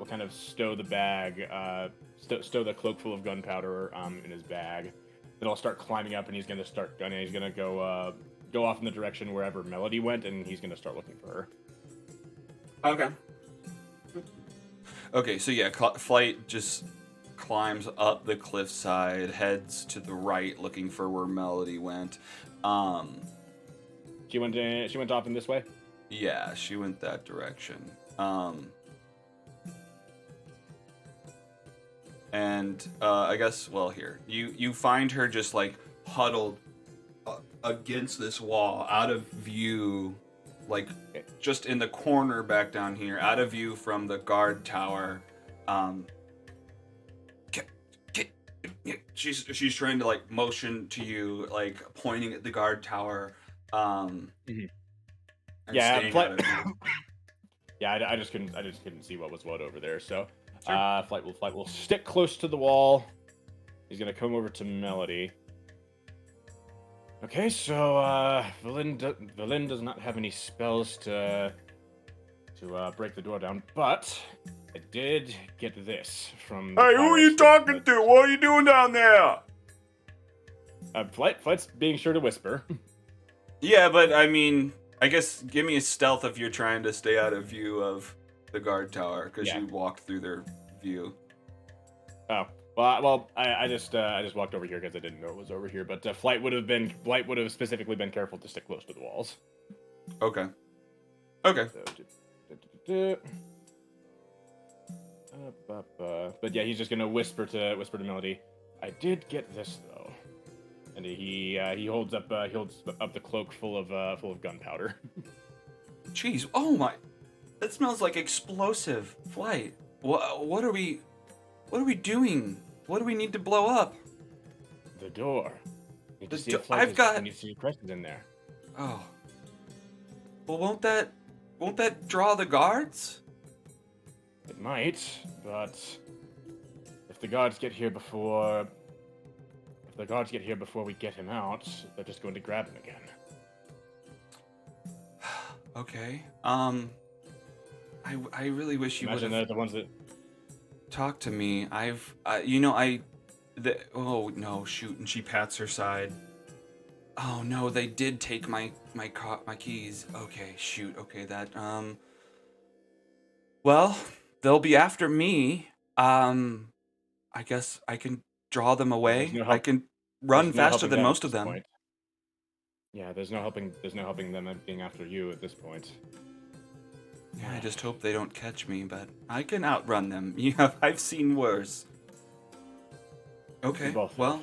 kind of stow the bag, stow the cloak full of gunpowder in his bag. Then I'll start climbing up, and he's gonna start gunning. He's gonna go off in the direction wherever Melody went, and he's gonna start looking for her. Okay. Okay, so yeah, Flight just climbs up the cliffside, heads to the right, looking for where Melody went. She went off in this way. Yeah, she went that direction. And I guess, well, here you find her just like huddled against this wall, out of view, like just in the corner back down here, out of view from the guard tower. She's trying to like motion to you, like pointing at the guard tower. And Yeah, staying out of view. Yeah, I just couldn't see what was what over there. So, Sure. Flight will stick close to the wall. He's gonna come over to Melody. Okay, so Valen does not have any spells to break the door down, but I did get this from. Hey, who are you talking to? What are you doing down there? Flight's being sure to whisper. Yeah, but I mean, I guess give me a stealth if you're trying to stay out of view of the guard tower, because Yeah. you walked through their view. Oh. Well, I just walked over here because I didn't know it was over here. But Flight would have specifically been careful to stick close to the walls. Okay. Okay. So, but yeah, he's just gonna whisper to Melody. I did get this though, and he holds up the cloak full of gunpowder. Jeez. Oh my. That smells like explosive. Flight. What are we doing? What do we need to blow up? The door. Need to The see do- if Flight I've is- got- need to see if Crest is in there. Oh. Well, won't that draw the guards? It might, but if the guards get here before we get him out, they're just going to grab him again. Okay. I really wish you would Imagine have they're the ones that. talked to me. Oh no, shoot! And she pats her side. Oh no, they did take my keys. Okay, shoot. Okay, that Well, they'll be after me. I guess I can draw them away. There's no help- I can run There's no faster helping than them most at of this them. point. Yeah, there's no helping them being after you at this point. Yeah, I just hope they don't catch me, but I can outrun them. Yeah, I've seen worse. Okay, both well,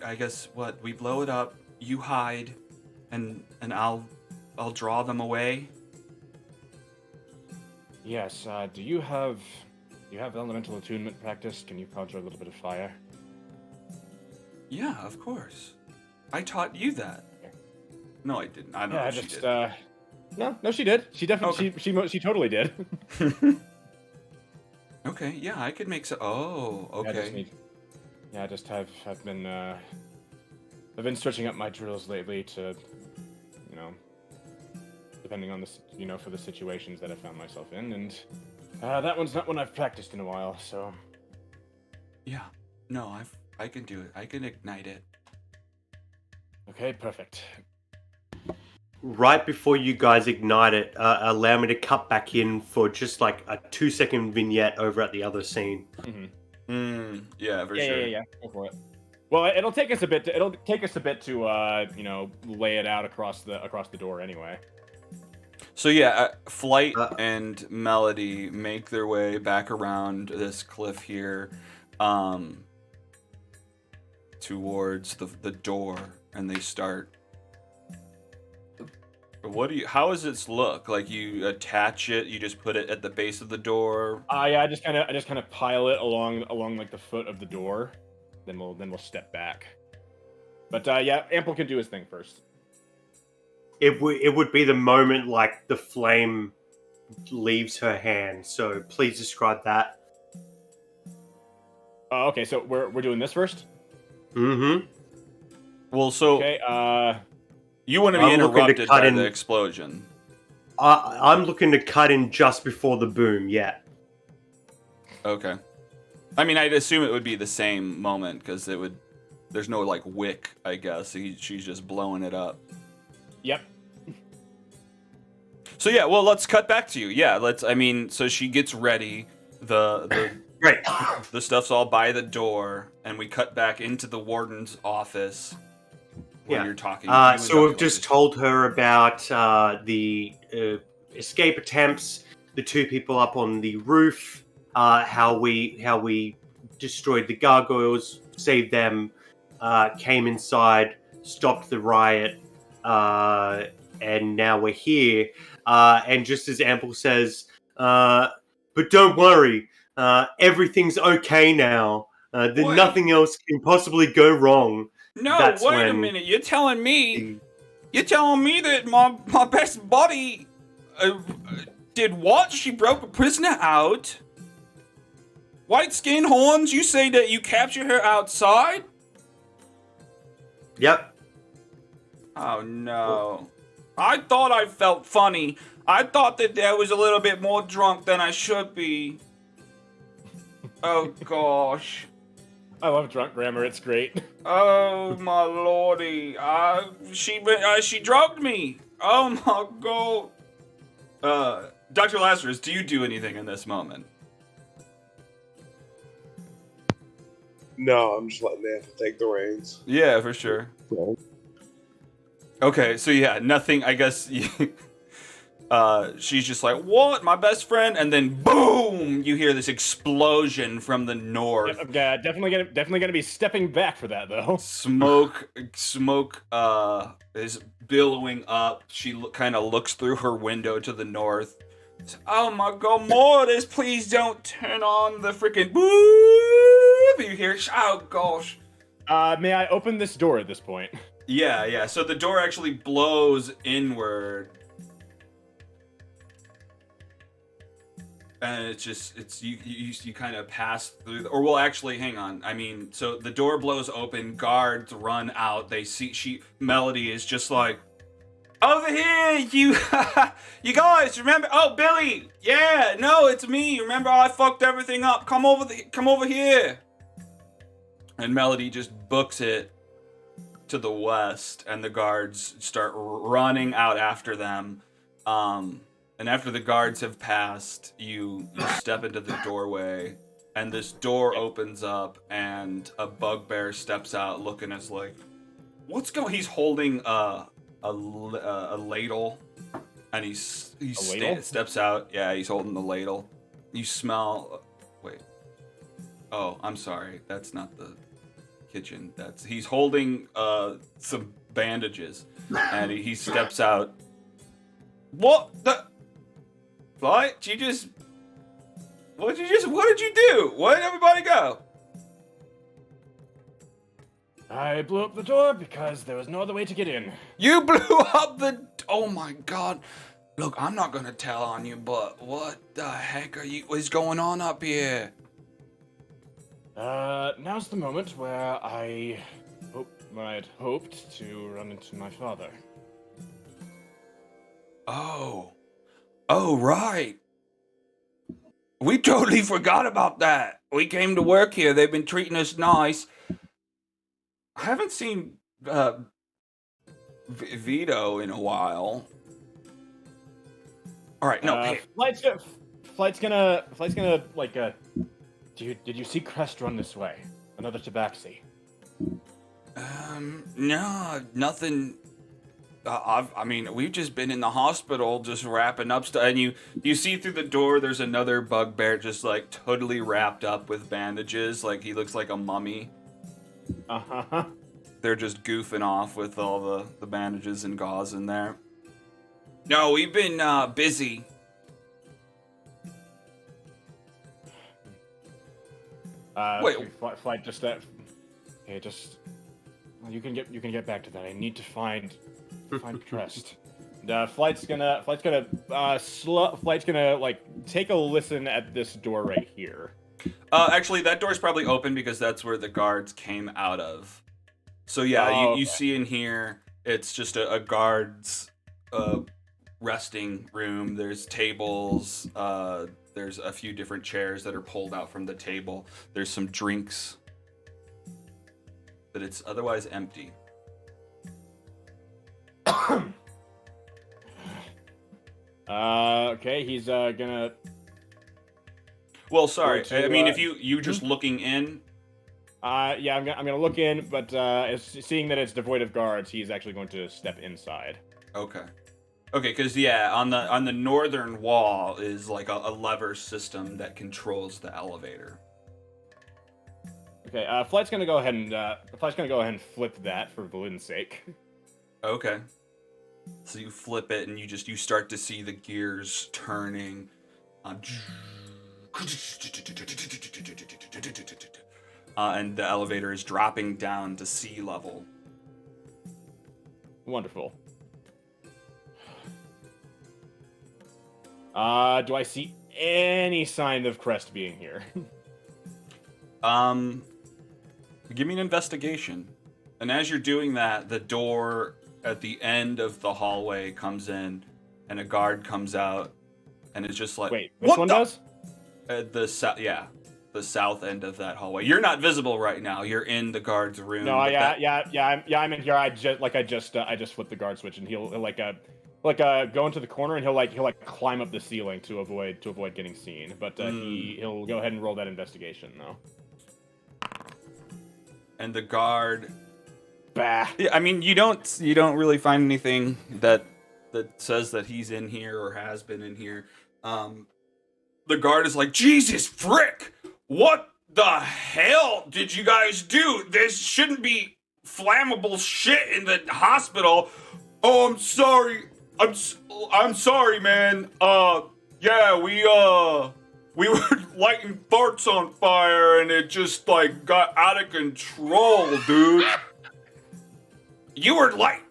I guess what we blow it up. You hide, and I'll draw them away. Yes. Do you have elemental attunement practice? Can you conjure a little bit of fire? Yeah, of course. I taught you that. No, I didn't. I don't know Yeah, if she just did. No, she did. She definitely she totally did. Okay, yeah, I could make so. Oh, okay. I've been switching up my drills lately to, depending on for the situations that I found myself in, and that one's not one I've practiced in a while. So Yeah, no, I can do it. I can ignite it. okay, perfect. Right before you guys ignite it, allow me to cut back in for just like a 2-second vignette over at the other scene. Yeah, for sure. Yeah. Go for it. Well, it'll take us a bit to lay it out across the door anyway. So yeah, Flight and Melody make their way back around this cliff here, towards the door, and they start. How does this look? Like you attach it, you just put it at the base of the door? Yeah, I just kind of pile it along like the foot of the door. Then we'll step back. But yeah, Ample can do his thing first. It would be the moment like the flame leaves her hand. So please describe that. Okay, so we're doing this first. Mm-hmm. Well, so Okay. you want to be I'm looking to interrupted cut by in- the explosion. I'm looking to cut in just before the boom. Yeah. Okay. I mean, I'd assume it would be the same moment because it would. There's no like wick, I guess. She's just blowing it up. Yep. So yeah, well, let's cut back to you. Yeah, let's. I mean, so she gets ready. The Great. the stuff's all by the door, and we cut back into the warden's office when Yeah. you're talking. You and So we've Dr. just Lucas. told her about the escape attempts, the two people up on the roof, how we destroyed the gargoyles, saved them, came inside, stopped the riot, and now we're here. And just as Ample says, but don't worry, everything's okay now. Wait. Nothing else can possibly go wrong. No, That's wait a when minute. You're telling me that my best buddy did what? She broke a prisoner out? White skin horns? You say that you captured her outside? Yep. Oh no. I thought I felt funny. I thought that I was a little bit more drunk than I should be. Oh gosh. I love drunk grammar. It's great. Oh my lordy. She drugged me. Oh my god. Dr. Lazarus, do you do anything in this moment? No, I'm just letting Nathan take the reins. Yeah, for sure. Okay, so yeah, nothing, I guess. She's just like, what? My best friend? And then boom! You hear this explosion from the north. Yep, definitely gonna be stepping back for that though. Smoke is billowing up. She kind of looks through her window to the north. Oh my god, more of this. Please don't turn on the freaking boop. You hear? Oh gosh. May I open this door at this point? Yeah. So the door actually blows inward. And it's you kind of pass through, or well, actually, hang on. I mean, so the door blows open, guards run out. They see Melody is just like, over here, you you guys remember? Oh, Billy, yeah, no, it's me. Remember, I fucked everything up. Come over here. And Melody just books it to the west, and the guards start running out after them. And after the guards have passed, you step into the doorway, and this door opens up, and a bugbear steps out, looking as like, what's going? He's holding a ladle, and he steps out. Yeah, he's holding the ladle. You smell. Wait. Oh, I'm sorry. That's not the kitchen. He's holding some bandages, and he steps out. What the? What did you do? Where did everybody go? I blew up the door because there was no other way to get in. You blew up the... Oh my god. Look, I'm not gonna tell on you, but what the heck is going on up here? Now's the moment where I'd hoped to run into my father. Oh, right. We totally forgot about that. We came to work here. They've been treating us nice. I haven't seen Vito in a while. All right, no. Hey. Flight's gonna like did you see Crest run this way? Another tabaxi. No, nothing. I mean, we've just been in the hospital, just wrapping up stuff, and you see through the door. There's another bugbear, just like totally wrapped up with bandages, like he looks like a mummy. Uh-huh. They're just goofing off with all the bandages and gauze in there. No, we've been busy. Wait, flight just Well, you can get back to that. I need to find Crest. Flight's gonna like take a listen at this door right here. Actually, that door's probably open because that's where the guards came out of. So yeah, Oh, you okay. see in here, it's just a guard's resting room. There's tables. There's a few different chairs that are pulled out from the table. There's some drinks. But it's otherwise empty. Okay, he's gonna. Well, sorry. Go to, I mean, if you just looking in. Yeah, I'm gonna look in, but seeing that it's devoid of guards, he's actually going to step inside. Okay. Okay, because yeah, on the northern wall is like a lever system that controls the elevator. Okay, Flight's gonna go ahead and flip that for balloon's sake. Okay. So you flip it and you start to see the gears turning. And the elevator is dropping down to sea level. Wonderful. Do I see any sign of Crest being here? Give me an investigation. And as you're doing that, the door at the end of the hallway comes in, and a guard comes out, and it's just like, Wait, which what one the? does? The south end of that hallway. You're not visible right now. You're in the guard's room. No, I'm in here. I just flipped the guard switch, and he'll go into the corner, and he'll climb up the ceiling to avoid getting seen. But he'll go ahead and roll that investigation though. And the guard. Bah. Yeah, I mean, you don't really find anything that says that he's in here or has been in here. The guard is like, Jesus frick! What the hell did you guys do? This shouldn't be flammable shit in the hospital. Oh, I'm sorry. I'm sorry, man. Yeah, we were lighting farts on fire and it just like got out of control, dude. You were like,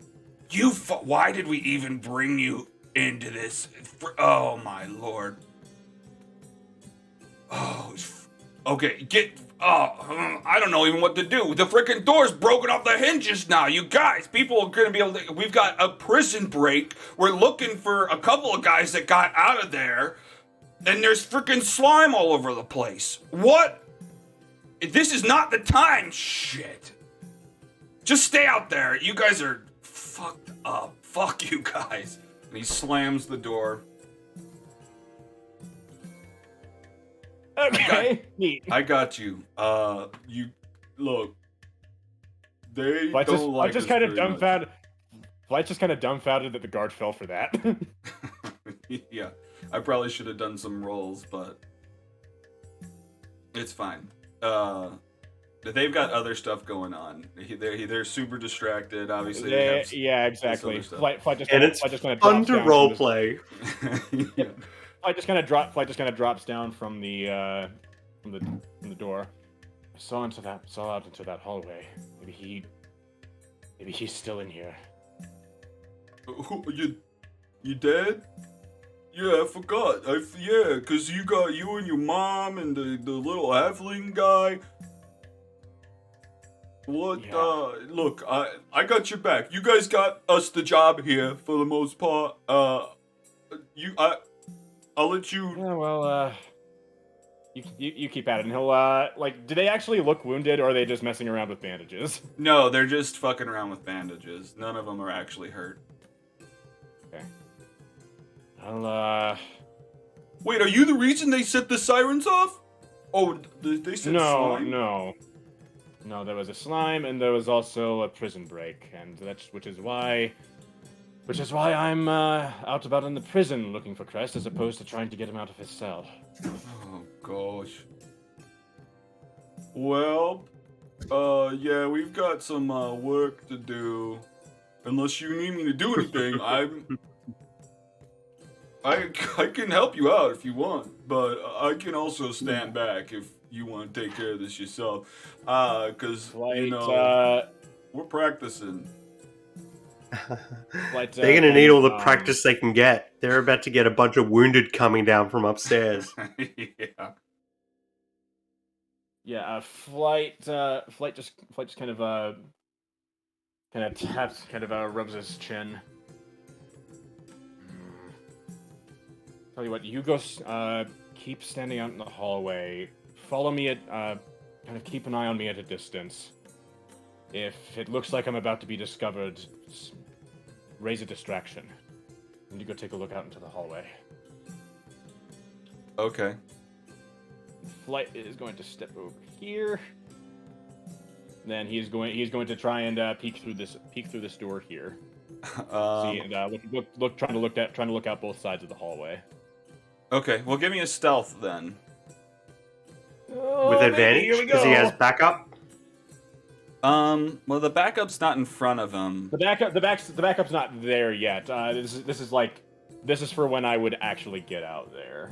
why did we even bring you into this? Oh my lord. Oh, okay, I don't know even what to do. The frickin' door's broken off the hinges now. You guys, people are gonna be able to, we've got a prison break. We're looking for a couple of guys that got out of there. And there's frickin' slime all over the place. What? This is not the time. Shit. Just stay out there. You guys are fucked up. Fuck you guys. And he slams the door. Okay, neat. I got you. You look. They Flight's don't like just us kind of very dumbfounded. Flight's just kind of dumbfounded that the guard fell for that. much. Yeah, I probably should have done some rolls, but it's fine. They've got other stuff going on. They're super distracted. Obviously, they have yeah, exactly. this other Flight just And it's Flight just kind of fun drops to down role from play. yeah. Flight just kind of drops down from the door. I saw out into that hallway. Maybe he's still in here. You dead? Yeah, I forgot. Yeah, cause you got you and your mom and the little halfling guy. What? Yeah. Look, I got your back. You guys got us the job here for the most part. I'll let you. Yeah, well, you keep at it, and he'll do they actually look wounded, or are they just messing around with bandages? No, they're just fucking around with bandages. None of them are actually hurt. Okay. I'll Wait, are you the reason they set the sirens off? Oh, they said slime? No, there was a slime, and there was also a prison break, and which is why I'm out about in the prison looking for Crest, as opposed to trying to get him out of his cell. Oh gosh. Well, yeah, we've got some work to do. Unless you need me to do anything, I can help you out if you want, but I can also stand back if you want to take care of this yourself. Cause you know. We're practicing. Flight, They're gonna need all the comes, practice they can get. They're about to get a bunch of wounded coming down from upstairs. Yeah. Yeah, flight just kind of taps, rubs his chin. Tell you what, you go, keep standing out in the hallway. Follow me at, kind of keep an eye on me at a distance. If it looks like I'm about to be discovered, raise a distraction. And you go take a look out into the hallway. Okay. Flight is going to step over here. Then he's going to try and peek through this door here. See, and trying to look out both sides of the hallway. Okay, well, give me a stealth then. With advantage, because he has backup. Well, the backup's not in front of him. The backup's not there yet. This is for when I would actually get out there.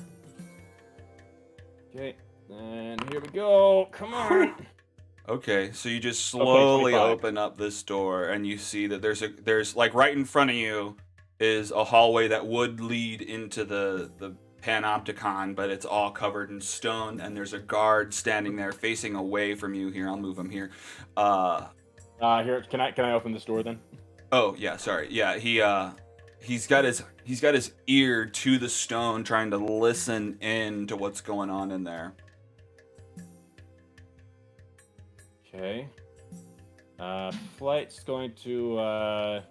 Okay, and here we go. Come on. Okay, so you just slowly 25. open up this door, and you see that there's like right in front of you is a hallway that would lead into the panopticon, but it's all covered in stone, and there's a guard standing there facing away from you. Here, I'll move him here. Here, can I open this door then? Oh yeah, sorry. Yeah, he's got his ear to the stone, trying to listen in to what's going on in there. Okay. Flight's going to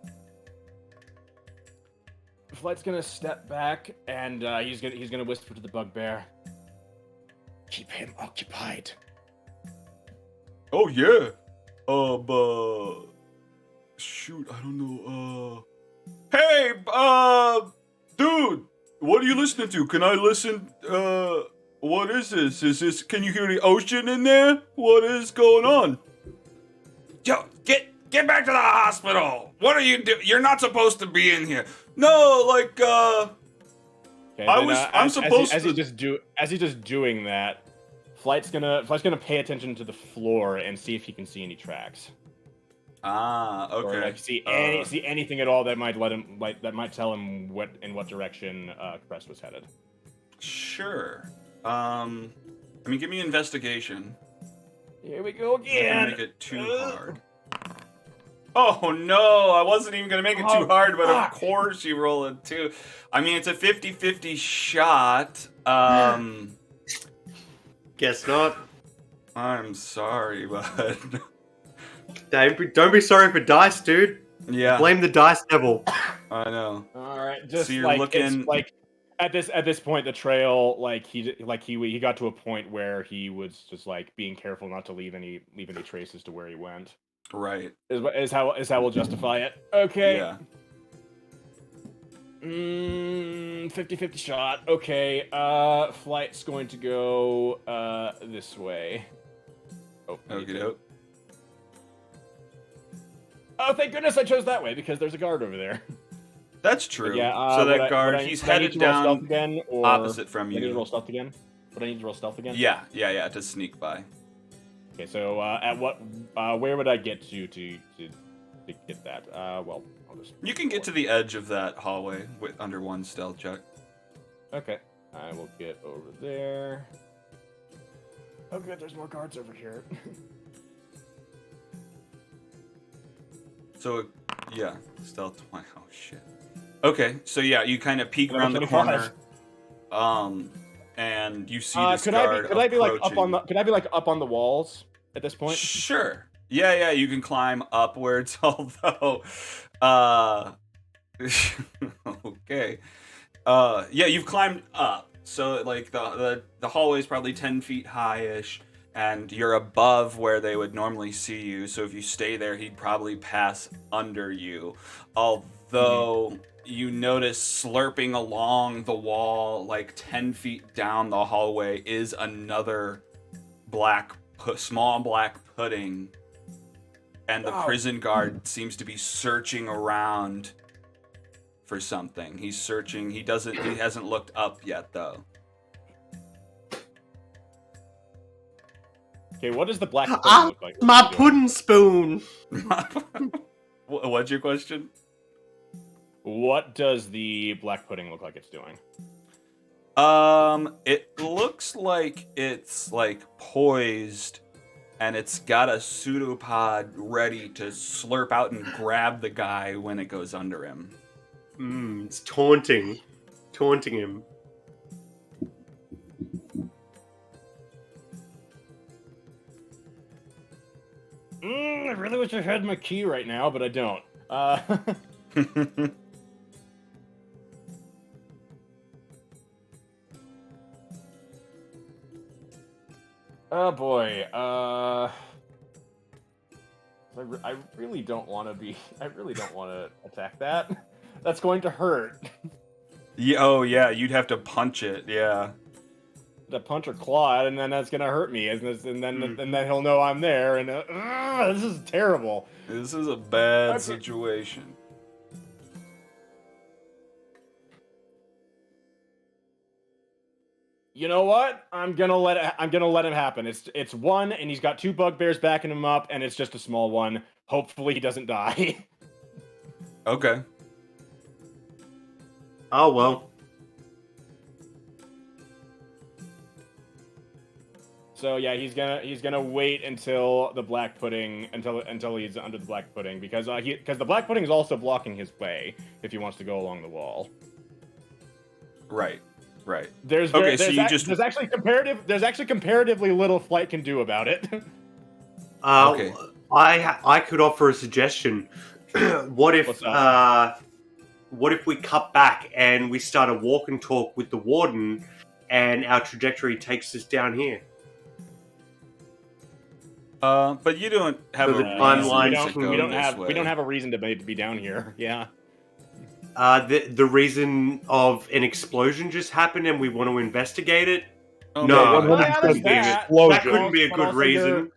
Flight's gonna step back, and he's gonna whisper to the bugbear. Keep him occupied. Oh yeah. Shoot, I don't know. Hey, dude, what are you listening to? Can I listen? What is this? Can you hear the ocean in there? What is going on? Yo, get back to the hospital. What are you doing? You're not supposed to be in here. No, like, Okay, I'm supposed as to. he's just doing that, Flight's gonna pay attention to the floor and see if he can see any tracks. Ah, okay. Or like see anything at all that might tell him in what direction Crest was headed. Sure. I mean, give me investigation. Here we go Don't again. make it too hard. Oh no, I wasn't even gonna make it too hard, but of course you roll a 2. I mean, it's a 50-50 shot. Guess not. I'm sorry, but Don't be sorry for dice, dude. yeah, Blame the dice devil. I know. All right, just So you're like looking- it's like at this point, the trail he got to a point where he was just like being careful not to leave any traces to where he went. Right. Is how we'll justify it. Okay. Yeah. 50-50 shot. Okay. Flight's going to go this way. Oh. Okie doke. Oh, thank goodness I chose that way because there's a guard over there. That's true. Yeah. So that guard, he's headed down again, or opposite from do I need to you. roll stealth again? Would I need to roll stealth again? Yeah, to sneak by. Okay, so at what? Where would I get to get that? Well, I'll just. You can get to the edge of that hallway under one stealth check. Okay, I will get over there. Oh, good. There's more guards over here. So, yeah, stealth 20. Oh shit. Okay, so yeah, you kind of peek around the 25. corner, and you see this could guard I be like approaching. Could I be like up on the walls at this point? Sure. Yeah, you can climb upwards, although, okay. Yeah, you've climbed up, so like the hallway's probably 10 feet high-ish, and you're above where they would normally see you, so if you stay there, he'd probably pass under you. Although, you notice slurping along the wall, like 10 feet down the hallway, is another small black pudding, and the prison guard seems to be searching around for something. He's searching. He hasn't looked up yet, though. Okay, what does the black pudding Ah, look like? my pudding spoon. What's your question? What does the black pudding look like it's doing? It looks like it's like poised, and it's got a pseudopod ready to slurp out and grab the guy when it goes under him. It's taunting him. I really wish I had my key right now, but I don't. Oh boy. I really don't want to be. I really don't want to attack that. That's going to hurt. Yeah, oh yeah, you'd have to punch it. Yeah. The punch or claw, and then that's gonna hurt me, and then he'll know I'm there, and this is terrible. This is a bad situation. You know what? I'm gonna let him happen. It's one, and he's got two bugbears backing him up, and it's just a small one. Hopefully, he doesn't die. Okay. Oh well. So yeah, he's gonna wait until the black pudding until he's under the black pudding because the black pudding is also blocking his way if he wants to go along the wall. Right. There's actually comparatively little Flight can do about it. Okay. I could offer a suggestion. What if we cut back and we start a walk and talk with the Warden, and our trajectory takes us down here? But you don't have So a the reason timeline- to go we don't this have way. we don't have a reason to be down here. Yeah. The reason of an explosion just happened and we want to investigate it? Oh, No, no. that couldn't be an that explosion. couldn't be a But good also reason.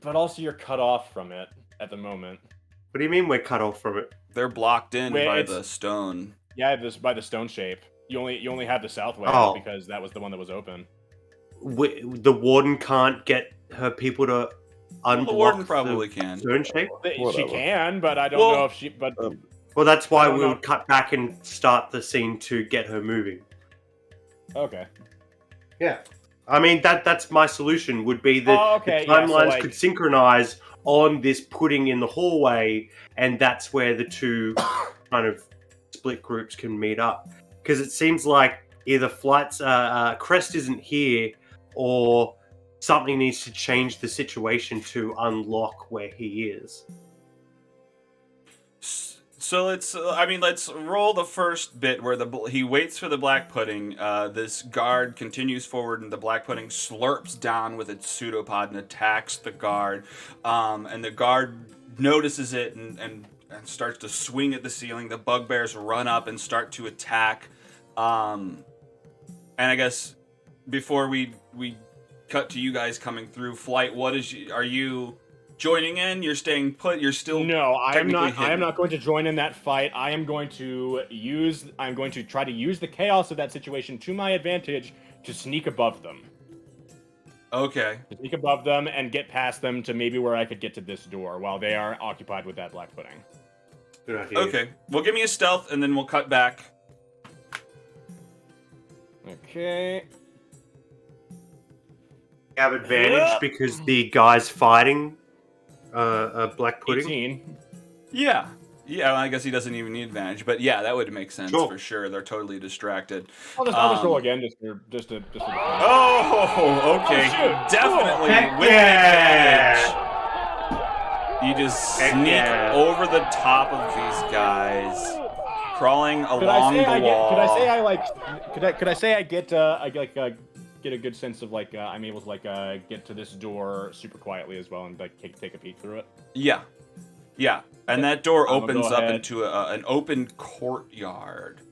But also, you're cut off from it at the moment. What do you mean we're cut off from it? They're blocked in Wait, by it's- the stone. Yeah, by the stone shape. You only have the south way Oh. because that was the one that was open. The Warden can't get her people to unblock The Warden probably the can. stone shape? She Whatever. can, but I don't Well- know if she. But Well, that's why I don't we know. would cut back and start the scene to get her moving. okay. Yeah. I mean, that's my solution, would be that Oh, okay, the yeah, so, timelines like- could synchronize on this pudding in the hallway, and that's where the two kind of split groups can meet up. Because it seems like either Crest isn't here, or something needs to change the situation to unlock where he is. So let's roll the first bit where he waits for the black pudding. This guard continues forward, and the black pudding slurps down with its pseudopod and attacks the guard. And the guard notices it and starts to swing at the ceiling. The bugbears run up and start to attack. And I guess before we cut to you guys coming through, Flight, are you joining in? You're staying put? You're still No, I am not. technically I am hidden. not going to join in that fight. I'm going to try to use the chaos of that situation to my advantage to sneak above them. Okay. To sneak above them and get past them to maybe where I could get to this door while they are occupied with that black pudding. Good idea. Okay. Well, give me a stealth, and then we'll cut back. Okay. You have advantage because the guy's fighting black pudding. 18. Yeah. Yeah, I guess he doesn't even need advantage, but yeah, that would make sense Sure. for sure. They're totally distracted. I'll just roll again just to. Oh, okay. shoot. Definitely Heck with yeah. advantage. You just Heck sneak yeah. over the top of these guys, crawling along the wall. Could I say I get a good sense of I'm able to get to this door super quietly as well and take a peek through it. Yeah. Yeah. And that door I'm gonna opens go up ahead. into an open courtyard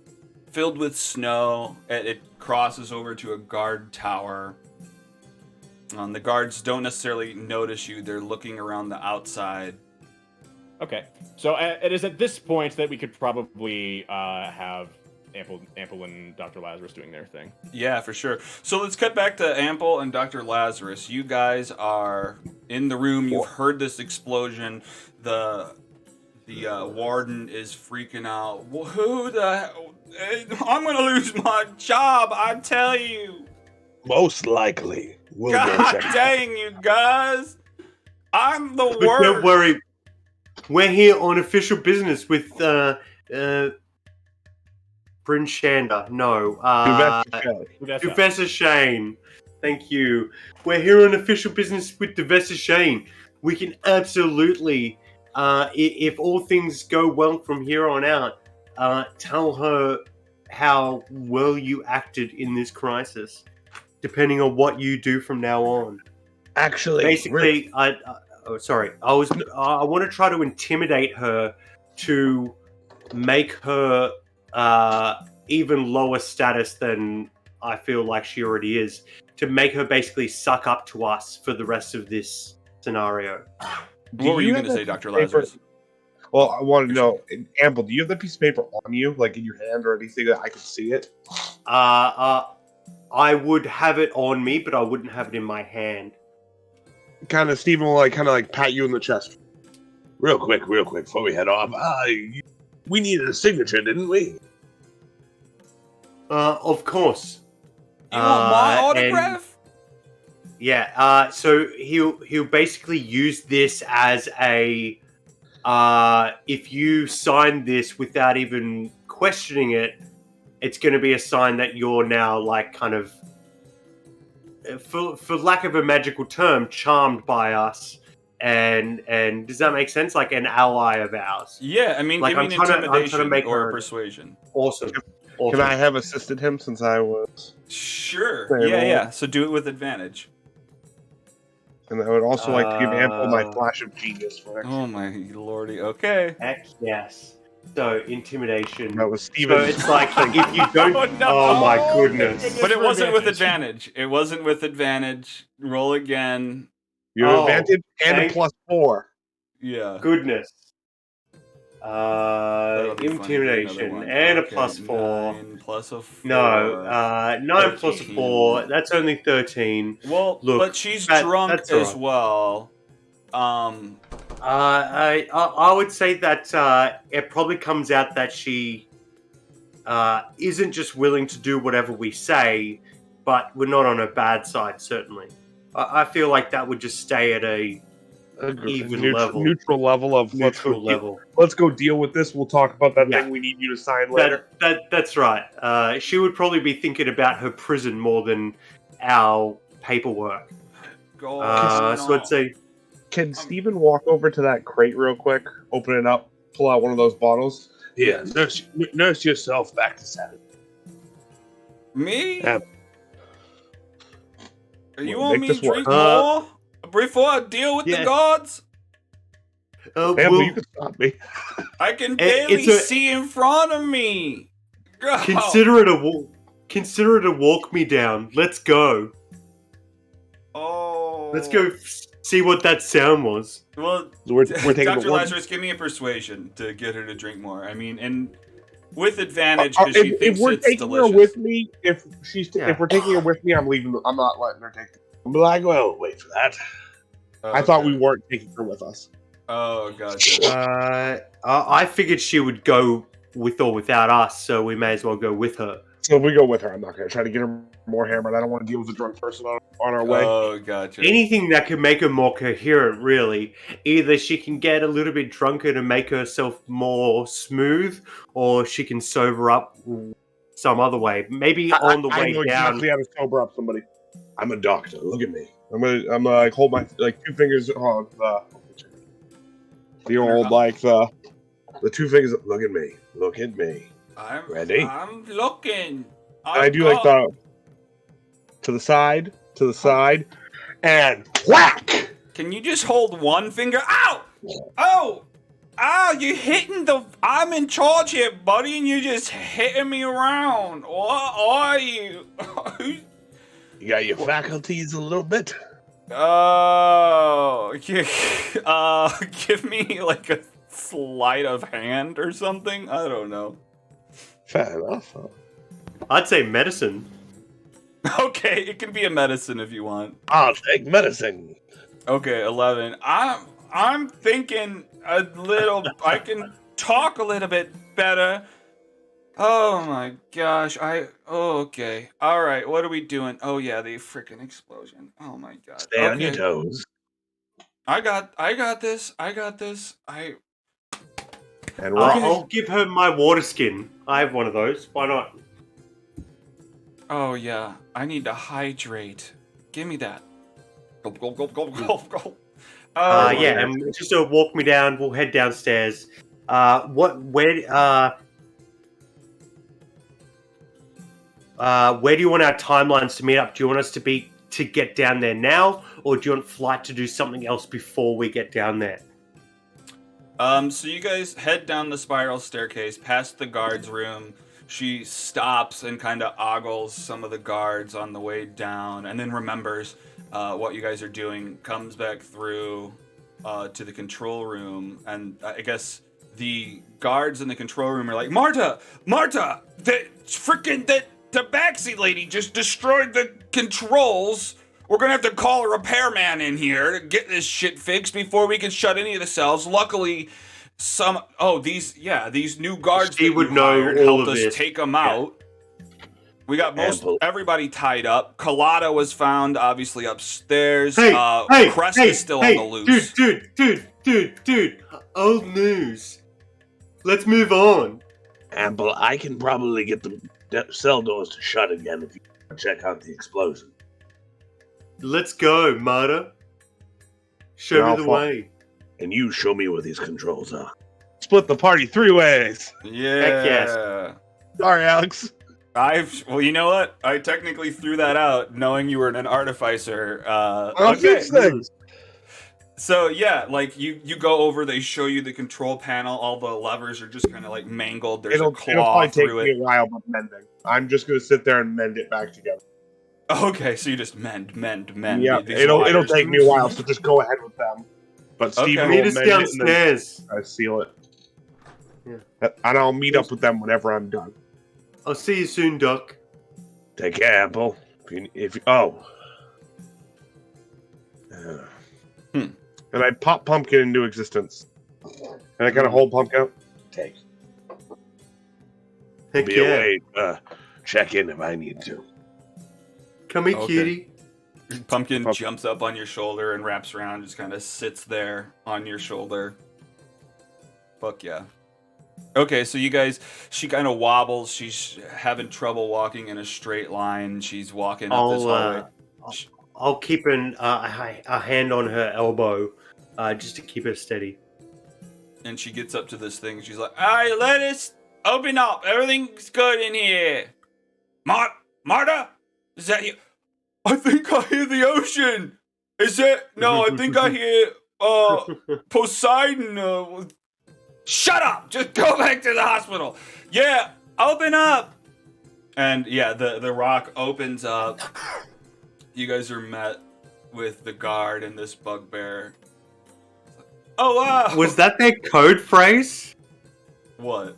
filled with snow. It crosses over to a guard tower. The guards don't necessarily notice you. They're looking around the outside. Okay, so it is at this point that we could probably have Ample and Dr. Lazarus doing their thing. Yeah, for sure. So let's cut back to Ample and Dr. Lazarus. You guys are in the room. You've heard this explosion. The warden is freaking out. Who the hell? I'm gonna lose my job, I tell you. Most likely. We'll go God check. dang you guys. I'm the But worst. don't worry, we're here on official business with Prince Shanda. No, Professor Shane. Thank you. We're here on official business with Professor Shane. We can absolutely, if all things go well from here on out, tell her how well you acted in this crisis, depending on what you do from now on. Actually, Basically, I want to try to intimidate her to make her even lower status than I feel like she already is, to make her basically suck up to us for the rest of this scenario. What were you going to say, Dr. Lazarus? Well, I want to know, Ample, do you have that piece of paper on you, like in your hand or anything that I can see it? I would have it on me, but I wouldn't have it in my hand. Kind of, Stephen will kind of pat you in the chest. Real quick, before we head off. We needed a signature, didn't we? Of course. You want my autograph? So he'll basically use this as a if you sign this without even questioning it, it's going to be a sign that you're now like kind of, for lack of a magical term, charmed by us, and does that make sense? Like an ally of ours. Yeah, I mean, like give me an intimidation make or her persuasion. Awesome. Can I have assisted him since I was? Sure. Yeah. So do it with advantage. And I would also like to give Ample my flash of genius for Oh my lordy. Okay. Heck yes. So intimidation. That was Steven. So it's like if you don't. Oh my goodness. But it wasn't with advantage. It wasn't with advantage. Roll again. You have advantage and a +4. Yeah. Goodness. That'll be funny. Intimidation and a Okay, +4. 9 plus a 4. No, 9 plus a 4. That's only 13. Well, look, but she's drunk as right. well. I would say that it probably comes out that she isn't just willing to do whatever we say, but we're not on her bad side, certainly. I feel like that would just stay at a neutral level of level. Let's go deal with this. We'll talk about that thing we need you to sign later. That's right. She would probably be thinking about her prison more than our paperwork. So let's say, can Steven walk over to that crate real quick, open it up, pull out one of those bottles? Yeah, nurse yourself back to sanity. Me? Yeah. You want me to drink more before I deal with the gods? You can stop me. I can barely see in front of me. God. Consider it a walk me down. Let's go. Oh. Let's go see what that sound was. Well, we're taking Dr. Lazarus, give me a persuasion to get her to drink more. I mean, and with advantage because she thinks it's delicious. If we're taking her with me, I'm leaving. I'm not letting her take. I'm like, well, wait for that. I thought we weren't taking her with us. Oh, gotcha. I figured she would go with or without us, so we may as well go with her. So if we go with her, I'm not going to try to get her more hammered. I don't want to deal with a drunk person on our way. Oh, gotcha. Anything that could make her more coherent, really. Either she can get a little bit drunker to make herself more smooth, or she can sober up some other way. Maybe on the way I know down. exactly how to sober up somebody. I'm a doctor. Look at me. I'm gonna hold my two fingers on the old the 2 fingers. Look at me. Look at me. Ready? I'm looking. I do like the to the side, and whack. Can you just hold one finger? Ow! Oh! Ow! You hitting the? I'm in charge here, buddy, and you just hitting me around. What are you? You got your faculties a little bit. Oh, give me like a sleight of hand or something. I don't know. Fair enough. I'd say medicine. Okay, it can be a medicine if you want. I'll take medicine. Okay, 11. I'm thinking a little. I can talk a little bit better. Oh my gosh! okay. All right. What are we doing? Oh yeah, the freaking explosion. Oh my god. Stay on your toes. I got this. And we're I'll give her my water skin. I have one of those. Why not? Oh yeah. I need to hydrate. Give me that. Gulp, gulp, gulp, gulp, gulp, gulp. Yeah, and just to walk me down, we'll head downstairs. Where do you want our timelines to meet up? Do you want us to get down there now, or do you want Flight to do something else before we get down there? So you guys head down the spiral staircase, past the guards' room. She stops and kind of ogles some of the guards on the way down, and then remembers what you guys are doing, comes back through to the control room, and I guess the guards in the control room are like, Marta, the backseat lady just destroyed the controls. We're gonna have to call a repairman in here to get this shit fixed before we can shut any of the cells. Luckily, these new guards She that would you know hired all helped of us this. take them out. We got Ample. everybody tied up. Colada was found, obviously, upstairs. Hey, Crest is still on the loose. Dude. Old news. Let's move on. Ample, I can probably get the cell doors to shut again if you check out the explosion. Let's go, Marta. Show me the way. And you show me where these controls are. split the party 3 ways. Yeah. Heck yes. Sorry, Alex. Well, you know what? I technically threw that out, knowing you were an artificer. I'll fix things. So yeah, like you go over, they show you the control panel. All the levers are just kind of like mangled. There's It'll a claw probably take through me it. a while, but mending. I'm just gonna sit there and mend it back together. Okay, so you just mend. Yeah, these it'll wires. take me a while, so just go ahead with them. But Steven Okay. will Meet us mend it and then downstairs. I seal it. Yeah. And I'll meet up with them whenever I'm done. I'll see you soon, Doc. Take care, Apple. And I pop Pumpkin into existence. And I kind of hold Pumpkin out. Take. Heck Be yeah. away. Check in if I need to. Come here, Okay. cutie. Pumpkin jumps up on your shoulder and wraps around, just kind of sits there on your shoulder. Fuck yeah. Okay, so you guys, she kind of wobbles. She's having trouble walking in a straight line. She's walking up this hallway. I'll keep a hand on her elbow, just to keep her steady. And she gets up to this thing. She's like, "Hey, let us open up. Everything's good in here." Marta? Is that you? I think I hear the ocean. Is it? No, I think I hear Poseidon. Shut up! Just go back to the hospital. Yeah, open up. And yeah, the rock opens up. You guys are met with the guard and this bugbear. Oh wow! Was that their code phrase? What?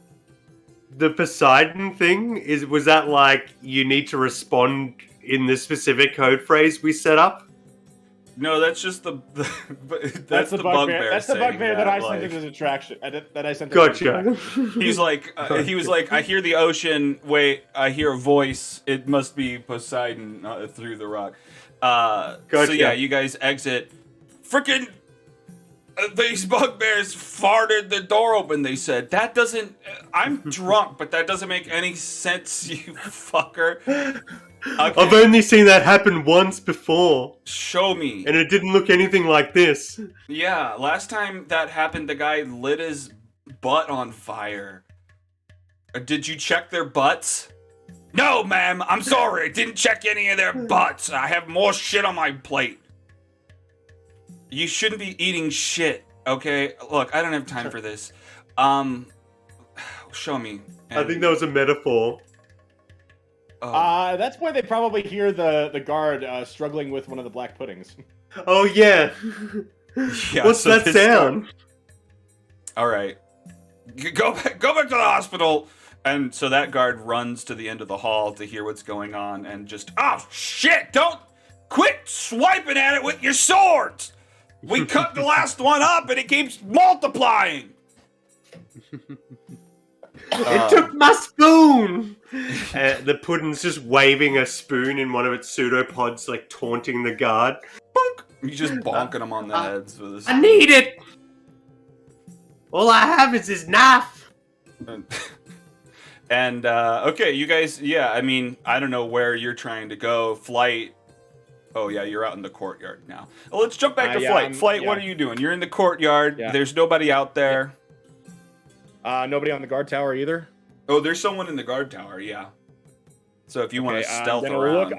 The Poseidon thing? Was that like, you need to respond in the specific code phrase we set up? No, that's just that's the bugbear. That's the saying bugbear that I sent like- him as attraction. That I sent. Gotcha. He's like, he was like, I hear the ocean. Wait, I hear a voice. It must be Poseidon through the rock. So Gotcha. yeah, you guys exit. Frickin' these bugbears farted the door open. They said that doesn't. I'm drunk, but that doesn't make any sense, you fucker. Okay. I've only seen that happen once before, Show me. and it didn't look anything like this. Yeah, last time that happened, the guy lit his butt on fire. Did you check their butts? No, ma'am. I'm sorry. I didn't check any of their butts. I have more shit on my plate. You shouldn't be eating shit, okay? Look, I don't have time for this. Show me. I think that was a metaphor. Oh. That's why they probably hear the guard struggling with one of the black puddings. Oh yeah. Yeah, What's so that this sound? All right. Go back to the hospital. And so that guard runs to the end of the hall to hear what's going on and just, oh shit, don't quit swiping at it with your swords. We cut the last one up and it keeps multiplying. It took my spoon! The pudding's just waving a spoon in one of its pseudopods, like taunting the guard. Bonk. He's just bonking them on the heads with his I need it! All I have is this knife! And, okay, you guys, yeah, I mean, I don't know where you're trying to go. Flight. Oh, yeah, you're out in the courtyard now. Well, let's jump back to Flight. Flight, what are you doing? You're in the courtyard. Yeah. There's nobody out there. Nobody on the guard tower either. Oh, there's someone in the guard tower, yeah. So if you want to stealth I'm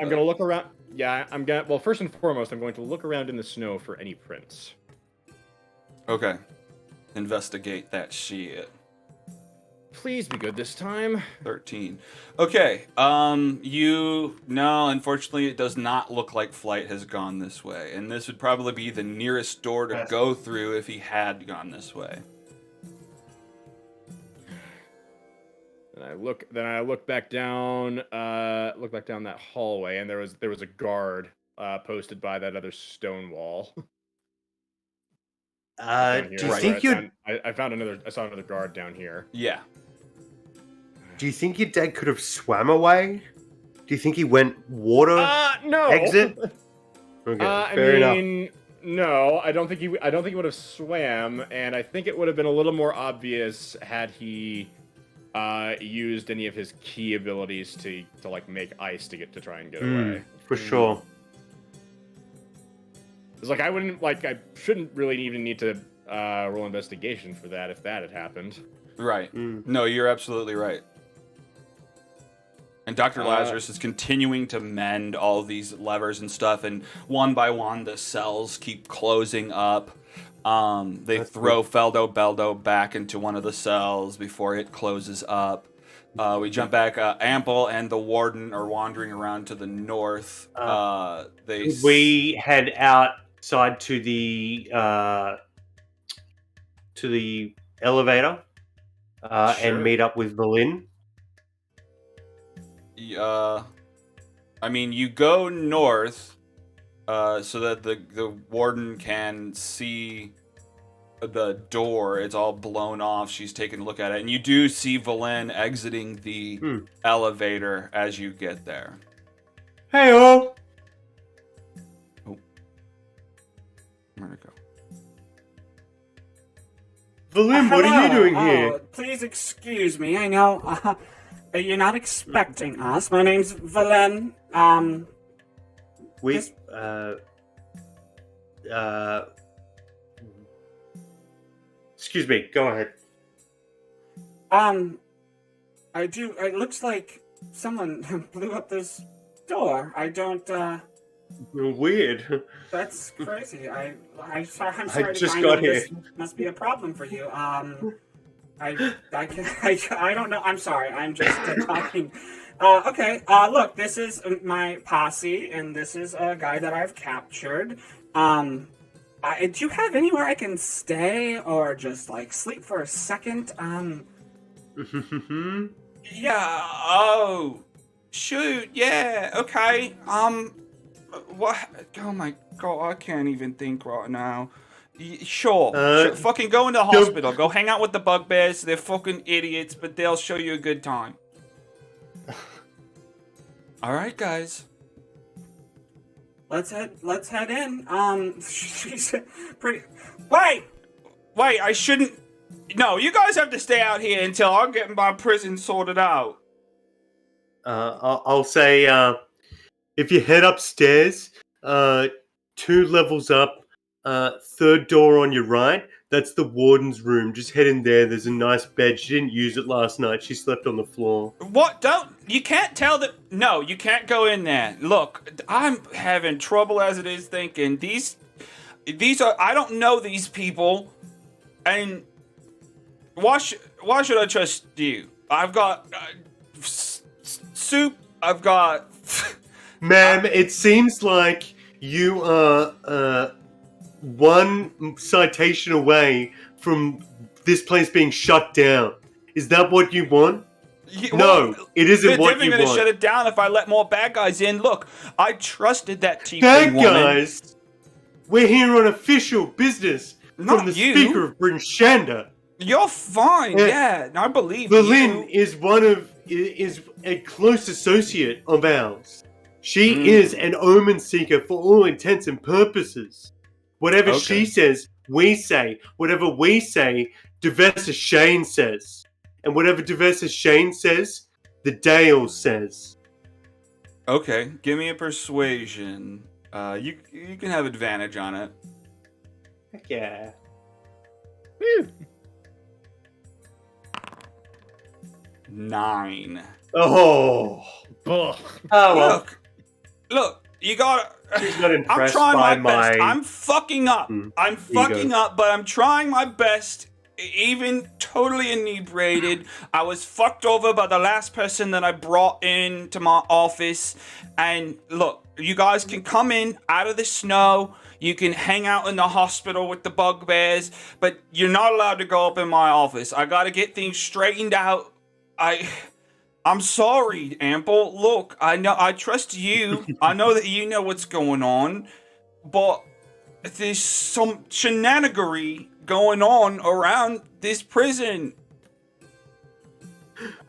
gonna look around. Yeah, well, first and foremost, I'm going to look around in the snow for any prints. Okay. Investigate that shit. Please be good this time. 13. Okay. No, unfortunately, it does not look like Flight has gone this way. And this would probably be the nearest door to go through if he had gone this way. Then I look back down that hallway, and there was a guard posted by that other stone wall. Do you think I saw another guard down here. Yeah. Do you think your dad could have swam away? Do you think he went water no. exit? Okay, fair enough. No, I don't think he would have swam, and I think it would have been a little more obvious had he used any of his key abilities to like make ice to try and get away. For sure. It's like I shouldn't really even need to roll investigation for that if that had happened. Right. No, you're absolutely right. And Dr. Lazarus is continuing to mend all these levers and stuff, and one by one the cells keep closing up. They throw Feldo Beldo back into one of the cells before it closes up. We jump back. Ample and the Warden are wandering around to the north. We head outside to the elevator and meet up with Berlin. I mean, you go north so that the Warden can see the door. It's all blown off. She's taking a look at it. And you do see Valen exiting the elevator as you get there. Hey-oh! Oh. Where'd it go? Valen, what are you doing here? Please excuse me. I know you're not expecting us. My name's Valen. Excuse me, go ahead. It looks like someone blew up this door. I don't, Weird. That's crazy. I'm sorry I to just find got out here. this must be a problem for you. I don't know. I'm sorry. I'm just talking. Okay. Look, this is my posse, and this is a guy that I've captured. Do you have anywhere I can stay or just like sleep for a second? Yeah. Oh, shoot. Yeah. Okay. What? Oh my God! I can't even think right now. Sure. Fucking go into the hospital. Go hang out with the bugbears. They're fucking idiots, but they'll show you a good time. All right, guys. Let's head in. She's pretty. Wait. I shouldn't. No, you guys have to stay out here until I'm getting my prison sorted out. I'll say, if you head upstairs, 2 levels up, third door on your right, that's the Warden's room. Just head in there. There's a nice bed. She didn't use it last night. She slept on the floor. What? You can't tell that. No, you can't go in there. Look, I'm having trouble as it is thinking. These are, I don't know these people. And why should I trust you? I've got soup. I've got. Ma'am, it seems like you are, one citation away from this place being shut down. Is that what you want? No, it isn't what They're you gonna want. shut it down if I let more bad guys in. Look, I trusted that tiefling Bad woman. guys! We're here on official business Not from the you. Speaker of Bryn Shanda. You're fine, yeah. I believe Berlin you. is a close associate of ours. She is an Omen seeker for all intents and purposes. Whatever she says, we say. Whatever we say, Devessa Shane says. And whatever Devessa Shane says, the Dale says. Okay, give me a persuasion. You can have advantage on it. Heck yeah. 9. Oh. Ugh. Oh, well. Look, you gotta. She's not I'm impressed trying by my best. my... I'm fucking up. I'm fucking up, but I'm trying my best. Even totally inebriated. I was fucked over by the last person that I brought into my office. And look, you guys can come in out of the snow. You can hang out in the hospital with the bugbears, but you're not allowed to go up in my office. I gotta get things straightened out. I'm sorry, Ample. Look, I know I trust you. I know that you know what's going on, but there's some shenanigery going on around this prison.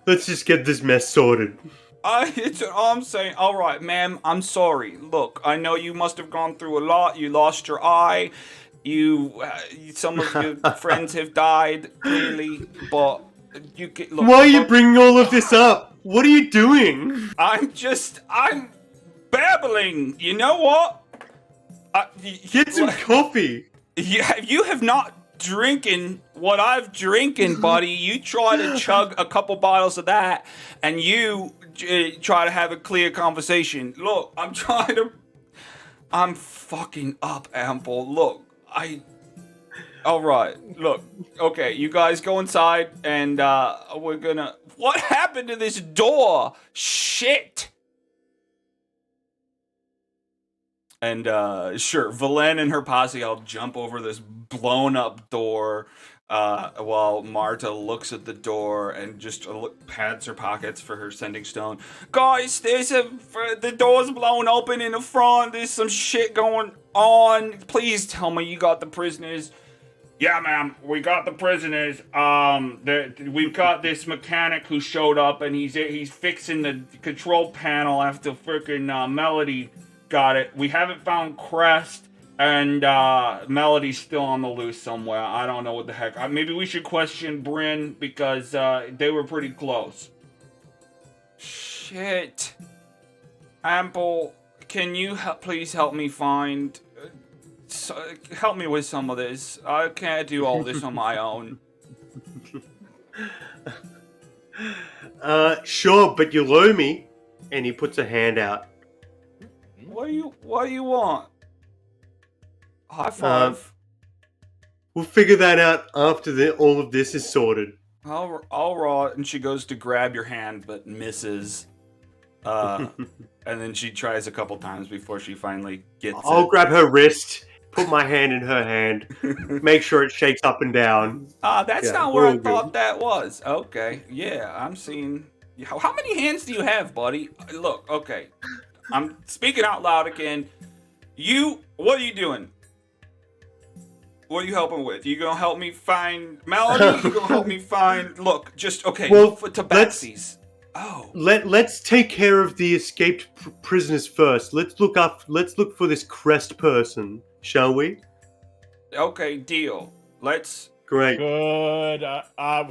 Let's just get this mess sorted. It's all I'm saying. All right, ma'am, I'm sorry. Look, I know you must have gone through a lot. You lost your eye. Some of your friends have died, clearly, but you can look. Why are you bringing all of this up? What are you doing? I'm babbling. You know what? Get some coffee. You have not drinking what I've drinking, buddy. You try to chug a couple bottles of that, and you try to have a clear conversation. Look, I'm fucking up, Ample. Look, Alright, look. Okay, you guys go inside, and we're gonna... What happened to this door? Shit! And, sure, Valen and her posse all jump over this blown-up door, while Marta looks at the door and just pats her pockets for her sending stone. Guys, the door's blown open in the front. There's some shit going on. Please tell me you got the prisoners. Yeah, ma'am, we got the prisoners. We've got this mechanic who showed up, and he's fixing the control panel after frickin' Melody got it. We haven't found Crest, and Melody's still on the loose somewhere. I don't know what the heck. Maybe we should question Bryn, because they were pretty close. Shit. Ample, can you please help me find... help me with some of this. I can't do all this on my own. Sure, but you'll owe me. And he puts a hand out. What do you want? High five. We'll figure that out after all of this is sorted. All right. And she goes to grab your hand, but misses. And then she tries a couple times before she finally gets it. I'll grab her wrist, put my hand in her hand, make sure it shakes up and down. That's not where I thought that was. Okay, yeah, I'm seeing... How many hands do you have, buddy? Look, okay. I'm speaking out loud again. What are you doing? What are you helping with? You gonna help me find Melody? You gonna help me find... Look, just, okay, well, for tabaxis. Oh. Let's take care of the escaped prisoners first. Let's look for this Crest person, shall we? Okay, deal. Let's... Great. Good.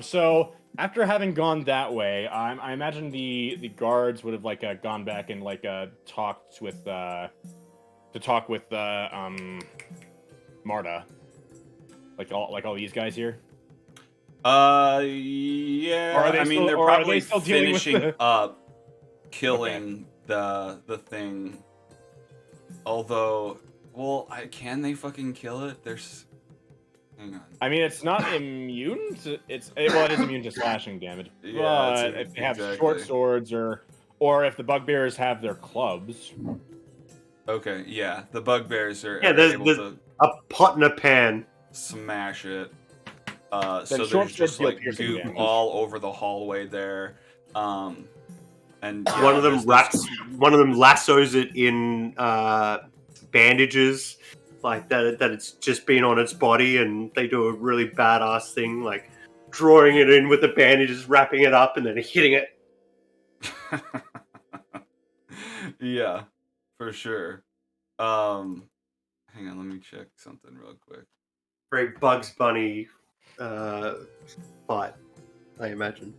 So after having gone that way, I imagine the guards would have gone back and talked with Marta, all these guys here. Yeah. They're probably still dealing with finishing up killing the thing. Although, well, can they fucking kill it? Hang on. I mean, it's not immune to it is immune to slashing damage. Yeah, but if they have short swords or if the bugbears have their clubs. Okay, yeah, the bugbears are there's able to a pot in a pan. smash it. Then So short there's just swords deal piercing goop damage. all over the hallway there. And One of them lassos it in bandages, like that it's just been on its body, and they do a really badass thing, like drawing it in with the bandages, wrapping it up, and then hitting it. Yeah, for sure. Hang on, let me check something real quick. Very Bugs Bunny fight, I imagine.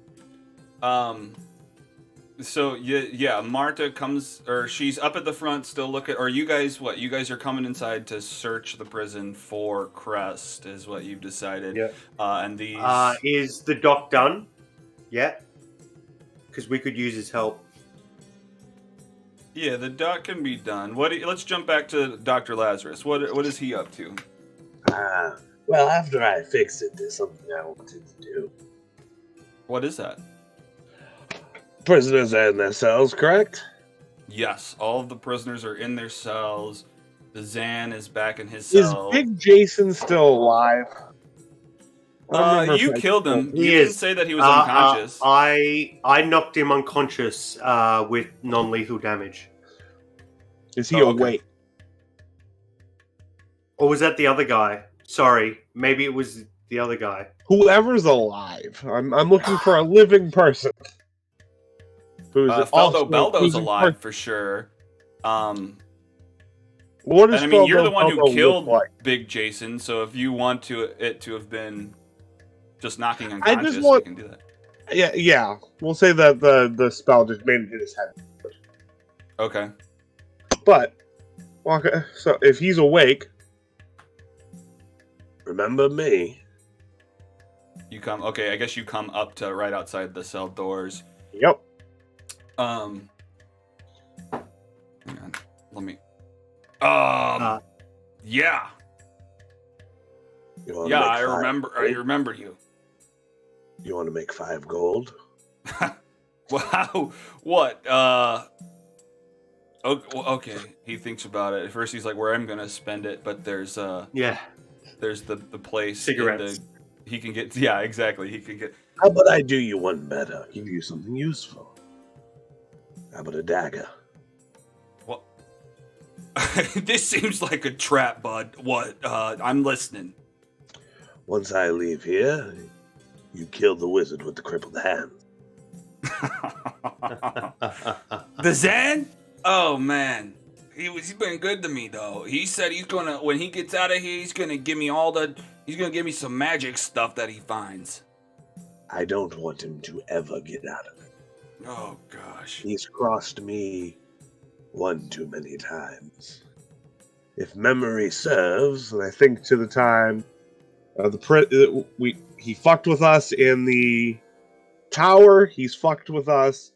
So yeah, Marta comes, or she's up at the front still looking, or you guys, what? You guys are coming inside to search the prison for Crest, is what you've decided. Yeah. And these... Is the doc done yet? Because we could use his help. Yeah, the doc can be done. Let's jump back to Dr. Lazarus. What is he up to? Well, after I fixed it, there's something I wanted to do. What is that? Prisoners are in their cells, correct? Yes, all of the prisoners are in their cells. The Zan is back in his cell. Is Big Jason still alive? You killed him. You He didn't is. say that he was unconscious. I knocked him unconscious with non-lethal damage. Is he okay. awake? Or was that the other guy? Sorry, maybe it was the other guy. Whoever's alive. I'm looking for a living person. Who's also Feldo Beldo's who's alive for sure. What is And I mean, you're Feldo the one who Beldo killed look like? Big Jason, so if you want it to have been just knocking I unconscious, just want- you can do that. Yeah. We'll say that the spell just made him hit his head. Okay. But okay, so if he's awake, Remember me? You come. Okay, I guess you come up to right outside the cell doors. yep. Hang on. Let me. Yeah. You wanna Yeah, make I 5 remember. I gold? remember you. You want to make 5 gold? Wow. What? Okay. He thinks about it. At first, he's like, "Where I'm gonna spend it?" But there's Yeah. there's the place. Cigarettes. He can get. Yeah, exactly. He can get. How about I do you one better? Give you something useful. How about a dagger? What? This seems like a trap, bud. What? I'm listening. Once I leave here, you kill the wizard with the crippled hands. The Zan? Oh man, he's been good to me though. He said he's gonna, when he gets out of here, he's gonna give me some magic stuff that he finds. I don't want him to ever get out of it. Oh gosh. He's crossed me one too many times. If memory serves, And I think to the time he fucked with us in the tower. He's fucked with us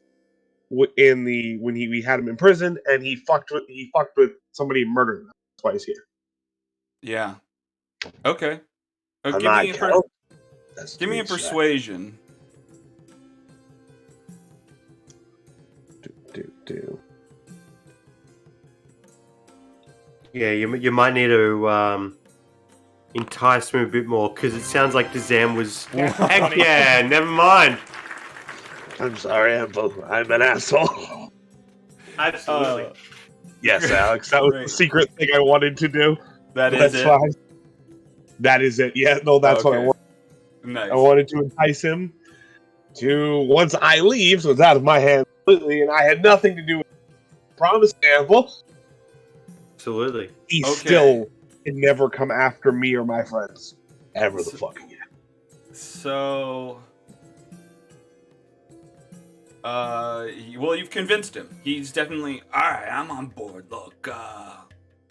in the when we had him in prison, and he fucked with somebody and murdered him. That's why he's here. Yeah. Okay. on Give my me a count, that's give me a 3 strikes. persuasion. Yeah, you might need to entice him a bit more, because it sounds like the Zam was. Heck yeah, never mind. I'm sorry, Ample. I'm an asshole. Absolutely. Yes, Alex, that was Great. the secret thing I wanted to do. That is That's it. fine. That is it. Yeah, no, that's what I Okay. wanted. Nice. I wanted to entice him to, once I leave, so it's out of my hands completely, and I had nothing to do with it. Promise, Ample. Absolutely. He Okay. still can never come after me or my friends. Ever the fuck again. So, well, you've convinced him. He's definitely, all right, I'm on board. Look,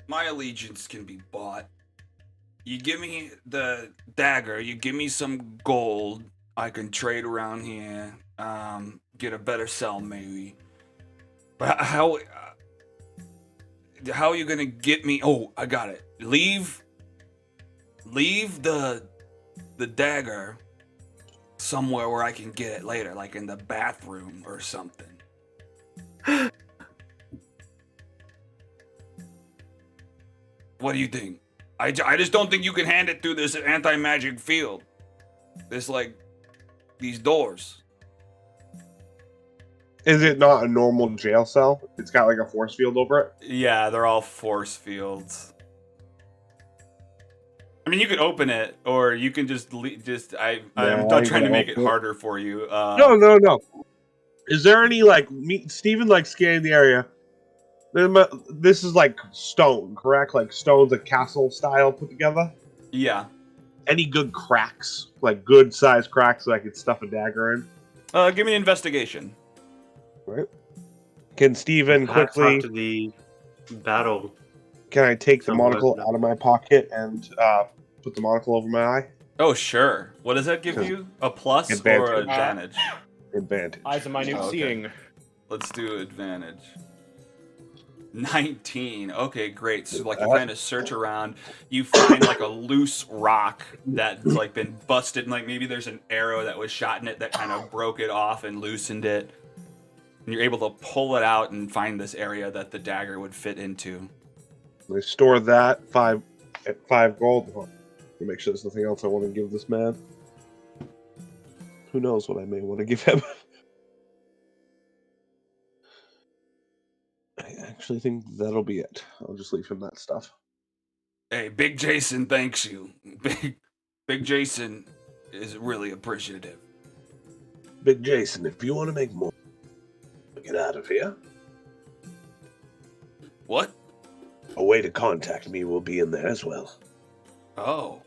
my allegiance can be bought. You give me the dagger, you give me some gold, I can trade around here, get a better cell maybe. But how are you gonna get me? Oh, I got it. Leave the dagger somewhere where I can get it later, like in the bathroom or something. What do you think? I just don't think you can hand it through this anti-magic field. There's like these doors. Is it not a normal jail cell? It's got like a force field over it. Yeah, they're all force fields. I mean, you could open it, or you can just I'm No, not I'm trying to gonna make it open it. harder for you. No. Is there any like Steven like scanning the area? This is like stone, correct? Like stone's a castle style put together. Yeah. Any good cracks, like good sized cracks that I could stuff a dagger in? Give me an investigation. Right. Can Steven Perhaps quickly? after the battle. Can I take the Some monocle work, no. out of my pocket and put the monocle over my eye? Oh, sure. What does that give you? A plus or Advantage. advantage? Advantage. Eyes of minute Okay. seeing. Let's do advantage. 19. Okay, great. So like you kind of search around, you find like a loose rock that's like been busted, and like maybe there's an arrow that was shot in it that kind of broke it off and loosened it. And you're able to pull it out and find this area that the dagger would fit into. I store that at 5 gold. Hold on. To make sure there's nothing else I want to give this man. Who knows what I may want to give him? I actually think that'll be it. I'll just leave him that stuff. Hey, Big Jason thanks you. Big Jason is really appreciative. Big Jason, if you want to make more, get out of here. What? A way to contact me will be in there as well. Oh.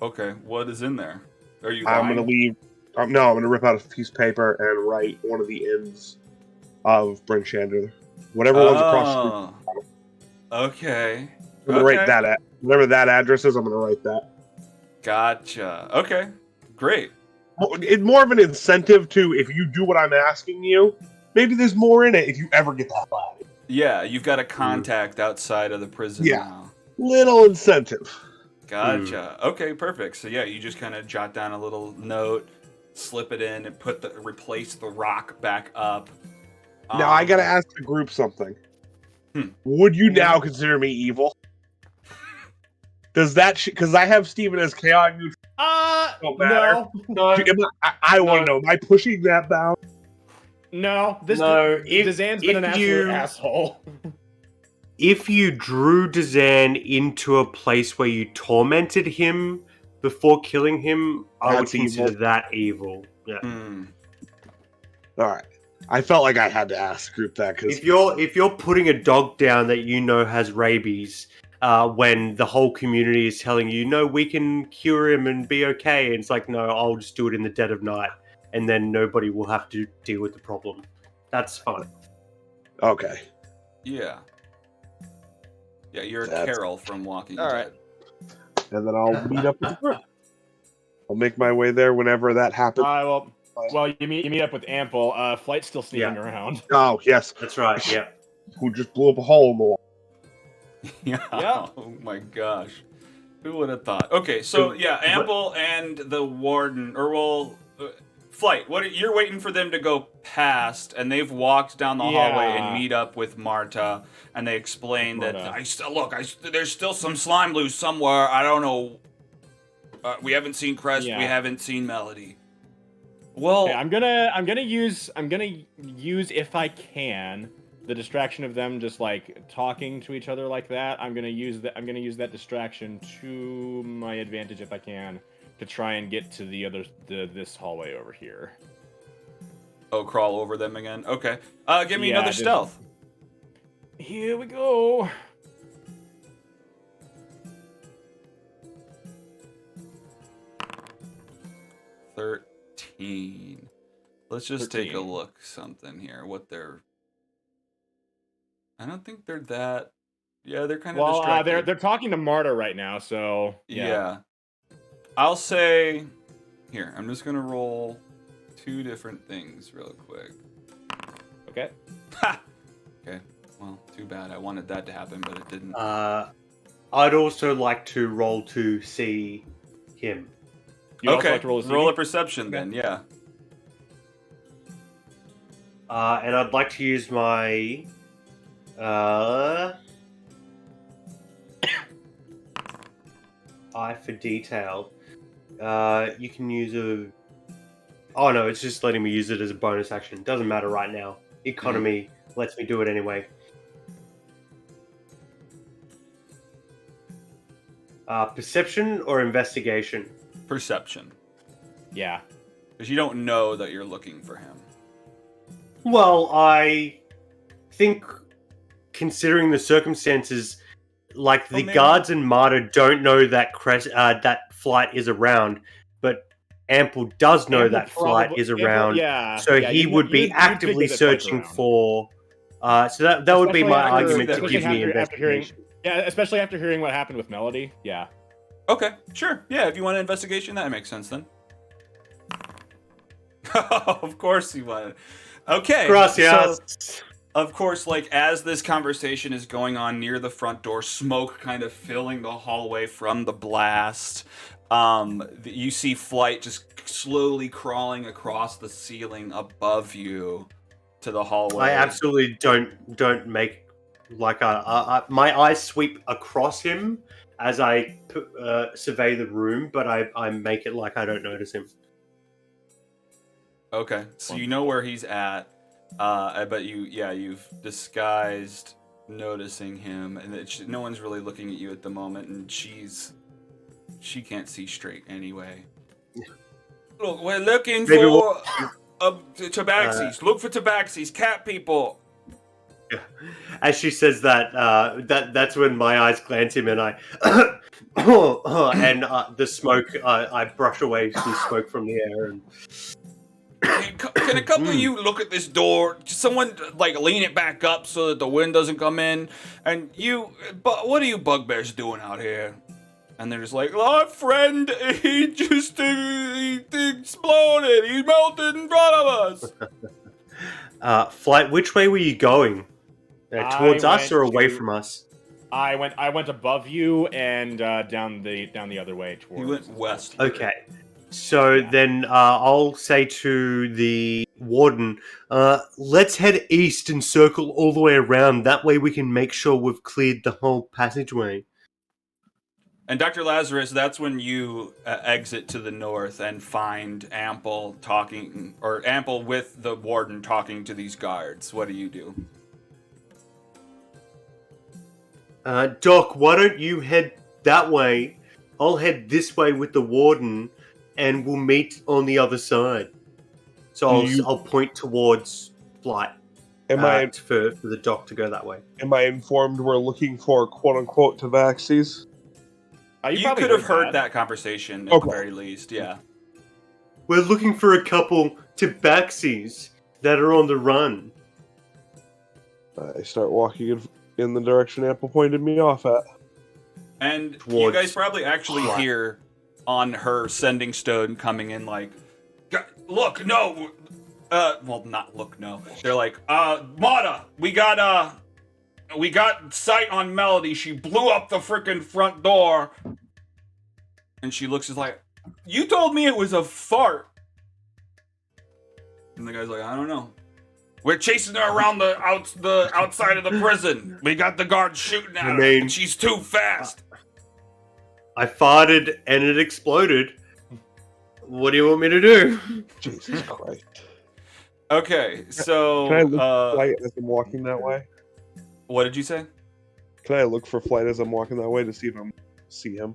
Okay, what is in there? Are you I'm lying? gonna leave. No, I'm gonna rip out a piece of paper and write one of the ends of Bryn Shander. Whatever one's across the street. Okay. I'm gonna write that whatever that address is. I'm gonna write that. Gotcha. Okay. Great. It's more of an incentive to if you do what I'm asking you. Maybe there's more in it if you ever get that bad. Yeah, you've got a contact outside of the prison now. Little incentive. Gotcha. Okay, perfect. So yeah, you just kind of jot down a little note, slip it in, and replace the rock back up. Now I gotta ask the group something. Would you now consider me evil? Does that because I have Steven as chaotic neutral? Don't matter. No. I want to know. Am I pushing that bound? No. Dazan's been an absolute asshole. If you drew Dazan into a place where you tormented him before killing him, I would That's consider evil. that evil. Yeah. All right. I felt like I had to ask the group that because If you're putting a dog down that you know has rabies, when the whole community is telling you, no, we can cure him and be okay, and it's like, no, I'll just do it in the dead of night, and then nobody will have to deal with the problem. That's fine. okay. Yeah. Yeah, you're That's- Carol from Walking All Dead. right. And then I'll meet up with the group. I'll make my way there whenever that happens. Well, you meet up with Ample. Flight's still sneaking around. Oh yes, That's right, yeah. who just blew up a hole in the wall. Yeah. Yeah. Oh my gosh. Who would have thought? Okay, so yeah, Ample and the Warden, Flight. You're waiting for them to go past, and they've walked down the hallway and meet up with Marta, and they explain that there's still some slime loose somewhere. I don't know. We haven't seen Crest. Yeah. We haven't seen Melody. Well, Okay, I'm gonna use if I can the distraction of them just like talking to each other like that. I'm gonna use that distraction to my advantage if I can to try and get to this hallway over here. Oh, crawl over them again. Okay. Give me Yeah, another just- stealth. Here we go. Let's just take a 13. look something here. I don't think they're that. Yeah, they're kind of Well, distracted. they're talking to Marta right now, so Yeah. I'll say here. I'm just gonna roll 2 different things real quick. Okay. Ha! Okay. Well, too bad. I wanted that to happen, but it didn't. I'd also like to roll to see him. You also Okay. like to roll a Roll a CD? perception then. Yeah. And I'd like to use my eye for detail. You can use Oh no, it's just letting me use it as a bonus action. Doesn't matter right now. Economy lets me do it anyway. Perception or investigation? Perception. Yeah. Because you don't know that you're looking for him. Well, I think, considering the circumstances, like the maybe- guards and Martyr don't know that that flight is around, but Ample does know Ample that flight probably- is Ample- around. yeah. So yeah, he you'd- would be you'd figure actively that flight's searching around. for. So that would be Especially my after- argument to especially give me after hearing- investigation. Yeah, especially after hearing what happened with Melody. Yeah. Okay, sure. Yeah, if you want an investigation, that makes sense then. Of course you want. Okay. Gracias. So, of course, like as this conversation is going on near the front door, smoke kind of filling the hallway from the blast. You see Flight just slowly crawling across the ceiling above you to the hallway. I absolutely don't make like my eyes sweep across him as I survey the room, but I make it like I don't notice him. Okay, so you know where he's at, but you've disguised noticing him, and no one's really looking at you at the moment, and she can't see straight anyway. Look, we're looking Maybe for tabaxis. Look for tabaxis, cat people. As she says that, that's when my eyes glance him, and I and the smoke. I brush away some smoke from the air, and Can a couple of you look at this door? Someone like lean it back up so that the wind doesn't come in. And but what are you bugbears doing out here? And they're just like, our friend, he just he exploded. He melted in front of us. Flight. Which way were you going? Towards I us or went away to- from us? I went above you and down the other way towards. He went west. Okay. So then I'll say to the Warden, let's head east and circle all the way around. That way we can make sure we've cleared the whole passageway. And Dr. Lazarus, that's when you exit to the north and find Ample with the Warden talking to these guards. What do you do? Doc, why don't you head that way? I'll head this way with the Warden, and we'll meet on the other side. So I'll point towards Flight. Am I for the doc to go that way? am I informed we're looking for quote unquote tabaxis? You could have heard that conversation at the very least, yeah. We're looking for a couple tabaxis that are on the run. I start walking in the direction Ample pointed me off at. And you Towards guys probably actually Flight. hear on her sending stone coming in like, look, no. Well, not look, no. They're like, Mata, we got sight on Melody. She blew up the freaking front door. And she looks just like, you told me it was a fart. And the guy's like, I don't know. We're chasing her around the outside of the prison. We got the guards shooting at her, and she's too fast. I farted and it exploded. What do you want me to do? Jesus Christ. Okay, so Can I look for Flight as I'm walking that way? what did you say? Can I look for Flight as I'm walking that way to see if I see him?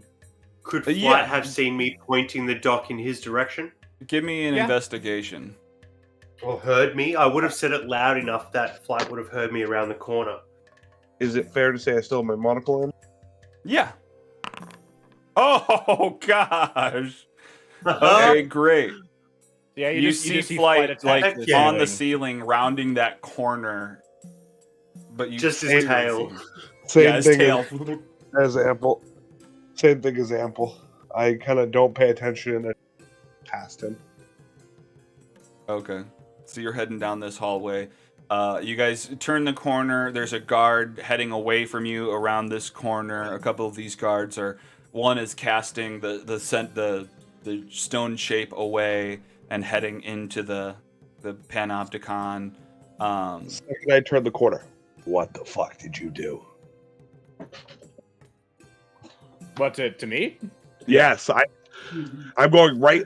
Could Flight Yeah. have seen me pointing the doc in his direction? Give me an investigation. Or heard me? I would have said it loud enough that Flight would have heard me around the corner. Is it fair to say I still have my monocle in? Yeah. Oh gosh. Okay, great. Yeah, You just see see Flight attack like the on the ceiling. ceiling, rounding that corner. But you Just his can't tail. see- Same Yeah, his thing tail. as Ample. Same thing as Ample. I kind of don't pay attention and I past him. Okay. So you're heading down this hallway. You guys turn the corner. There's a guard heading away from you around this corner. A couple of these guards are. One is casting the stone shape away and heading into the panopticon. Second I turn the corner. What the fuck did you do? What to me? Yes, I'm going right.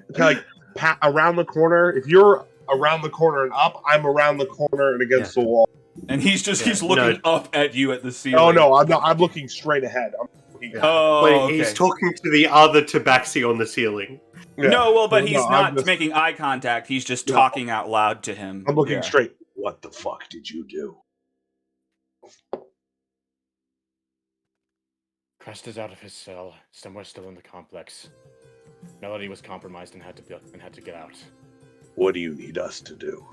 around the corner. If you're around the corner and up, I'm around the corner and against the wall. And he's looking up at you at the ceiling. Oh no, I'm not. I'm looking straight ahead. I'm looking Oh, Wait, okay. he's talking to the other tabaxi on the ceiling. Yeah. No, well, but he's No, not I'm just- making eye contact. He's just No. talking out loud to him. I'm looking Yeah. straight. What the fuck did you do? Crest is out of his cell, somewhere still in the complex. Melody was compromised and had to get out. What do you need us to do?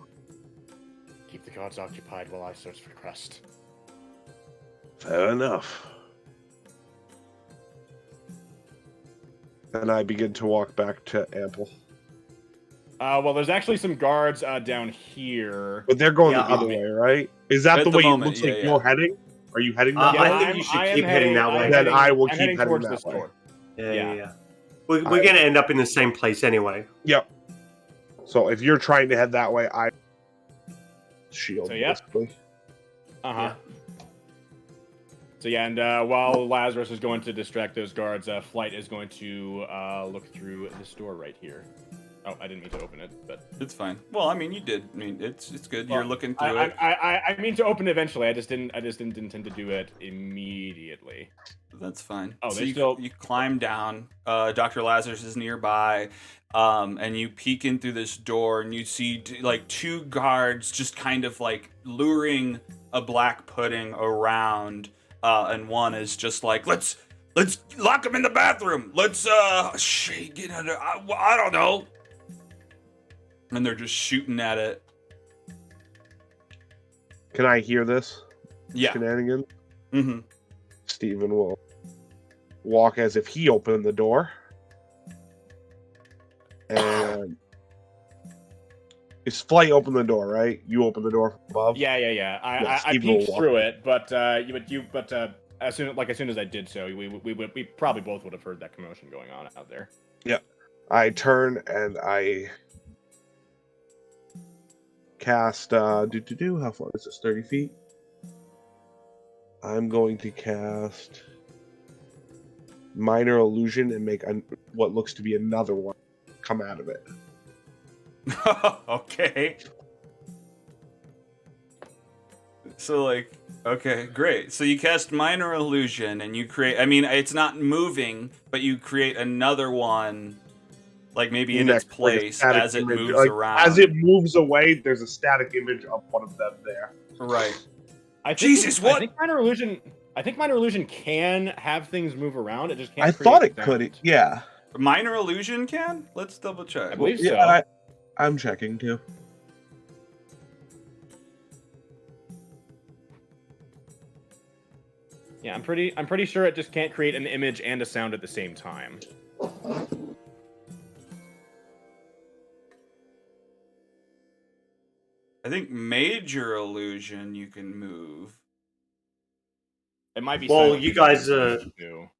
Keep the guards occupied while I search for Crest. Fair enough. And I begin to walk back to Ample. Well, there's actually some guards down here. But they're going Yeah, the other way, right? Is that At the the way moment, it looks yeah, like yeah. you're heading? Are you heading Yeah, that I way? think you should am keep heading that way. Then I will I'm keep heading heading towards that this way. door. Yeah. Yeah. We're going to end up in the same place anyway. Yep. So if you're trying to head that way, I shield So, yeah. basically. Uh-huh. So yeah, and while Lazarus is going to distract those guards, Flight is going to look through this door right here. Oh, I didn't mean to open it, but It's fine. Well, I mean, you did. I mean, it's good. You're Well, looking through it. I mean to open it eventually. I just didn't intend to do it immediately. That's fine. Oh, so they you, still- you climb down. Dr. Lazarus is nearby, and you peek in through this door, and you see like two guards just kind of like luring a black pudding around, and one is just like, let's lock him in the bathroom. Let's get under. I don't know. And they're just shooting at it. Can I hear this Yeah. shenanigans? Mm-hmm. Steven will walk as if he opened the door. And is Flight open the door, right? You open the door from above? Yeah. Yeah, I Steve peeked will through it, but as soon as I did so, we probably both would have heard that commotion going on out there. I turn and I cast how far is this? 30 feet? I'm going to cast Minor Illusion and make what looks to be another one come out of it. Okay. So like, okay, great. So you cast Minor Illusion and you create, I mean, it's not moving, but you create another one, like maybe in its Next, like a place static as it image. moves Like, around. As it moves away, there's a static image of one of them there. Right. I think, Jesus, what? I think minor illusion can have things move around. It just can't. I create thought it sound. could. Yeah. Minor Illusion can? Let's double I check. believe so. Yeah, I'm checking too. Yeah, I'm pretty sure it just can't create an image and a sound at the same time. I think Major Illusion you can move. It might be. Well, silent. you guys No.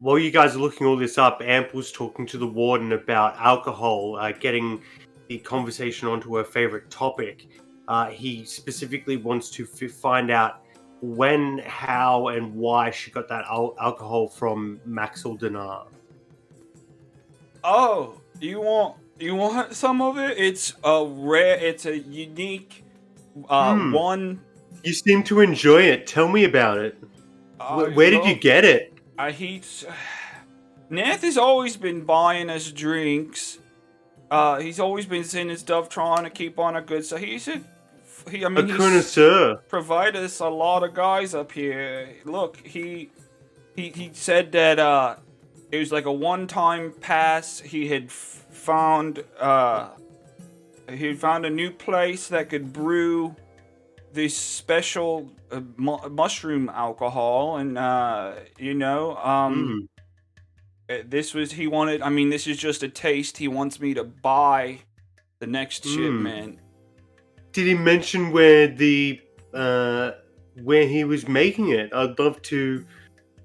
while you guys are looking all this up, Ample's talking to the warden about alcohol, getting the conversation onto her favorite topic. He specifically wants to find out when, how, and why she got that alcohol from Maxwell Dinar. Oh, you want some of it? It's a unique one. You seem to enjoy it. Tell me about it. Where did you get it? Nath has always been buying us drinks. He's always been sending stuff, trying to keep on a good side. He's Connoisseur. provide us a lot of guys up here. Look, he said that it was like a one-time pass. He had found a new place that could brew this special mushroom alcohol, and this was he wanted. I mean, this is just a taste. He wants me to buy the next shipment. Did he mention where where he was making it? I'd love to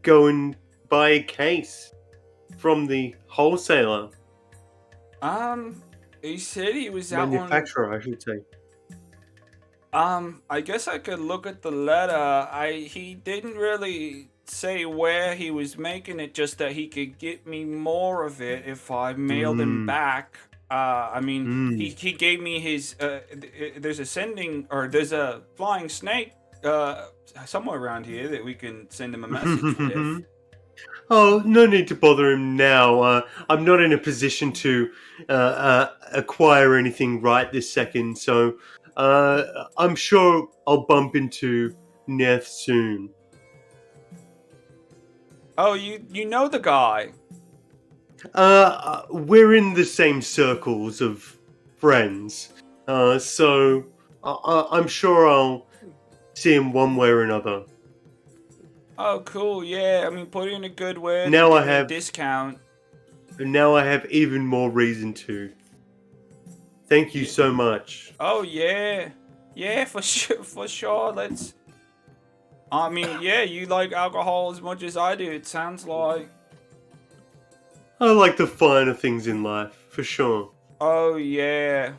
go and buy a case from the wholesaler. He said he was out on. Manufacturer, I should say. I guess I could look at the letter. He didn't really say where he was making it, just that he could get me more of it if I mailed him back. I mean, he gave me his. There's a flying snake somewhere around here that we can send him a message with. Oh, no need to bother him now. I'm not in a position to acquire anything right this second, so I'm sure I'll bump into Neth soon. Oh, you know the guy. We're in the same circles of friends, so I'm sure I'll see him one way or another. Oh, cool. Yeah, I mean, put in a good word. Now give I me a have- discount. Now I have even more reason to. Thank you so much. Oh yeah, for sure. Let's. I mean, yeah, you like alcohol as much as I do. It sounds like. I like the finer things in life, for sure. Oh yeah.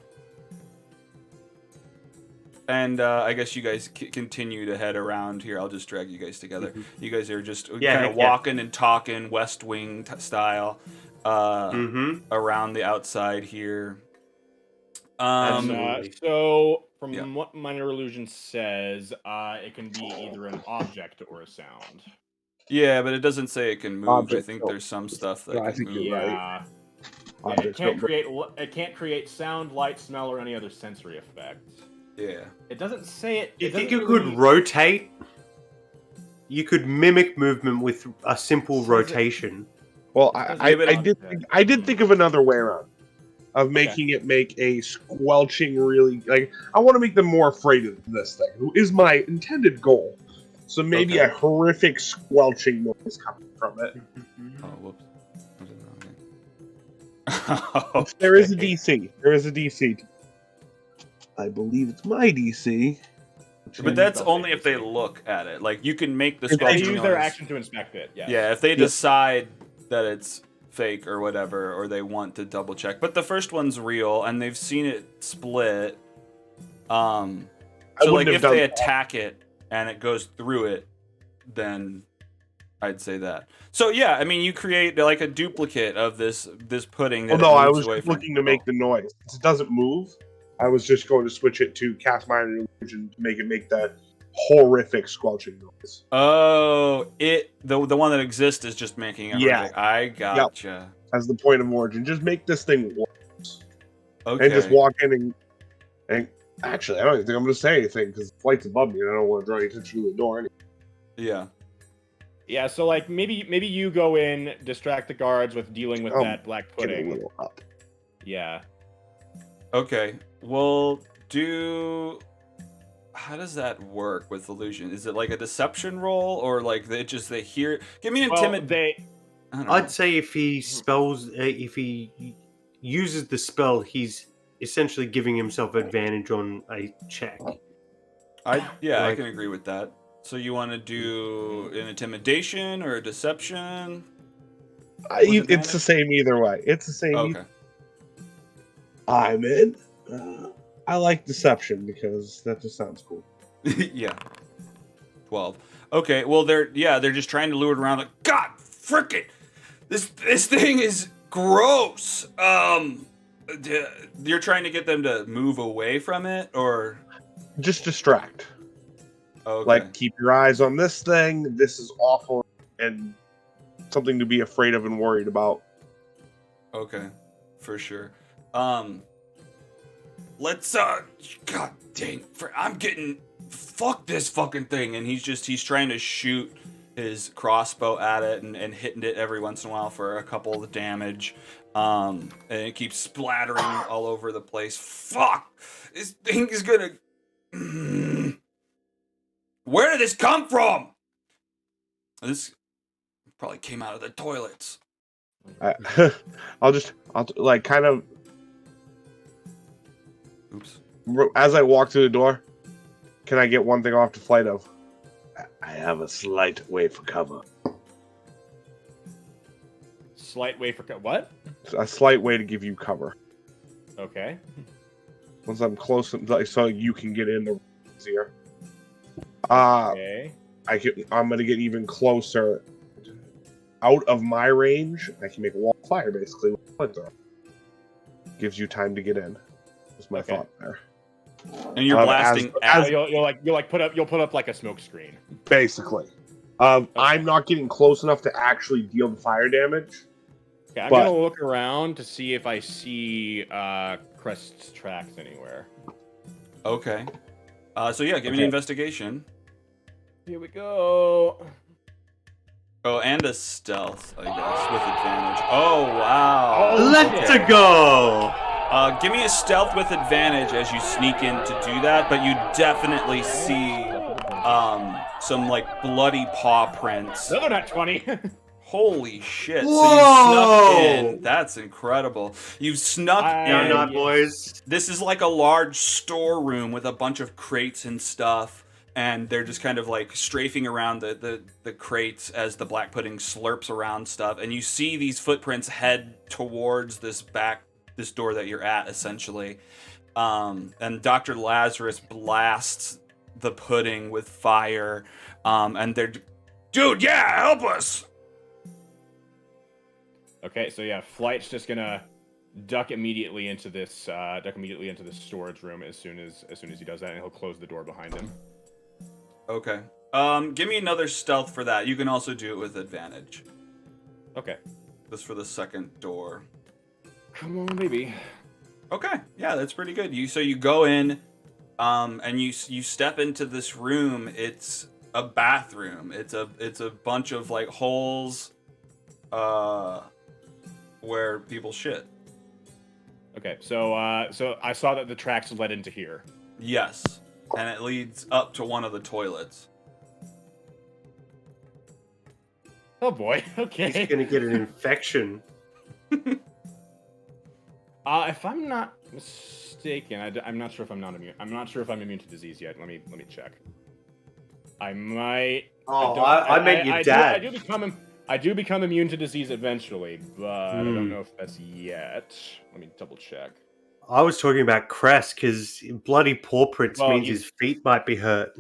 And I guess you guys continue to head around here. I'll just drag you guys together. You guys are just kind of walking and talking, West Wing style, around the outside here. Absolutely. So, from what Minor Illusion says, it can be either an object or a sound. Yeah, but it doesn't say it can move. Object, I think no. there's some stuff that No, I can think move. you're right. Yeah. Objects It can't don't- create sound, light, smell, or any other sensory effects. Yeah. It doesn't say it. Do you think doesn't it could really- rotate? You could mimic movement with a simple Says it- rotation. Well, It I did think of another way around of making it make a squelching really like I want to make them more afraid of this thing. Is my intended goal. So maybe a horrific squelching noise coming from it. Oh, whoops. Okay. There is a DC. There is a DC. I believe it's my DC. But that's only if they look at it. Like, you can make the They squelching use their noise. action to inspect it. Yes. Yeah, if they decide that it's fake or whatever, or they want to double check. But the first one's real, and they've seen it split. So, like, if they attack it and it goes through it, then I'd say that. So, yeah, I mean, you create, like, a duplicate of this pudding that Well, no, I moves was away from. looking to make the noise. Since it doesn't move, I was just going to switch it to cast minor illusion to make that horrific squelching noise. Oh, the one that exists is just making it Yeah. horrific. I gotcha. As the point of origin, just make this thing worse. Okay. And just walk in and actually, I don't even think I'm going to say anything because the flight's above me and I don't want to draw any attention to the door anyway. Yeah. Yeah, so like maybe you go in, distract the guards with dealing with that black Get a pudding. little up. Yeah. Okay. We'll do. How does that work with illusion? Is it like a deception roll, or like they hear? Give me an intimidate. I'd say if he uses the spell, he's essentially giving himself advantage on a check. I can agree with that. So you want to do an intimidation or a deception? It's the same either way. It's the same. Okay. I'm in. I like deception because that just sounds cool. Yeah. 12. Okay, well they're just trying to lure it around. Like, God, frickin', this thing is gross. You're trying to get them to move away from it, or just distract. Okay. Like, keep your eyes on this thing. This is awful and something to be afraid of and worried about. Okay, for sure. Let's God dang, I'm getting fuck this fucking thing, and he's trying to shoot his crossbow at it and hitting it every once in a while for a couple of damage. And it keeps splattering all over the place. Fuck! This thing is gonna. Where did this come from? This probably came out of the toilets. I'll like kind of. Oops. As I walk through the door, can I get one thing off the flight of? I have a slight way for cover. Slight way for what? A slight way to give you cover. Okay. Once I'm close, like, so you can get in the easier. Okay. I'm gonna get even closer, out of my range. I can make a wall of fire basically with flamethrower. gives you time to get in. Was my Okay. thought there. And you're blasting as- You'll put up like a smoke screen. Basically. I'm not getting close enough to actually deal the fire damage. Okay, I'm But- gonna look around to see if I see Crest's tracks anywhere. Okay. So yeah, give me an investigation. Here we go. Oh, and a stealth, I guess, with advantage. Oh, wow. Let's Okay. go! Give me a stealth with advantage as you sneak in to do that, but you definitely see some like bloody paw prints. No, they're not 20. Holy shit! Whoa! So you snuck in. That's incredible. You snuck I- in. No, not boys. This is like a large storeroom with a bunch of crates and stuff, and they're just kind of like strafing around the crates as the black pudding slurps around stuff, and you see these footprints head towards this door that you're at, essentially. And Dr. Lazarus blasts the pudding with fire, and they're, dude, yeah, help us! Okay, so yeah, Flight's just gonna duck immediately into this storage room as soon as he does that, and he'll close the door behind him. Okay. Give me another stealth for that. You can also do it with advantage. Okay. Just for the second door. Come on, baby. Okay, yeah, that's pretty good. You go in, and you step into this room. It's a bathroom. It's a bunch of like holes, where people shit. Okay, so I saw that the tracks led into here. Yes, and it leads up to one of the toilets. Oh boy. Okay. He's gonna get an infection. If I'm not mistaken, I'm not sure if I'm not immune. I'm not sure if I'm immune to disease yet. Let me check. I might. Oh, don't- I meant your dad. I do become immune to disease eventually, but I don't know if that's yet. Let me double check. I was talking about Crest because bloody paw prints Well, means he's- his feet might be hurt.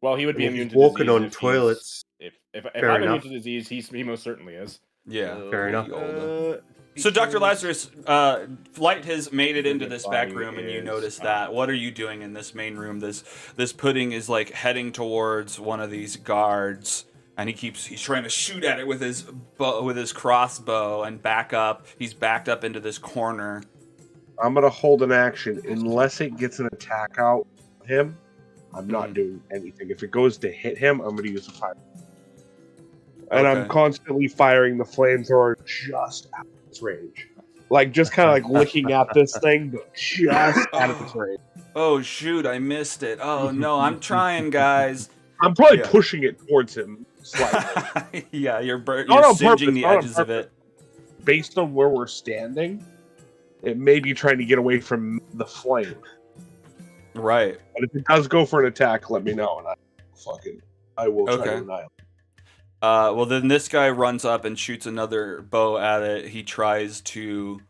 Well, he would be If immune he's to walking disease on if toilets. If Fair I'm immune enough. to disease, he most certainly is. Yeah. Fair enough. So Dr. Lazarus, Flight has made it into this back Body room, and you is, notice that. What are you doing in this main room? This pudding is like heading towards one of these guards, and he's trying to shoot at it with his crossbow and back up. He's backed up into this corner. I'm gonna hold an action unless it gets an attack out on him. I'm not doing anything. If it goes to hit him, I'm gonna use a fire. And I'm Okay. constantly firing the flamethrower just out of its range. Like just kind of like looking at this thing, but just out of its range. Oh shoot, I missed it. Oh no, I'm trying, guys. I'm probably Yeah. pushing it towards him slightly. Yeah, you're Not on singeing purpose, the not on edges of it. Based on where we're standing, it may be trying to get away from the flame. Right. But if it does go for an attack, let me know, and I will try Okay. to annihilate. Well, then this guy runs up and shoots another bow at it. He tries to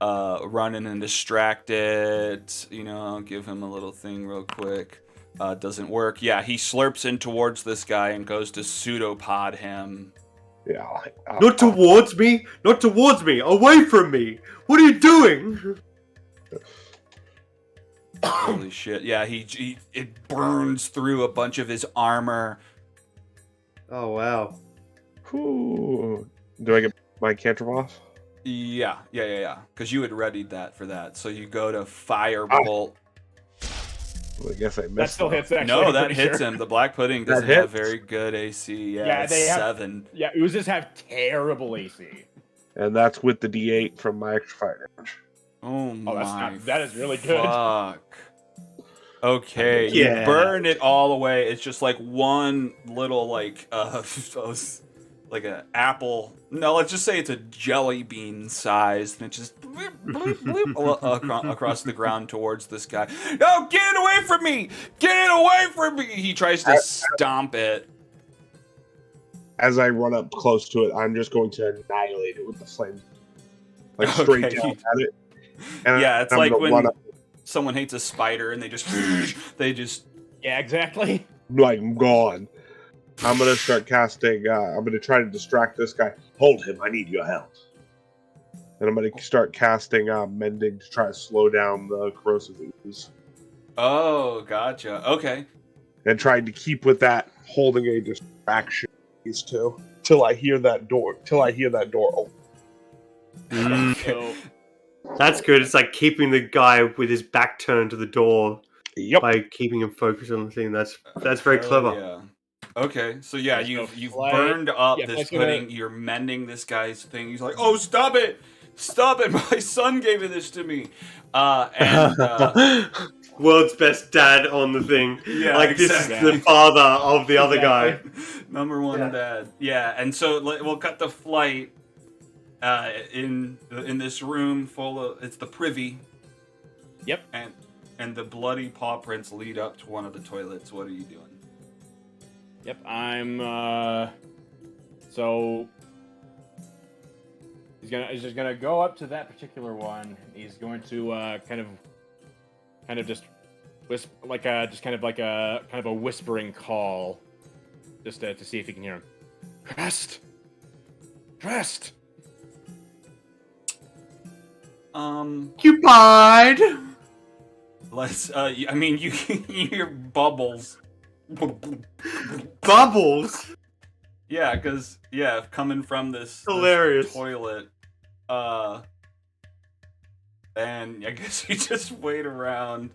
run in and distract it. I'll give him a little thing real quick. Doesn't work. Yeah, he slurps in towards this guy and goes to pseudopod him. Yeah. Not towards me! Not towards me! Away from me! What are you doing? Holy shit. Yeah, it burns through a bunch of his armor. Oh, wow. Whew. Do I get my cantrip off? Yeah. Because you had readied that for that. So you go to firebolt. Well, I guess I missed That still that. hits. Actually, No, I'm that pretty hits sure. him. The black pudding That doesn't have hits? very good AC. Yeah, it's they have- 7. Yeah, oozes have terrible AC. And that's with the D8 from my extra fire damage. Oh my! that is really good. Fuck. Okay, Yeah. you burn it all away. It's just like one little like like an apple. No, let's just say it's a jelly bean size, and it just bloop, bloop, bloop, across the ground towards this guy. No, get it away from me! Get it away from me! He tries to stomp it. As I run up close to it, I'm just going to annihilate it with the flame. Like straight Okay. down at it. And Yeah, it's I'm like gonna when run up, someone hates a spider and they just Yeah, exactly. like, I'm gone. I'm going to start casting, I'm going to try to distract this guy. Hold him, I need your help. And I'm going to start casting Mending to try to slow down the corrosive ooze. Oh, gotcha. Okay. And trying to keep with that, holding a distraction. These two. Till I hear that door open. Okay. That's good. It's like keeping the guy with his back turned to the door Yep. by keeping him focused on the thing. That's very clever. Yeah. Okay, so yeah, There's no you've flight. burned up Yeah, this Flight's gonna- pudding. You're mending this guy's thing. He's like, "Oh, stop it! Stop it! My son gave this to me." World's best dad on the thing. Yeah, like exactly. this is the father of the other guy. Number one dad. Yeah, and so we'll cut the flight in this room full of it's the privy. Yep. And the bloody paw prints lead up to one of the toilets. What are you doing? Yep, I'm so he's just gonna go up to that particular one. He's going to kind of just whisper like a whispering call, just to see if he can hear him. Crest. Occupied. Let's. I mean, you hear bubbles. Bubbles. Yeah, because coming from this Hilarious. toilet. And I guess you just wait around,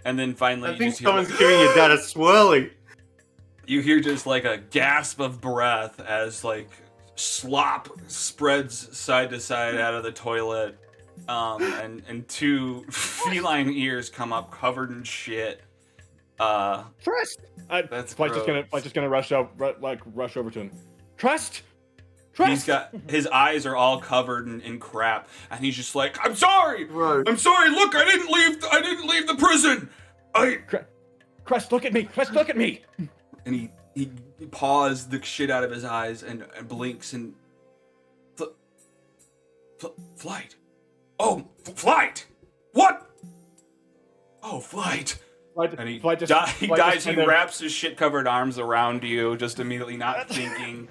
and then finally I you think just hear, someone's giving your dad a swirly. you hear just like a gasp of breath as like slop spreads side to side out of the toilet, and two feline ears come up covered in shit. Trust. That's Flight's just gonna rush over to him. Trust. He's got his eyes are all covered in crap, and he's just like, "I'm sorry, Right. I'm sorry. Look, I didn't leave the prison. Crest, look at me. Crest, look at me. And he paws the shit out of his eyes and blinks and flight. Oh, flight. What? Oh, flight. And he wraps his shit-covered arms around you, just immediately not thinking.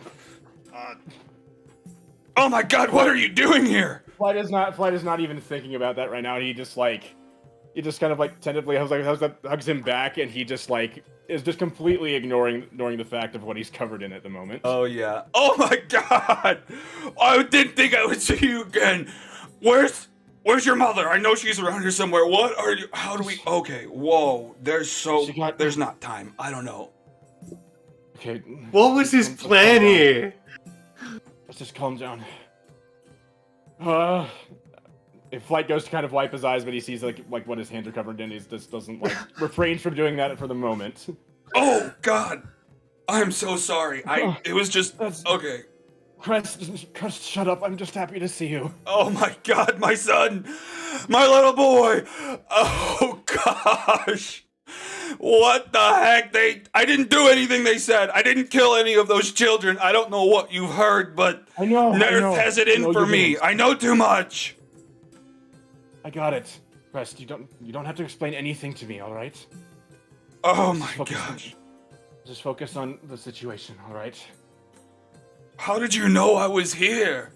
Oh my God! What are you doing here? Flight is not even thinking about that right now. He just kind of like tentatively hugs him back, and he just like is just completely ignoring the fact of what he's covered in at the moment. Oh yeah. Oh my God! I didn't think I would see you again. Where's your mother? I know she's around here somewhere. What are you? How do we? Okay. Whoa. There's not time. I don't know. Okay. What was his plan here? Let's just calm down. If Flight goes to kind of wipe his eyes, but he sees like what his hands are covered in, he just doesn't like refrain from doing that for the moment. Oh God, I'm so sorry. It was just okay. Crest, shut up. I'm just happy to see you. Oh my God, my son, my little boy. Oh gosh. What the heck? I didn't do anything they said. I didn't kill any of those children. I don't know what you've heard, but Nerth has it in for me. I know too much. I got it. Crest, you don't have to explain anything to me, all right? Oh my gosh. Just focus on the situation, all right? How did you know I was here?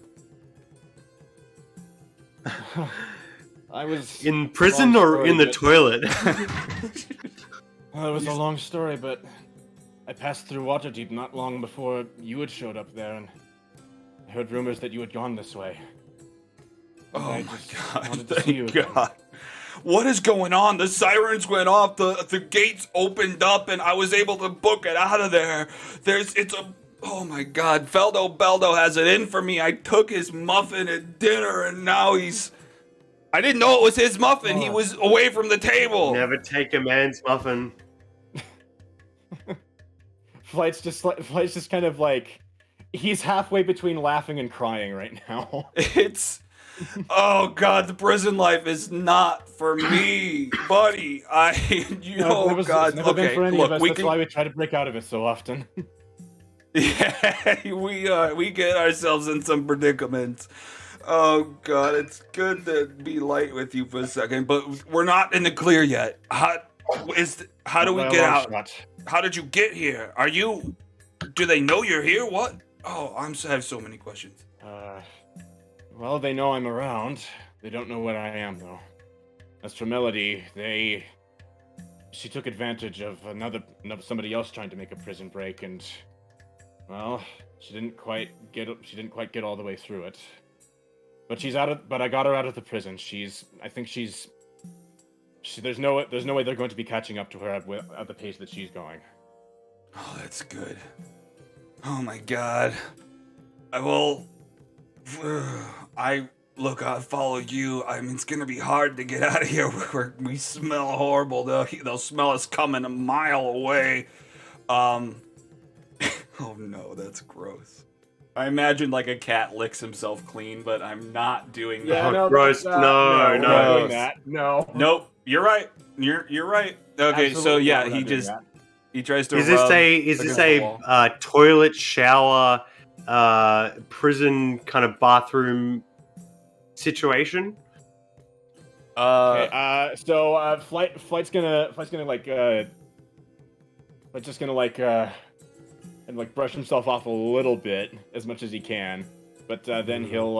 I was in prison or in the toilet? Well, it was a long story, but I passed through Waterdeep not long before you had showed up there, and I heard rumors that you had gone this way. Oh my God! Thank God! What is going on? The sirens went off, the gates opened up, and I was able to book it out of there. Oh my God! Feldo Beldo has it in for me. I took his muffin at dinner, and now I didn't know it was his muffin. He was away from the table. Never take a man's muffin. Flight's just kind of like, he's halfway between laughing and crying right now. Oh God, the prison life is not for me, buddy. God. Okay, look, that's why we try to break out of it so often. Yeah, we get ourselves in some predicaments. Oh God, it's good to be light with you for a second, but we're not in the clear yet. How do we get out? How did you get here? Do they know you're here? What? Oh, I have so many questions. Well, they know I'm around. They don't know what I am, though. As for Melody, she took advantage of somebody else trying to make a prison break, and well, she didn't quite get all the way through it. But I got her out of the prison. There's no way they're going to be catching up to her at the pace that she's going. Oh, that's good. Oh my god. I'll follow you. I mean, it's gonna be hard to get out of here. We smell horrible. They'll smell us coming a mile away. Oh no, that's gross. I imagine like a cat licks himself clean, but I'm not doing that. no, gross. that's, No, we're no. not doing that. No. Nope, you're right. You're right. Okay, so Absolutely yeah, not doing that. he tries to Is rub this against the wall. a toilet, shower, prison kind of bathroom situation? Okay, so Flight's gonna and like brush himself off a little bit as much as he can, but then he'll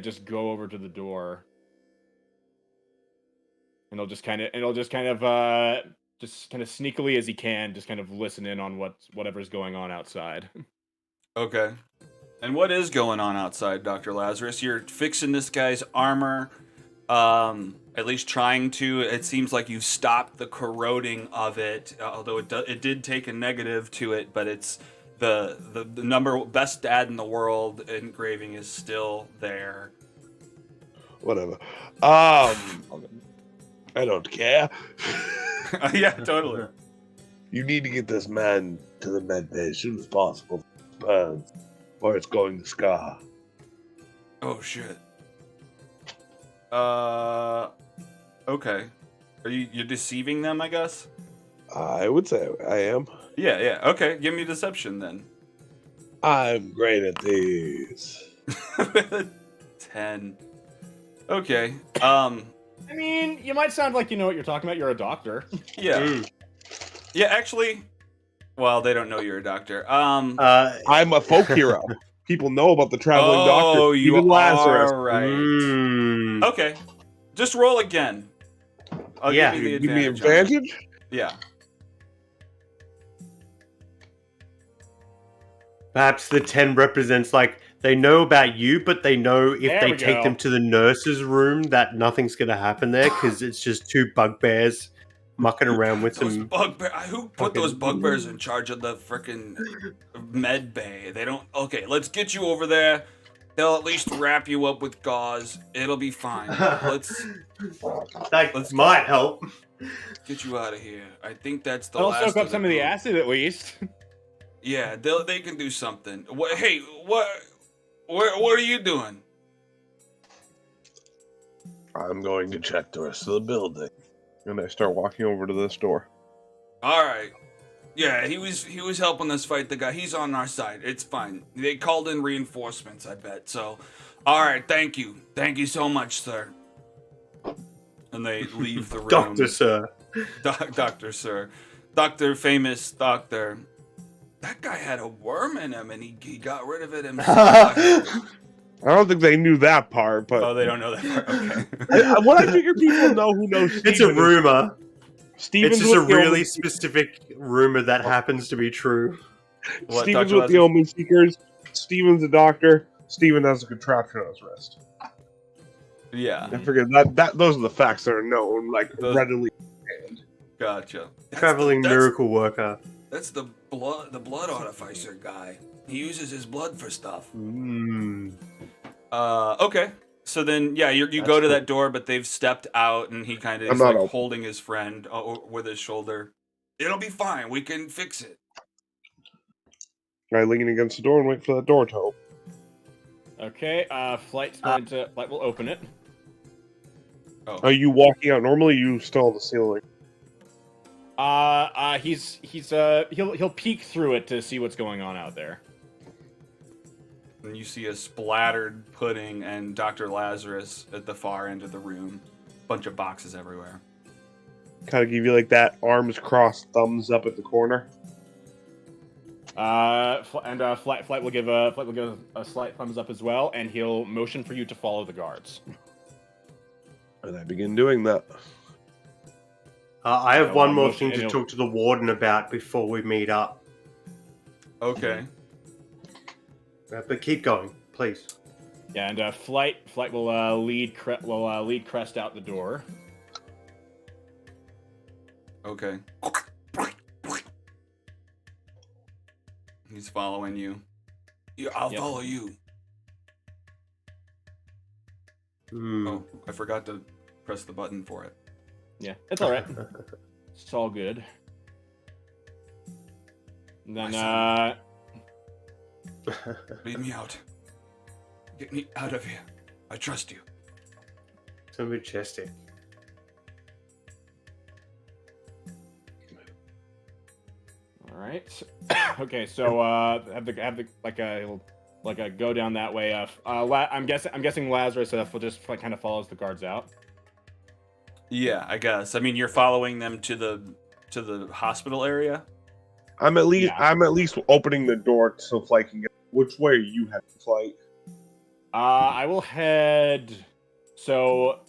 just go over to the door, and he'll just kind of sneakily as he can, just kind of listen in on whatever's going on outside. Okay. And what is going on outside, Dr. Lazarus? You're fixing this guy's armor, at least trying to. It seems like you stopped the corroding of it, although it did take a negative to it, but it's the number best dad in the world engraving is still there. Whatever. I don't care. Yeah, totally. You need to get this man to the med bay as soon as possible. Burns, or it's going to scar. Oh shit. Okay. You're deceiving them, I guess? I would say I am. Yeah. Okay, give me deception then. I'm great at these. 10. Okay. I mean, you might sound like you know what you're talking about. You're a doctor. Yeah. Yeah, actually, well, they don't know you're a doctor. I'm a folk hero. People know about the traveling doctor. Oh, you Even Lazarus. are right. Mm. Okay. Just roll again. I'll Yeah. give you the Give me advantage. on it. advantage? Yeah. Perhaps the 10 represents like they know about you, but they know if There they we take go. them to the nurse's room that nothing's going to happen there because it's just two bugbears mucking around with Those some. bugbears. Who put those fucking- bugbears in charge of the frickin' med bay? They don't. Okay, let's get you over there. They'll at least wrap you up with gauze. It'll be fine. Let's That might help. get you out of here. I think that's the I'll last. soak up some of the group. acid at least. Yeah, they can do something. Hey, what are you doing? I'm going to check the rest of the building. And I start walking over to this door. All right. Yeah, he was helping us fight the guy. He's on our side. It's fine. They called in reinforcements, I bet. So, all right. Thank you so much, sir. And they leave the room. Doctor, sir. Doctor, sir. Doctor, famous doctor. That guy had a worm in him, and he got rid of it himself. I don't think they knew that part, but Oh, they don't know that part. Okay. what I figure people know who knows Steven It's a rumor. Steven's It's just a with the really Omen- specific rumor that happens to be true. What, Steven's Dr. with the Lazarus? Omen Seekers. Steven's a doctor. Steven has a contraption on his wrist. Yeah, I figure that those are the facts that are known, like Those- readily. gotcha. Traveling miracle worker. That's the blood artificer guy. He uses his blood for stuff. Mm. Okay. So then, yeah, you That's go to cool. that door, but they've stepped out, and he kind of I'm is not like open. holding his friend with his shoulder. It'll be fine. We can fix it. I lean against the door and wait for that door to open. Okay, Flight will open it. Oh, Are you walking out normally? You still on the ceiling? He'll peek through it to see what's going on out there. and you see a splattered pudding and Dr. Lazarus at the far end of the room. Bunch of boxes everywhere. Kind of give you like that arms crossed, thumbs up at the corner. Flight will give a slight thumbs up as well, and he'll motion for you to follow the guards. And I begin doing that. I have one more thing to he'll- talk to the warden about before we meet up. Okay. But keep going, please. Yeah, and Flight will lead Crest out the door. Okay. He's following you. I'll Yep. follow you. Oh, I forgot to press the button for it. Yeah, it's all right. It's all good. And then Lead me out. Get me out of here. I trust you. So majestic. all right. Okay, so have the he'll go down that way. I'm guessing Lazarus will just kind of follows the guards out. Yeah, I guess. I mean, you're following them to the hospital area. I'm at least opening the door so Flight can get. Which way are you heading, Flight? I will head. So,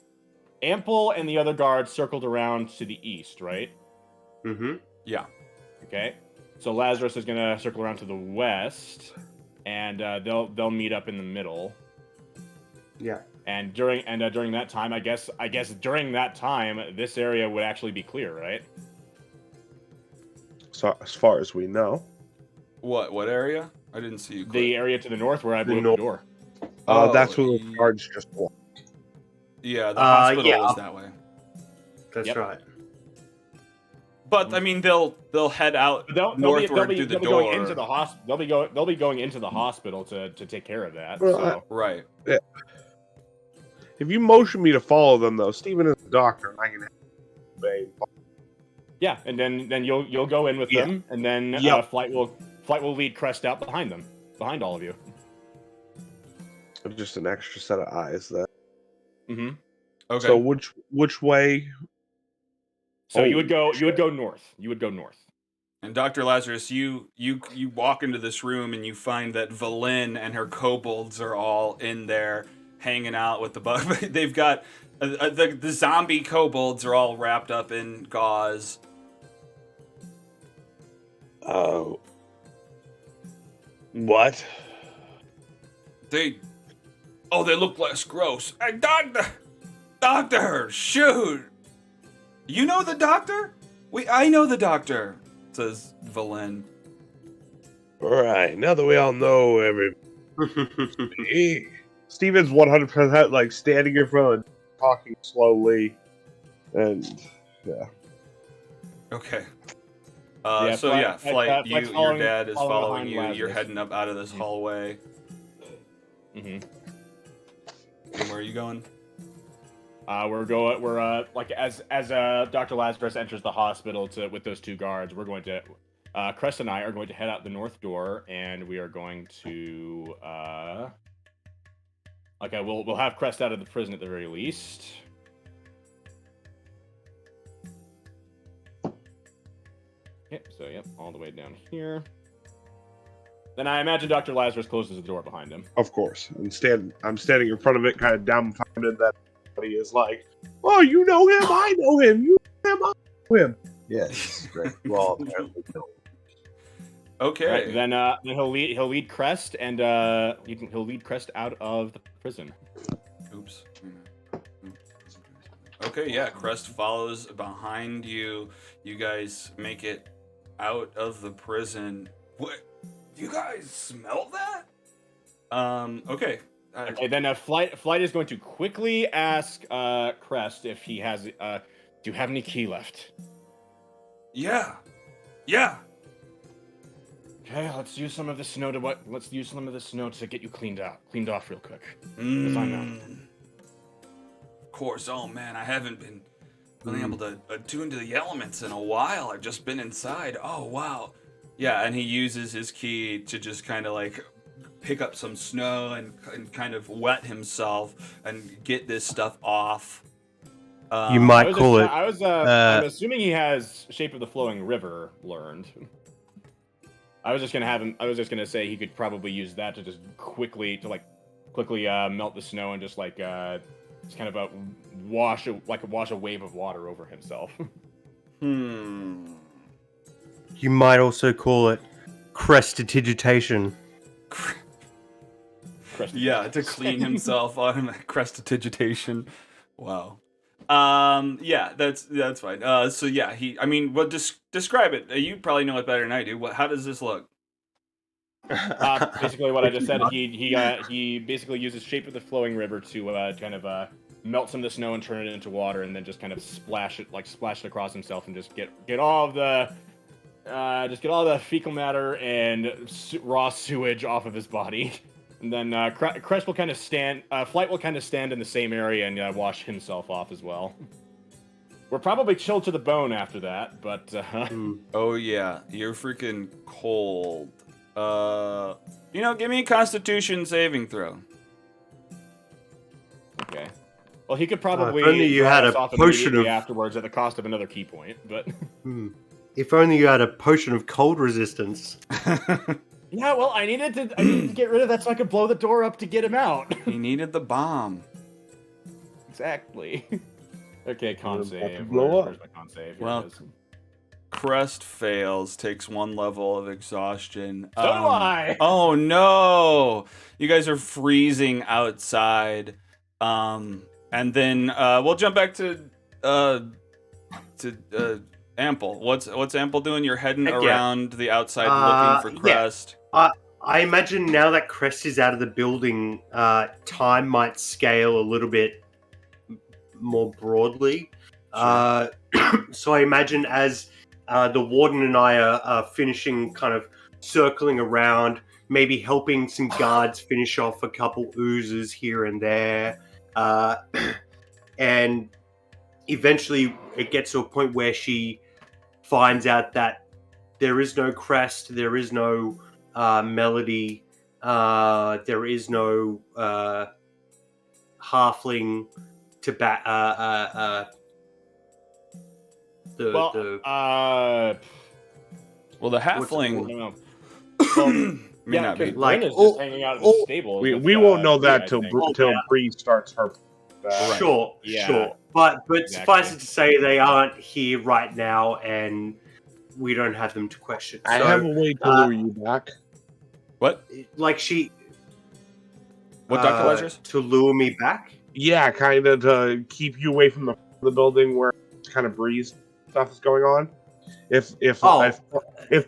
Ample and the other guards circled around to the east, right? Mm-hmm. Yeah. Okay. So Lazarus is gonna circle around to the west, and they'll meet up in the middle. Yeah. And during that time, I guess during that time, this area would actually be clear, right? So as far as we know, What area? I didn't see you. The area to the north where I blew up the north. door. that's where the guards just walked. Yeah, the hospital yeah. was that way. That's Yep. right. But I mean, they'll head out northward through the door. Going into the hospital. They'll be going into the hospital to take care of that. Well, So. Right. If you motion me to follow them, though, Steven is the doctor, and I can obey. Yeah, and then you'll go in with Yeah. them, and then Yep. Flight will lead Crest out behind them, behind all of you. Just an extra set of eyes there. Mm-hmm. Okay. So which way? So Oh, you would go shit. north. You would go north. And Dr. Lazarus, you walk into this room and you find that Valin and her kobolds are all in there hanging out with the bug. They've got the zombie kobolds are all wrapped up in gauze. What? They look less gross. Hey, doctor, shoot! You know the doctor? I know the doctor, says Valin. Right, now that we all know everybody. Steven's 100% like standing in front, talking slowly, and yeah. Okay. Yeah, Flight, Flight's your following- dad is following following you. behind You're Lazarus. heading up out of this hallway. Mm-hmm. And where are you going? We're as Dr. Lazarus enters the hospital with those two guards, we're going to Crest and I are going to head out the north door, and we are going to we'll have Crest out of the prison at the very least. Yep, so all the way down here. Then I imagine Dr. Lazarus closes the door behind him. Of course. I'm standing in front of it, kind of dumbfounded that he is like, "Oh, you know him? I know him. You know him? I know him." Yes, great. Well, apparently no. Okay. Right, then he'll lead Crest, and he'll lead Crest out of the prison. Oops. Okay, yeah, Crest follows behind you. You guys make it out of the prison. What? You guys smell that? Okay. Okay, then Flight is going to quickly ask Crest if he has. Do you have any key left? Yeah. Okay, let's use some of the snow to get you cleaned off real quick. Yes, I know. Of course. Oh man, I haven't been able to attune to the elements in a while. I've just been inside. Oh wow. Yeah, and he uses his key to just kind of like pick up some snow and kind of wet himself and get this stuff off. You might call it. I'm assuming he has Shape of the Flowing River learned. I was just gonna have him. I was just gonna say he could probably use that to just quickly melt the snow and just kind of wash a wave of water over himself. Hmm. You might also call it crestitigitation. Yeah, to clean himself on crestitigitation. Wow. Yeah, that's fine. So yeah, describe it. You probably know it better than I do. How does this look? Basically, what I just said. He basically uses shape of the flowing river to melt some of the snow and turn it into water, and then just kind of splash it across himself, and just get all of the fecal matter and raw sewage off of his body. And then Crest will kind of stand. Flight will kind of stand in the same area and wash himself off as well. We're probably chilled to the bone after that, but. Oh yeah, you're freaking cold. Give me a Constitution saving throw. Okay. Well, he could probably. If only you had a potion of afterwards at the cost of another key point, but. If only you had a potion of cold resistance. Yeah, well, I needed to get rid of that so I could blow the door up to get him out. He needed the bomb. Exactly. Okay, con save. Blow up. Where's my con save? Here Well, it is. Crest fails, takes 1 level of exhaustion. So do I! Oh no! You guys are freezing outside. And then we'll jump back to Ample. What's Ample doing? You're heading around the outside looking for Crest. Yeah. I imagine now that Crest is out of the building, time might scale a little bit more broadly. Sure. So I imagine as the Warden and I are finishing kind of circling around, maybe helping some guards finish off a couple oozes here and there. And eventually it gets to a point where she finds out that there is no Crest, there is no Melody, there is no halfling to Well, the halfling may not be. Bryn is just hanging out in the stable. We won't know that till Bree starts her. Sure. But suffice it to say, they aren't here right now, and we don't have them to question. I have a way to lure you back. What? Like she. What, Dr. Ledgers? To lure me back? Yeah, kind of to keep you away from the building where kind of breeze stuff is going on. If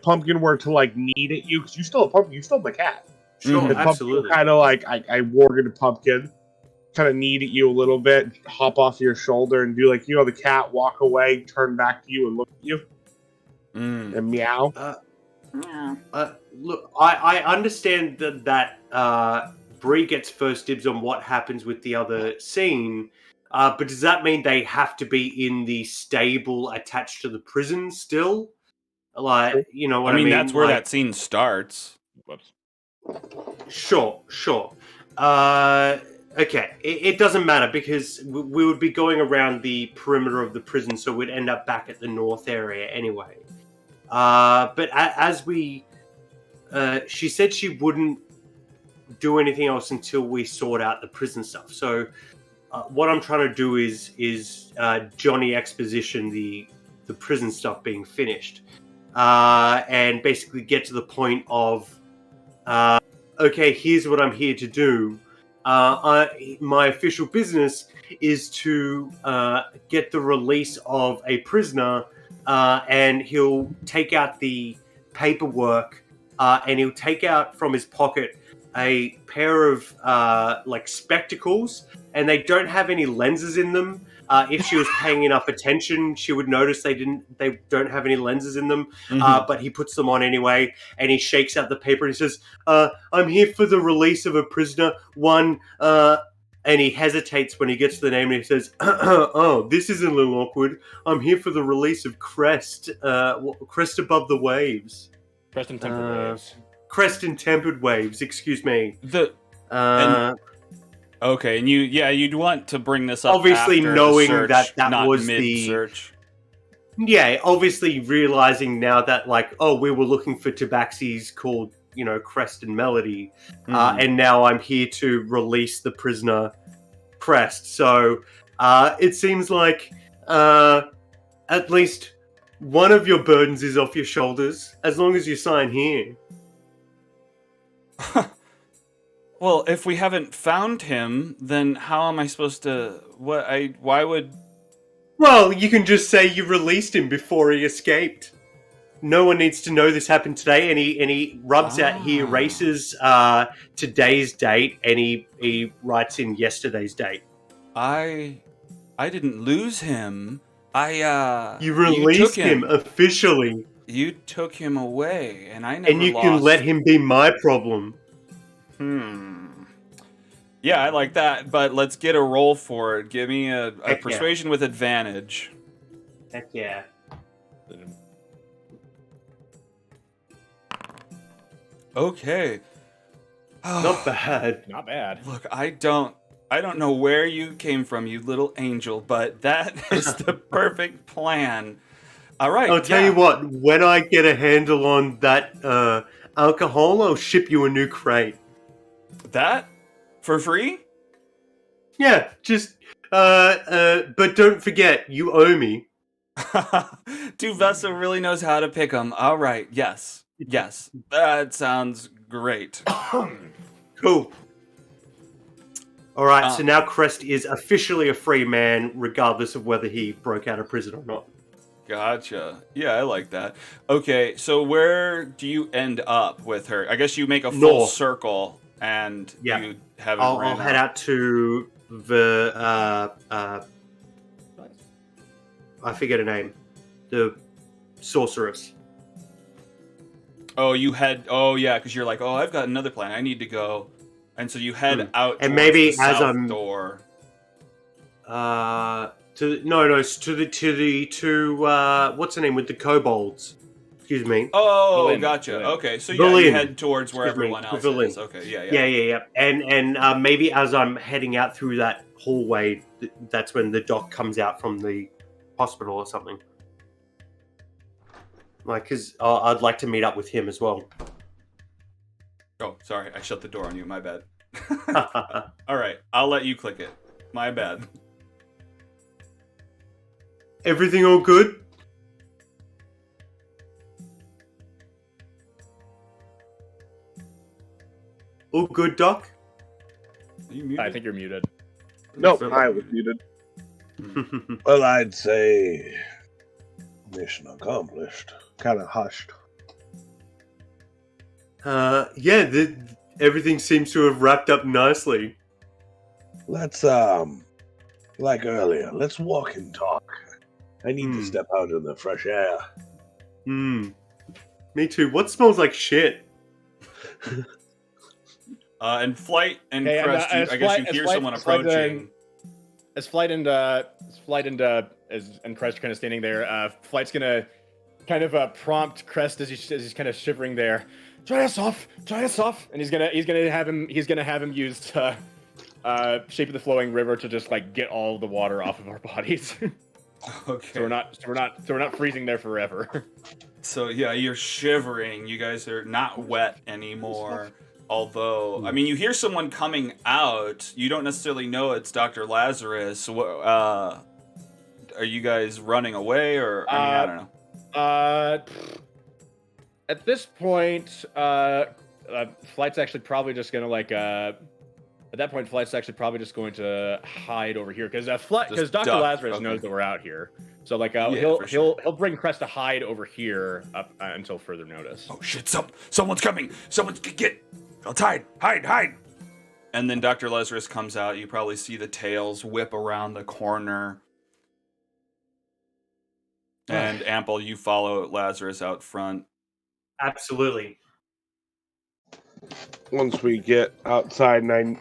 Pumpkin were to need at you, because you still have Pumpkin, you still have the cat. Sure, If absolutely. Kind of I warged Pumpkin, kind of need at you a little bit, hop off your shoulder and do the cat, walk away, turn back to you and look at you, and meow. Look, I understand that Bree gets first dibs on what happens with the other scene, but does that mean they have to be in the stable attached to the prison still? You know what I mean? That's where that scene starts. Whoops. Sure. Okay, it doesn't matter because we would be going around the perimeter of the prison, so we'd end up back at the north area anyway. But as we... she said she wouldn't do anything else until we sort out the prison stuff. So what I'm trying to do is Johnny exposition the prison stuff being finished. And basically get to the point of, okay, here's what I'm here to do. My official business is to get the release of a prisoner, and he'll take out the paperwork, and he'll take out from his pocket a pair of spectacles, and they don't have any lenses in them. If she was paying enough attention, she would notice they don't have any lenses in them. But he puts them on anyway, and he shakes out the paper and he says, I'm here for the release of a prisoner, one, and he hesitates when he gets to the name and he says, oh, this is a little awkward. I'm here for the release of Crest, Crest above the waves. Crest and tempered waves. Crest and tempered waves, excuse me. Okay, and you'd want to bring this up obviously after knowing the search, that not was mid-search. Yeah, obviously realizing now that, like, oh, we were looking for tabaxis called, Crest and Melody, and now I'm here to release the prisoner, Crest. So it seems like at least one of your burdens is off your shoulders, as long as you sign here. Well, if we haven't found him, then how am I supposed to? Why would? Well, you can just say you released him before he escaped. No one needs to know this happened today, and he rubs out, he erases today's date, and he writes in yesterday's date. I didn't lose him. You released him officially. You took him away, and I never And you lost. can let him be my problem. Yeah, I like that, but let's get a roll for it. Give me a Heck persuasion with advantage. Heck yeah. Okay. Not bad. Not bad. Look, I don't know where you came from, you little angel, but that is the perfect plan. All right. I'll tell you what, when I get a handle on that alcohol, I'll ship you a new crate. That? For free? Yeah, just but don't forget, you owe me. Duvessa really knows how to pick them. All right. Yes. That sounds great. Cool. All right, so now Crest is officially a free man, regardless of whether he broke out of prison or not. Gotcha. Yeah, I like that. Okay, so where do you end up with her? I guess you make a full circle, and you have. I'll head out to the I forget her name, the sorceress. Oh, you head. Oh, yeah, because you're like, oh, I've got another plan. I need to go, and so you head out. And maybe the as south I'm door. to what's the name with the kobolds? Excuse me. Oh, Berlin. gotcha. Berlin. Okay, so Berlin. you head towards where Excuse me, everyone else Berlin. is. Okay, yeah. And maybe as I'm heading out through that hallway, that's when the doc comes out from the hospital or something. Like, because I'd like to meet up with him as well. Oh, sorry, I shut the door on you. My bad. All right, I'll let you click it. My bad. Everything all good? All good, Doc? Are you muted? I think you're muted. Nope, I was muted. Well, I'd say mission accomplished. Kind of hushed. Everything seems to have wrapped up nicely. Let's like earlier, let's walk and talk. I need to step out in the fresh air. Me too. What smells like shit? And Flight and Hey, Crest, I guess you hear someone approaching. As Flight and Crest are kind of standing there, Flight's gonna kind of prompt Crest as he's kind of shivering there. Try us off, and he's gonna have him use Shape of the Flowing River to just like get all the water off of our bodies. Okay. So we're not freezing there forever. So yeah, you're shivering. You guys are not wet anymore. Although, I mean, you hear someone coming out. You don't necessarily know it's Dr. Lazarus. Are you guys running away, or I don't know. At this point, Flight's actually probably just gonna at that point, Flight's actually probably just going to hide over here because Dr. Lazarus knows that we're out here. So he'll bring Crest to hide over here up until further notice. Oh shit! Someone's coming! Someone's get! Let's hide! And then Dr. Lazarus comes out. You probably see the tails whip around the corner. And Ample, you follow Lazarus out front. Absolutely. Once we get outside, and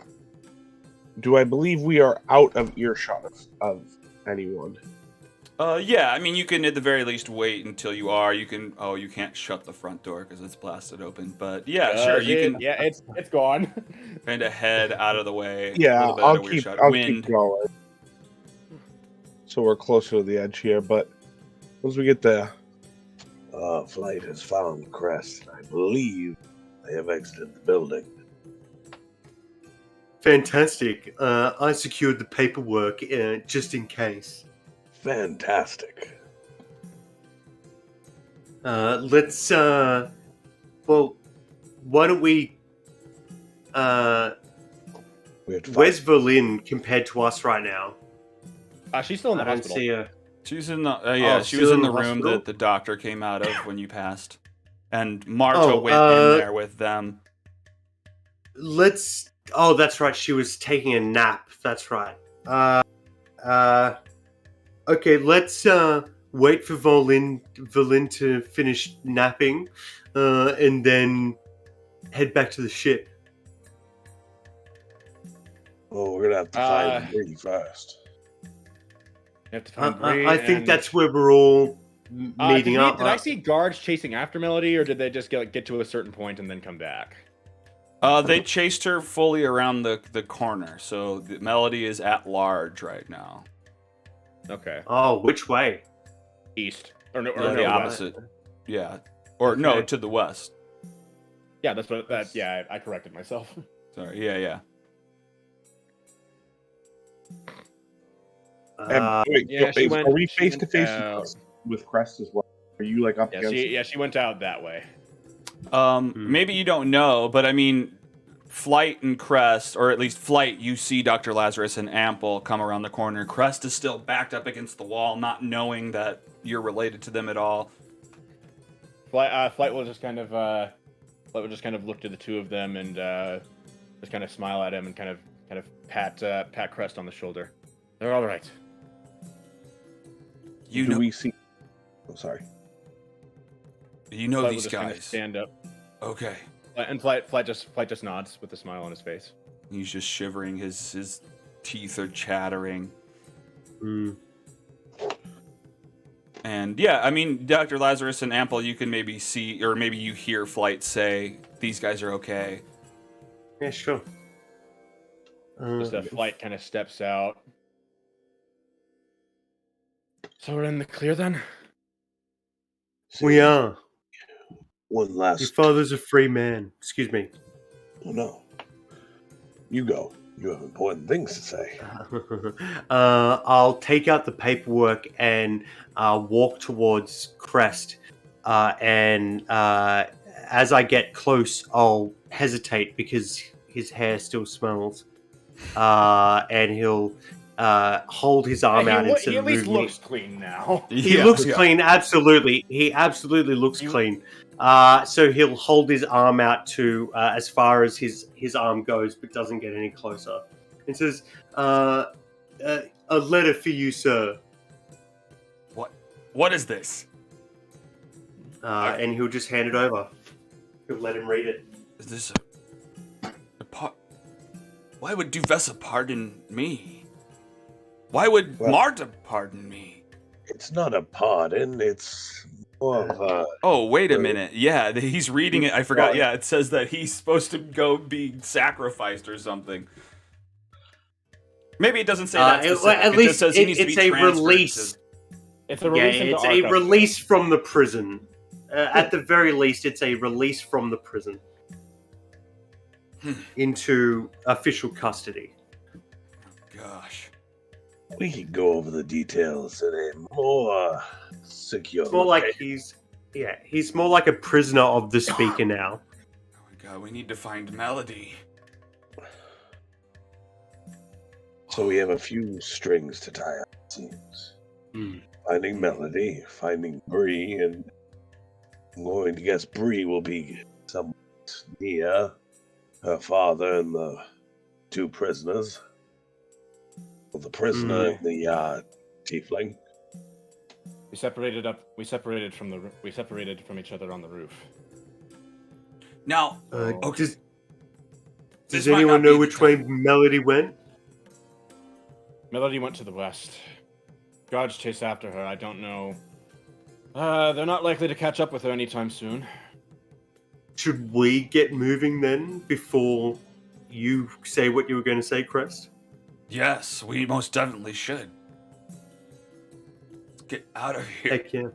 I believe we are out of earshot of anyone. Yeah, I mean, you can at the very least wait until you are. You can. Oh, you can't shut the front door because it's blasted open. But yeah, sure, you can. Yeah, it's gone. Kind of head out of the way. Yeah, I'll keep going. So we're closer to the edge here, but Once we get there. Flight has found Crest. I believe they have exited the building. Fantastic. I secured the paperwork just in case. Fantastic. Let's. Well, why don't we? We have to Where's find Berlin compared to us right now? She's still in the I don't hospital. see her. She's in the she still was in in the the room hospital? that the doctor came out of when you passed, and Marta Oh, went in there with them. Let's. Oh, that's right. She was taking a nap. That's right. Okay. Let's wait for Volin to finish napping, and then head back to the ship. Oh, we're gonna have to find Bree first. You have to find I think that's where we're all meeting up. Did I see guards chasing after Melody, or did they just get to a certain point and then come back? They chased her fully around the corner, so the Melody is at large right now. Okay. Oh, which way? East. Or no, Yeah, or the no, opposite. Yeah. Or no, Okay. to the west. Yeah, that's what that. Yeah, I corrected myself. Sorry. Yeah. And wait, yeah, she are went- we she face to went face out. with Crest as well? Are you like up against? She went out that way. Maybe you don't know, but I mean, Flight and Crest, or at least Flight, you see Dr. Lazarus and Ample come around the corner. Crest is still backed up against the wall, not knowing that you're related to them at all. Flight will just kind of look to the two of them and just kind of smile at him and kind of pat Crest on the shoulder. They're all right. You Do know, we see? Oh, sorry. you know Flight will these just kind of guys. stand up, Okay. and Flight just nods with a smile on his face. He's just shivering. His teeth are chattering. And yeah, I mean, Dr. Lazarus and Ample, you can maybe see, or maybe you hear Flight say, "These guys are okay." Yeah, sure. Just a Flight kind of steps out. So we're in the clear then? We are. One Your last. father's a free man. Excuse me. Oh no. You go. You have important things to say. I'll take out the paperwork and walk towards Crest. And as I get close, I'll hesitate because his hair still smells. And he'll hold his arm out He instead at of least moving. looks clean now. He looks clean, absolutely. He absolutely looks clean. So he'll hold his arm out to as far as his arm goes, but doesn't get any closer. And says, "A letter for you, sir." What is this? And he'll just hand it over. He'll let him read it. Is this Why would Duvessa pardon me? Why would Marta pardon me? It's not a pardon. It's more of a. Oh, wait a minute. Yeah, he's reading it. I forgot. Yeah, it says that he's supposed to go be sacrificed or something. Maybe it doesn't say that. At least says he needs to it's be a transferred release. It's a release. Yeah, it's into a Arkham. release from the prison. At the very least, it's a release from the prison into official custody. Gosh. We could go over the details in a more secure. It's more like location. he's more like a prisoner of the speaker now. Oh my god, we need to find Melody. So we have a few strings to tie up, it seems. Finding Melody, finding Bree, and I'm going to guess Bree will be somewhat near her father and the two prisoners. Well, the prisoner and the tiefling. We separated from each other on the roof. Now, Does This might anyone not be know the which way Melody went? Melody went to the west. Guards chase after her. I don't know. They're not likely to catch up with her anytime soon. Should we get moving then before you say what you were going to say, Crest? yes, we most definitely should. get out of here. Heck yeah.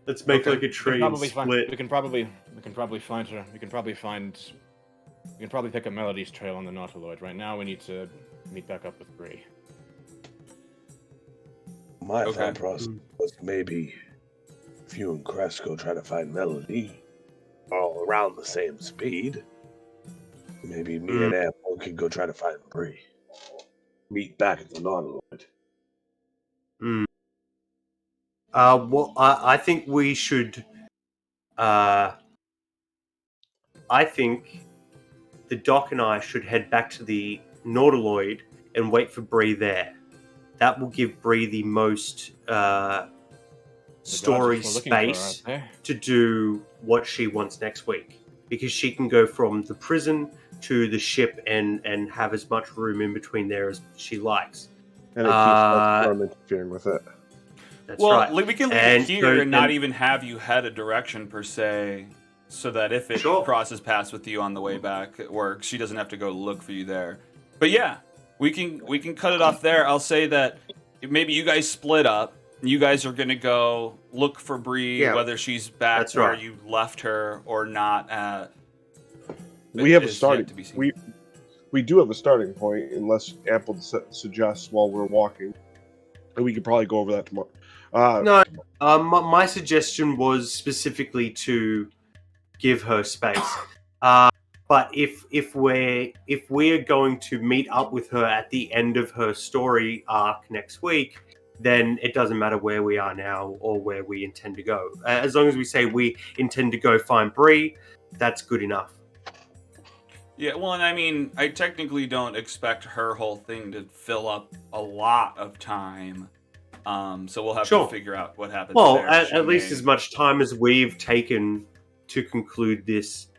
Let's make Okay. like a tree and We split. can probably find her. We can probably pick up Melody's trail on the Nautiloid. Right now, we need to meet back up with Bree. My Okay. thought process was maybe if you and Crest go try to find Melody all around the same speed, maybe me and Apple can go try to find Bree. Meet back at the Nautiloid. Well, I think we should. I think the Doc and I should head back to the Nautiloid and wait for Bree there. That will give Bree the most story space to do what she wants next week, because she can go from the prison to the ship and have as much room in between there as she likes. And it keeps us from interfering with it. That's Well, right. we can leave And it here so and not then- even have you head a direction per se, so that if it Sure. crosses paths with you on the way back at work, she doesn't have to go look for you there. But yeah, we can cut it off there. I'll say that maybe you guys split up. You guys are gonna go look for Bree, Yeah, whether she's back that's where right. you left her or not. We have a is yet starting. to be seen. We do have a starting point, unless Apple suggests while we're walking, and we could probably go over that tomorrow. No, my suggestion was specifically to give her space. But if we're going to meet up with her at the end of her story arc next week, then it doesn't matter where we are now or where we intend to go. As long as we say we intend to go find Bree, that's good enough. Yeah, well, and I mean, I technically don't expect her whole thing to fill up a lot of time. So we'll have Sure. to figure out what happens. Well, there. She at least may- as much time as we've taken to conclude this.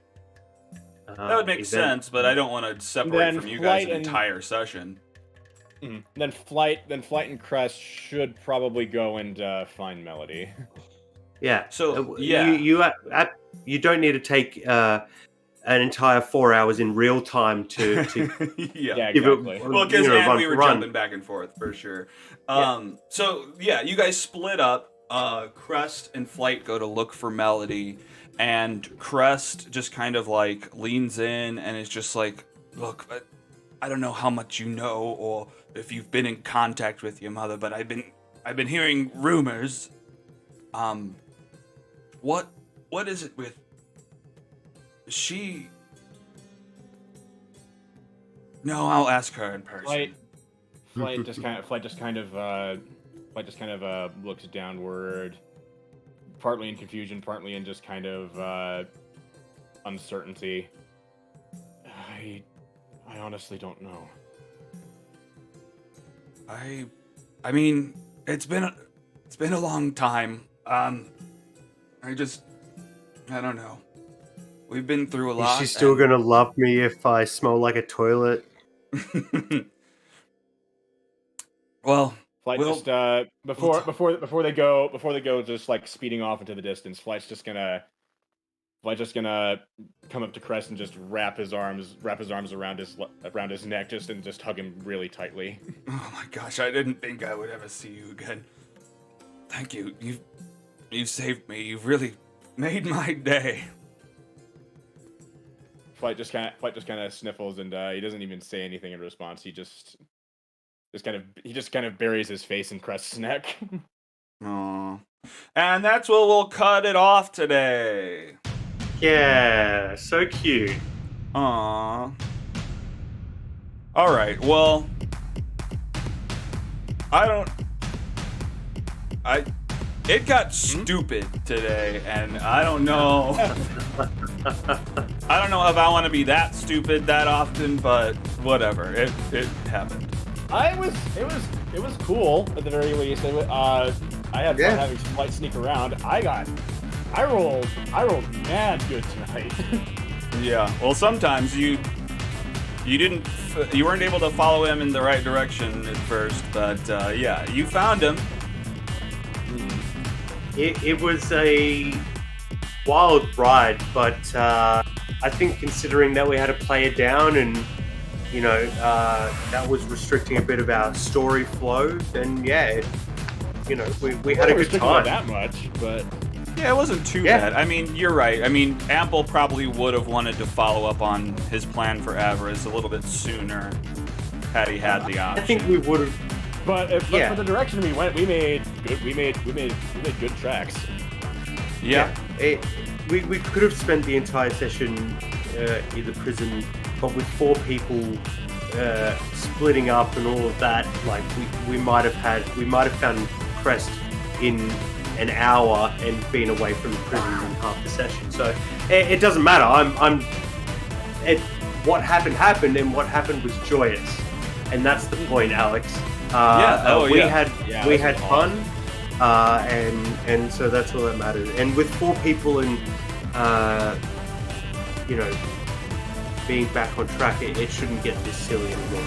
That would make event. sense, but I don't want to separate Then from you Flight guys an and- entire session. Then Flight and Crest should probably go and find Melody. Yeah. So, yeah. You don't need to take an entire 4 hours in real time to Yeah. Yeah, give it exactly. Well, because run we for were run. jumping back and forth for sure. So yeah, you guys split up. Crest and Flight go to look for Melody, and Crest just kind of like leans in and is just like, "Look, I don't know how much you know or if you've been in contact with your mother, but I've been hearing rumors. What is it with she?" No, I'll ask her in person. Flight just kind of looks downward, partly in confusion, partly in just kind of uncertainty. I honestly don't know. I mean, it's been a long time. I don't know. We've been through a Is lot. she still gonna love me if I smell like a toilet? Well, Flight We'll- just before they go just like speeding off into the distance. Flight's just gonna come up to Crest and just wrap his arms around his neck and just hug him really tightly. oh my gosh, I didn't think I would ever see you again. Thank you. You've saved me. You've really made my day. Flight just kind of sniffles and he doesn't even say anything in response. He just kind of buries his face in Crest's neck. Aww. And that's where we'll cut it off today. Yeah, so cute. Aww. Alright, well, it got stupid today, and I don't know. I don't know if I want to be that stupid that often, but whatever. It happened. It was cool at the very least. I had fun having some Flight sneak around. I rolled mad good tonight. Yeah. Well, sometimes you weren't able to follow him in the right direction at first, but yeah, you found him. It was a wild ride, but I think considering that we had to play it down and, you know, that was restricting a bit of our story flow, then yeah, you know, we had a good time. That much, but Yeah, it wasn't too bad. I mean, you're right. I mean, Ample probably would have wanted to follow up on his plan for Avarice a little bit sooner had he had the option. I think we would have. but for the direction we went, we made good tracks. Yeah. We could have spent the entire session in the prison, but with 4 people splitting up and all of that, like we might have found Crest in an hour and been away from the prison in half the session. So it doesn't matter. What happened, and what happened was joyous, and that's the point, Alex. We had fun, and so that's all that matters. And with 4 people and you know, being back on track, it shouldn't get this silly anymore.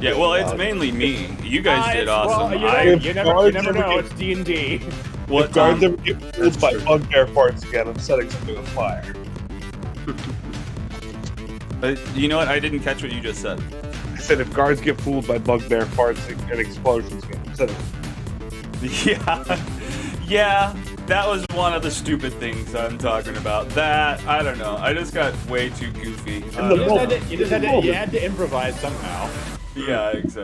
Yeah, well, it's mainly me. You guys did awesome. Well, you never know. It's D&D. What If guards ever get fooled by bugbear farts again, I'm setting something on fire. You know what? I didn't catch what you just said. I said if guards get fooled by bugbear farts and explosions again, I'm setting. Yeah, that was one of the stupid things I'm talking about. That, I don't know. I just got way too goofy. You had to improvise somehow. Yeah, exactly.